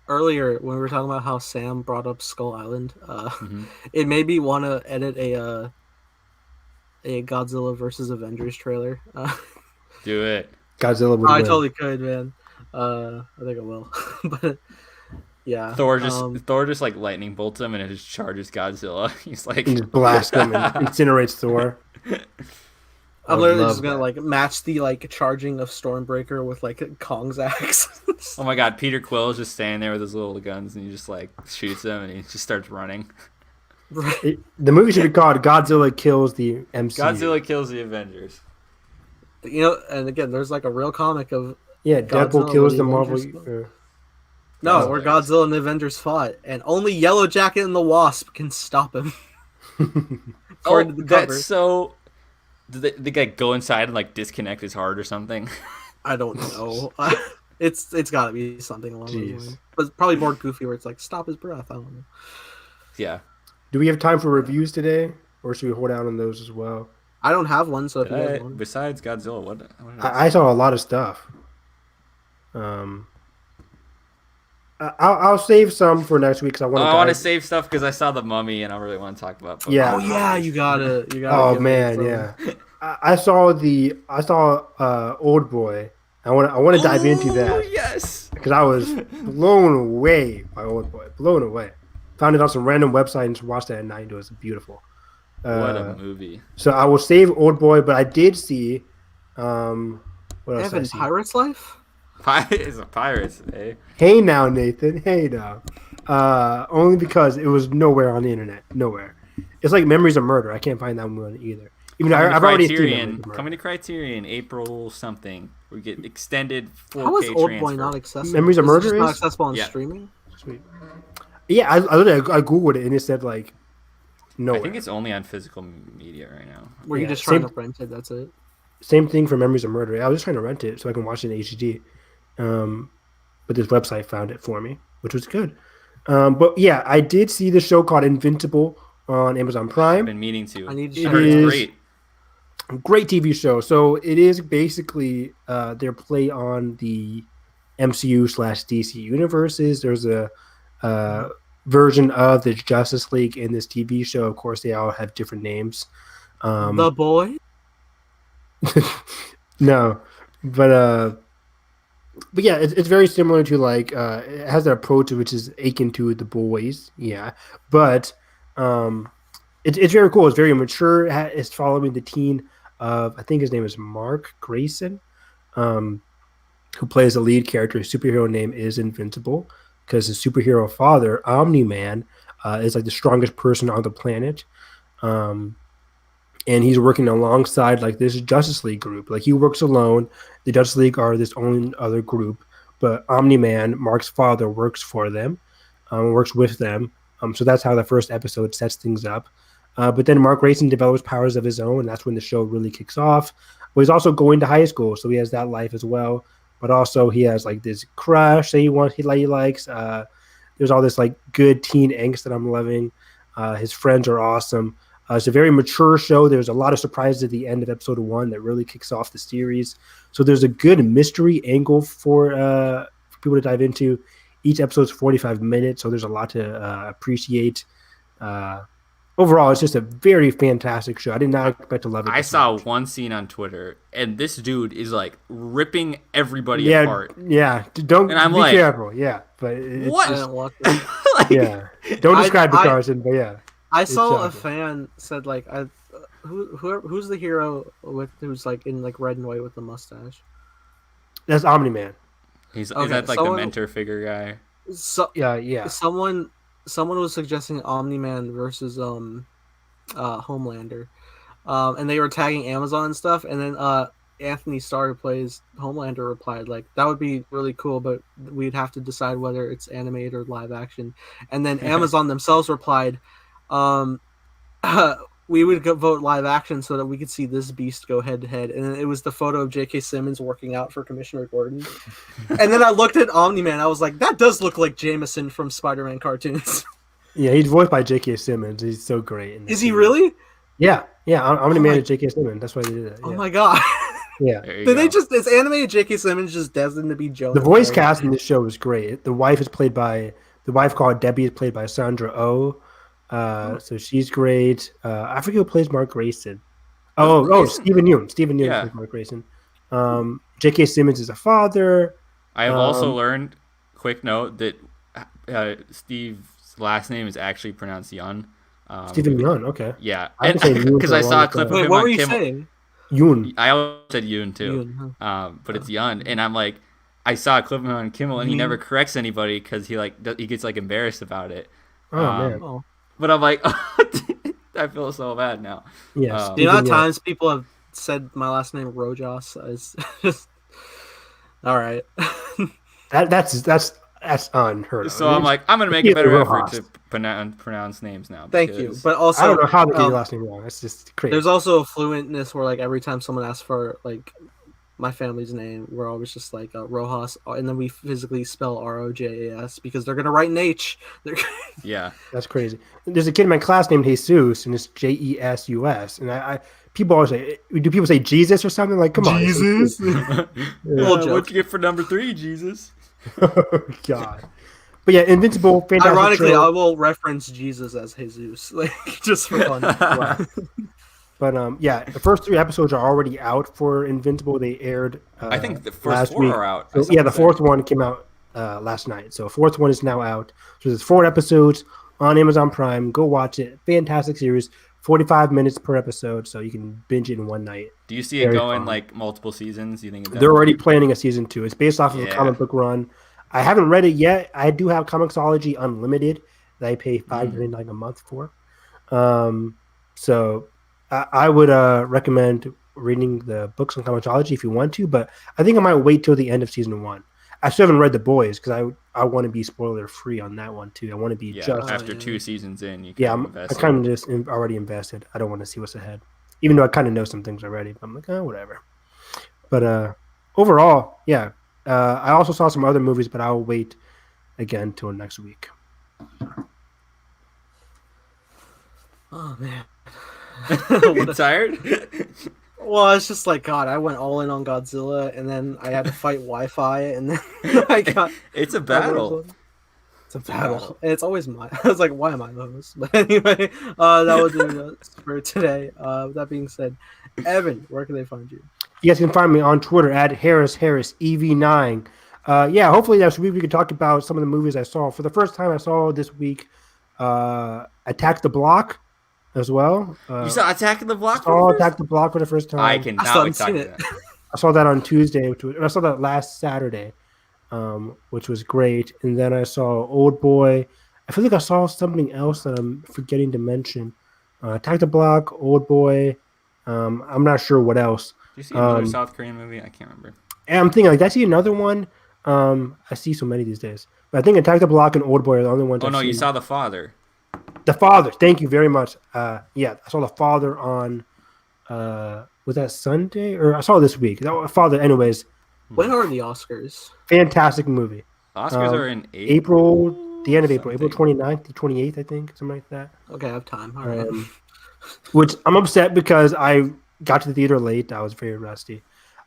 earlier when we were talking about how Sam brought up Skull Island, it made me want to edit a Godzilla versus Avengers trailer. Do it. Godzilla would I win. totally could, man. I think I will. But yeah, Thor just like lightning bolts him and it just charges Godzilla. He's like And just blast him and incinerates Thor. I'm would literally love just gonna that. like match the like charging of Stormbreaker with like Kong's axe. Oh my god, Peter Quill is just standing there with his little guns and he just like shoots them and he just starts running. Right. The movie should be called Godzilla Kills the MCU. Godzilla kills the Avengers. You know, and again, there's like a real comic of Yeah, Godzilla Deadpool kills with the the Marvel. Avengers. no, where hilarious. Godzilla and the Avengers fought, and only Yellow Jacket and the Wasp can stop him. According to the cover. That's so. Did they like go inside and like disconnect his heart or something? I don't know. It's got to be something along those Jeez. lines, but it's probably more goofy where it's like stop his breath. I don't know. Yeah. Do we have time for reviews today, or should we hold out on those as well? I don't have one, so if you guys want. Besides Godzilla, what did I saw a lot of stuff. I'll save some for next week because I want to. I want to save stuff because I saw the Mummy and I really want to talk about. Pokemon. Yeah. Oh yeah, you gotta. Oh give man, it yeah. I saw Old Boy. I want to dive into that Yes. because I was blown away by Old Boy. Blown away. Found it on some random website and just watched that at night. It was beautiful. What a movie. So I will save Old Boy, but I did see. What else? did I Evan, see? Pirate's Life. It's a Pirates, eh? Hey now, Nathan. Hey now. Only because it was nowhere on the internet. Nowhere. It's like Memories of Murder. I can't find that one either. Even though I've already seen Memories of Murder. Coming to Criterion, April something. We get extended 4K How is Old transfer. Boy not accessible? Memories of Murder is is not accessible on streaming. Sweet. Yeah, I googled it and it said like nowhere. I think it's only on physical media right now. Were you just trying to rent it? That's it. Same thing for Memories of Murder. I was just trying to rent it so I can watch it in HD. But this website found it for me, which was good. But yeah, I did see the show called Invincible on Amazon Prime. I've been meaning to. I need to check it. It's great. Great TV show. So it is basically their play on the MCU/DC universes. There's a version of the Justice League in this TV show. Of course, they all have different names. The Boy? No, but yeah, it's very similar to like it has an approach which is akin to The Boys. Yeah, but it's very cool. It's very mature. It's following the teen of, I think his name is Mark Grayson, who plays the lead character. His superhero name is Invincible because his superhero father, Omni-Man, is like the strongest person on the planet. And he's working alongside like this Justice League group. Like he works alone. The Justice League are this only other group, but Omni-Man, Mark's father, works for them, works with them. So that's how the first episode sets things up. But then Mark Grayson develops powers of his own, and that's when the show really kicks off. But he's also going to high school, so he has that life as well. But also he has like this crush that he likes. There's all this like good teen angst that I'm loving. His friends are awesome. It's a very mature show. There's a lot of surprises at the end of episode 1 that really kicks off the series. So there's a good mystery angle for people to dive into. Each episode's 45 minutes, so there's a lot to appreciate. Overall, it's just a very fantastic show. I did not expect to love it. I saw one scene on Twitter, and this dude is like ripping everybody apart. Yeah, don't. And I'm be careful. Yeah, but it's what? Just, like, yeah, don't describe the Carson, but yeah. I saw a fan said like, who's the hero who's like in like red and white with the mustache? That's Omni-Man. Is that like the mentor figure guy? So yeah. Someone was suggesting Omni-Man versus Homelander, and they were tagging Amazon and stuff, and then Anthony Starr, who plays Homelander, replied like that would be really cool, but we'd have to decide whether it's animated or live action. And then Amazon themselves replied, we would vote live action so that we could see this beast go head to head. And it was the photo of J.K. Simmons working out for Commissioner Gordon. And then I looked at Omni-Man. I was like, that does look like Jameson from Spider-Man cartoons. Yeah, he's voiced by J.K. Simmons. He's so great. Is he really? Yeah. Omni-Man is J.K. Simmons. That's why they did that. Yeah. Oh my god. Yeah. Is animated J.K. Simmons just destined to be Joe? The voice cast in this show is great. The wife called Debbie is played by Sandra Oh. So she's great. I forget who plays Mark Grayson. Stephen Yeun. Stephen Yeun plays Mark Grayson. J.K. Simmons is a father. I have also learned, quick note, that Steve's last name is actually pronounced Yeun. Stephen Yeun, okay. Yeah, because I saw a clip of him what on were you Kimmel. saying? Yoon. I always said Yoon too, but it's Yeun, and I'm like, I saw a clip of him on Kimmel, and he never corrects anybody because he gets like embarrassed about it. Man. But I'm like, I feel so bad now. Yes. You know how times people have said my last name Rojas is just all right. That's unheard of. So I'm like, I'm gonna make a better effort to pronounce names now. Thank you, but also I don't know how to get your last name wrong. That's just crazy. There's also a fluentness where like every time someone asks for like my family's name, we're always just like Rojas, and then we physically spell Rojas because they're gonna write an H. Yeah, that's crazy. There's a kid in my class named Jesus, and it's Jesus, and I people always say, do people say Jesus or something? Like, come on, Jesus. What'd you get for number 3, Jesus? Oh God. But yeah, Invincible, fantastic. Ironically, show. I will reference Jesus as Jesus, like just for fun. Wow. But yeah, the first 3 episodes are already out for Invincible. They aired. I think the first 4 are out. So, yeah, the 4th one came out last night. So 4th one is now out. So there's 4 episodes on Amazon Prime. Go watch it. Fantastic series. 45 minutes per episode, so you can binge it in one night. Do you see it going like multiple seasons? You think they're already planning a season 2? It's based off of a comic book run. I haven't read it yet. I do have Comixology Unlimited that I pay $5.99 a month for. So I would recommend reading the books on Comixology if you want to, but I think I might wait till the end of season 1. I still haven't read The Boys because I want to be spoiler free on that one too. I want to be just after 2 seasons in. You can I kind of just already invested. I don't want to see what's ahead, even though I kind of know some things already. But I'm like, whatever. But overall, yeah. I also saw some other movies, but I'll wait again till next week. Oh man, You tired? Well, it's just like God. I went all in on Godzilla, and then I had to fight Wi-Fi, and then I got. It's a battle. It's a battle, and it's always mine. I was like, why am I the host? But anyway, that will do it for today. With that being said, Evan, where can they find you? You guys can find me on Twitter at HarrisEV9. Yeah, hopefully next week we can talk about some of the movies I saw. For the first time, I saw this week Attack the Block as well. You saw Attack the Block? I saw Attack the Block for the first time. I cannot wait to talk about that. I saw that on Tuesday. I saw that last Saturday, which was great. And then I saw Old Boy. I feel like I saw something else that I'm forgetting to mention. Attack the Block, Old Boy. I'm not sure what else. Did you see another South Korean movie? I can't remember. And I'm thinking, like, did I see another one? I see so many these days. But I think Attack the Block and Old Boy are the only ones Oh, I've no, seen. you saw The Father. The Father. Thank you very much. Yeah, I saw The Father on, was that Sunday? Or I saw it this week. Father, anyways. When are the Oscars? Fantastic movie. Oscars are in April, the end of April. April 29th, the 28th, I think, something like that. Okay, I have time. All right. Which I'm upset because I got to the theater late. I was very rusty.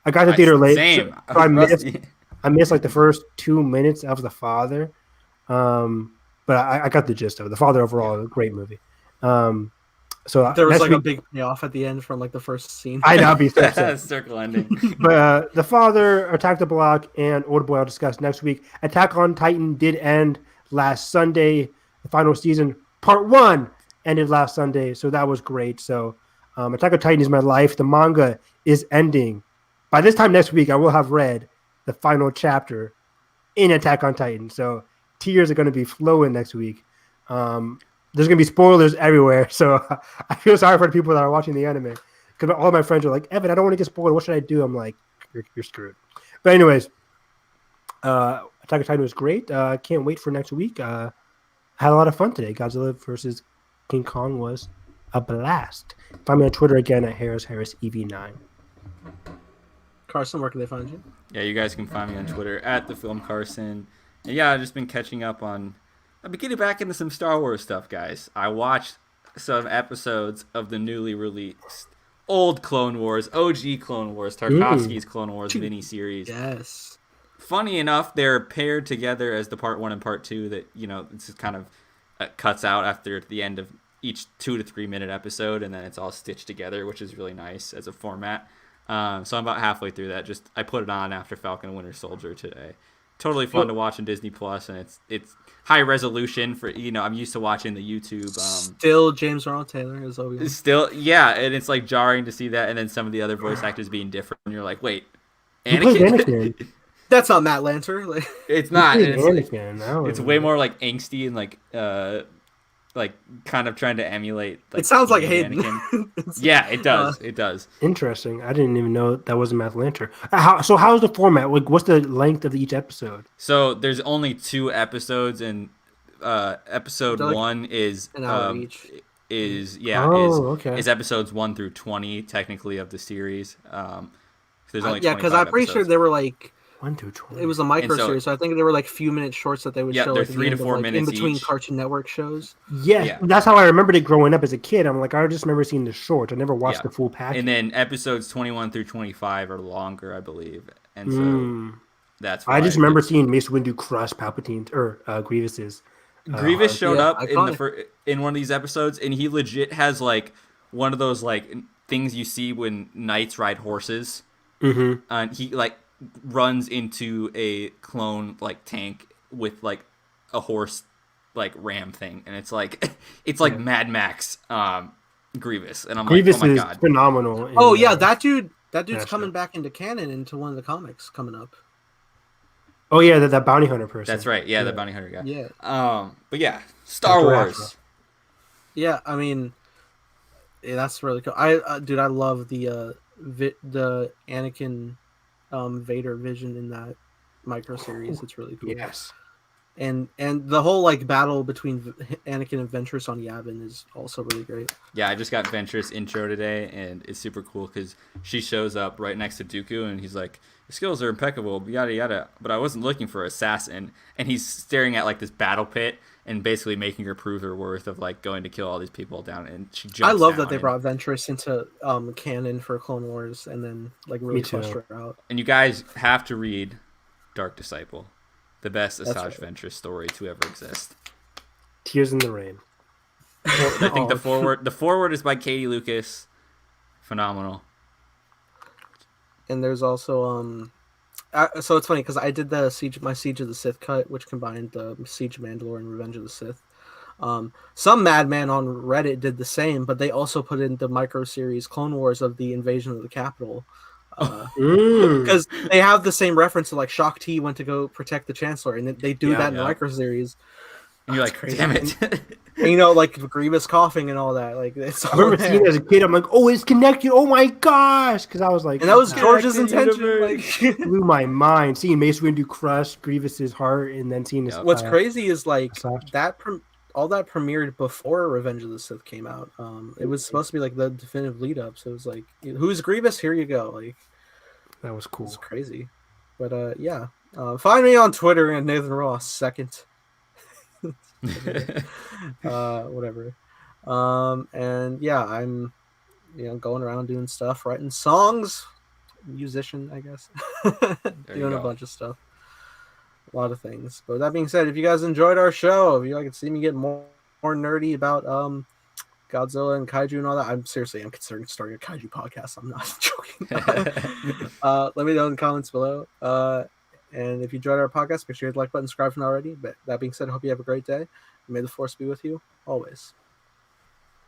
I got to the theater late. Same. So I missed like the first 2 minutes of The Father. But I got the gist of it. The Father overall, a great movie. So there was like a big payoff at the end from like the first scene. I'd be so upset. Circle ending. But The Father, Attack the Block, and Old Boy I'll discuss next week. Attack on Titan did end last Sunday. The final season, part 1, ended last Sunday. So that was great. So Attack on Titan is my life. The manga is ending. By this time next week, I will have read the final chapter in Attack on Titan. So tears are going to be flowing next week. There's going to be spoilers everywhere. So I feel sorry for the people that are watching the anime. Because all my friends are like, Evan, I don't want to get spoiled. What should I do? I'm like, you're screwed. But anyways, Attack on Titan was great. Can't wait for next week. Had a lot of fun today. Godzilla versus King Kong was a blast. Find me on Twitter again at HarrisEV9. Carson, where can they find you? Yeah, you guys can find me on Twitter at @thefilmcarson. And yeah, I've just been catching up on. I've been getting back into some Star Wars stuff, guys. I watched some episodes of the newly released old Clone Wars, OG Clone Wars, Tarkovsky's Clone Wars miniseries. Yes. Funny enough, they're paired together as the part 1 and part 2 that, this is kind of cuts out after the end of each 2 to 3 minute episode, and then it's all stitched together, which is really nice as a format. So I'm about halfway through that. I put it on after Falcon and Winter Soldier today. Totally fun to watch on Disney Plus, and it's high resolution for I'm used to watching the YouTube. Still James Earl Taylor is always still and it's like jarring to see that, and then some of the other voice actors being different, and you're like, wait, Anakin? That's not Matt Lanter. It's not. Anakin. It's way more like angsty and like kind of trying to emulate. It sounds like Hayden. Yeah, it does. It does. Interesting. I didn't even know that was Matt Lanter. So how's the format? Like, what's the length of each episode? So there's only 2 episodes, and episode 1 is an hour each. Is episodes 1 through 20 technically of the series. There's only because I'm pretty sure they were like 1 through 20. It was a micro series, so I think they were like few minute shorts that they would show. They're like, 3 to 4 minutes in between each. Cartoon Network shows. Yeah, that's how I remembered it growing up as a kid. I'm like, I just remember seeing the shorts. I never watched the full package. And then episodes 21 through 25 are longer, I believe. And so that's why I just remember seeing Mace Windu crush Palpatine or Grievous's. Grievous showed up in one of these episodes, and he legit has like one of those like things you see when knights ride horses. Mm-hmm. And he like runs into a clone like tank with like a horse like ram thing, and it's like Mad Max Grievous, and I'm Grievous like, oh my god, is phenomenal. That dude's coming back into canon into one of the comics coming up. Oh yeah, that bounty hunter person. That's right. Yeah, the bounty hunter guy. Yeah. But yeah, Star Wars. Yeah, I mean, that's really cool. Dude, I love the Anakin, Vader vision in that micro series. It's really cool. Yes. And the whole like battle between Anakin and Ventress on Yavin is also really great. Yeah, I just got Ventress intro today, and it's super cool because she shows up right next to Dooku, and he's like, "Your skills are impeccable, yada yada." But I wasn't looking for assassin, and he's staring at like this battle pit and basically making her prove her worth of like going to kill all these people down. And she jumps. I love down that they brought Ventress into canon for Clone Wars, and then like really fleshed her out. And you guys have to read Dark Disciple. The best Asajj right. Ventress story to ever exist. Tears in the Rain. I think the forward is by Katie Lucas. Phenomenal. And there's also so it's funny because I did the Siege of the Sith cut, which combined the Siege of Mandalore and Revenge of the Sith. Some madman on Reddit did the same, but they also put in the micro series Clone Wars of the invasion of the Capitol. Because they have the same reference to like Shaak Ti went to go protect the Chancellor, and they do that in the micro series. And you're like, crazy. Damn it! And, like Grievous coughing and all that. Like it's. I remember seeing it as a kid. I'm like, oh, it's connected. Oh my gosh! Because I was like, and that was George's intention. Like, blew my mind. Seeing Mace Windu crush Grievous's heart, and then seeing his. What's crazy is like that. All that premiered before Revenge of the Sith came out. It was supposed to be like the definitive lead up. So it was like, who's Grievous? Here you go. Like. That was cool. It's crazy. But yeah. Find me on Twitter and Nathan Ross second. Whatever. And yeah, I'm going around doing stuff, writing songs, musician, I guess. Doing a bunch of stuff. A lot of things. But with that being said, if you guys enjoyed our show, if you like to see me get more nerdy about Godzilla and kaiju and all that, I'm considering starting a kaiju podcast. I'm not joking. Let me know in the comments below. And if you enjoyed our podcast, make sure you hit the like button, subscribe if not already. But that being said, I hope you have a great day. May the force be with you always.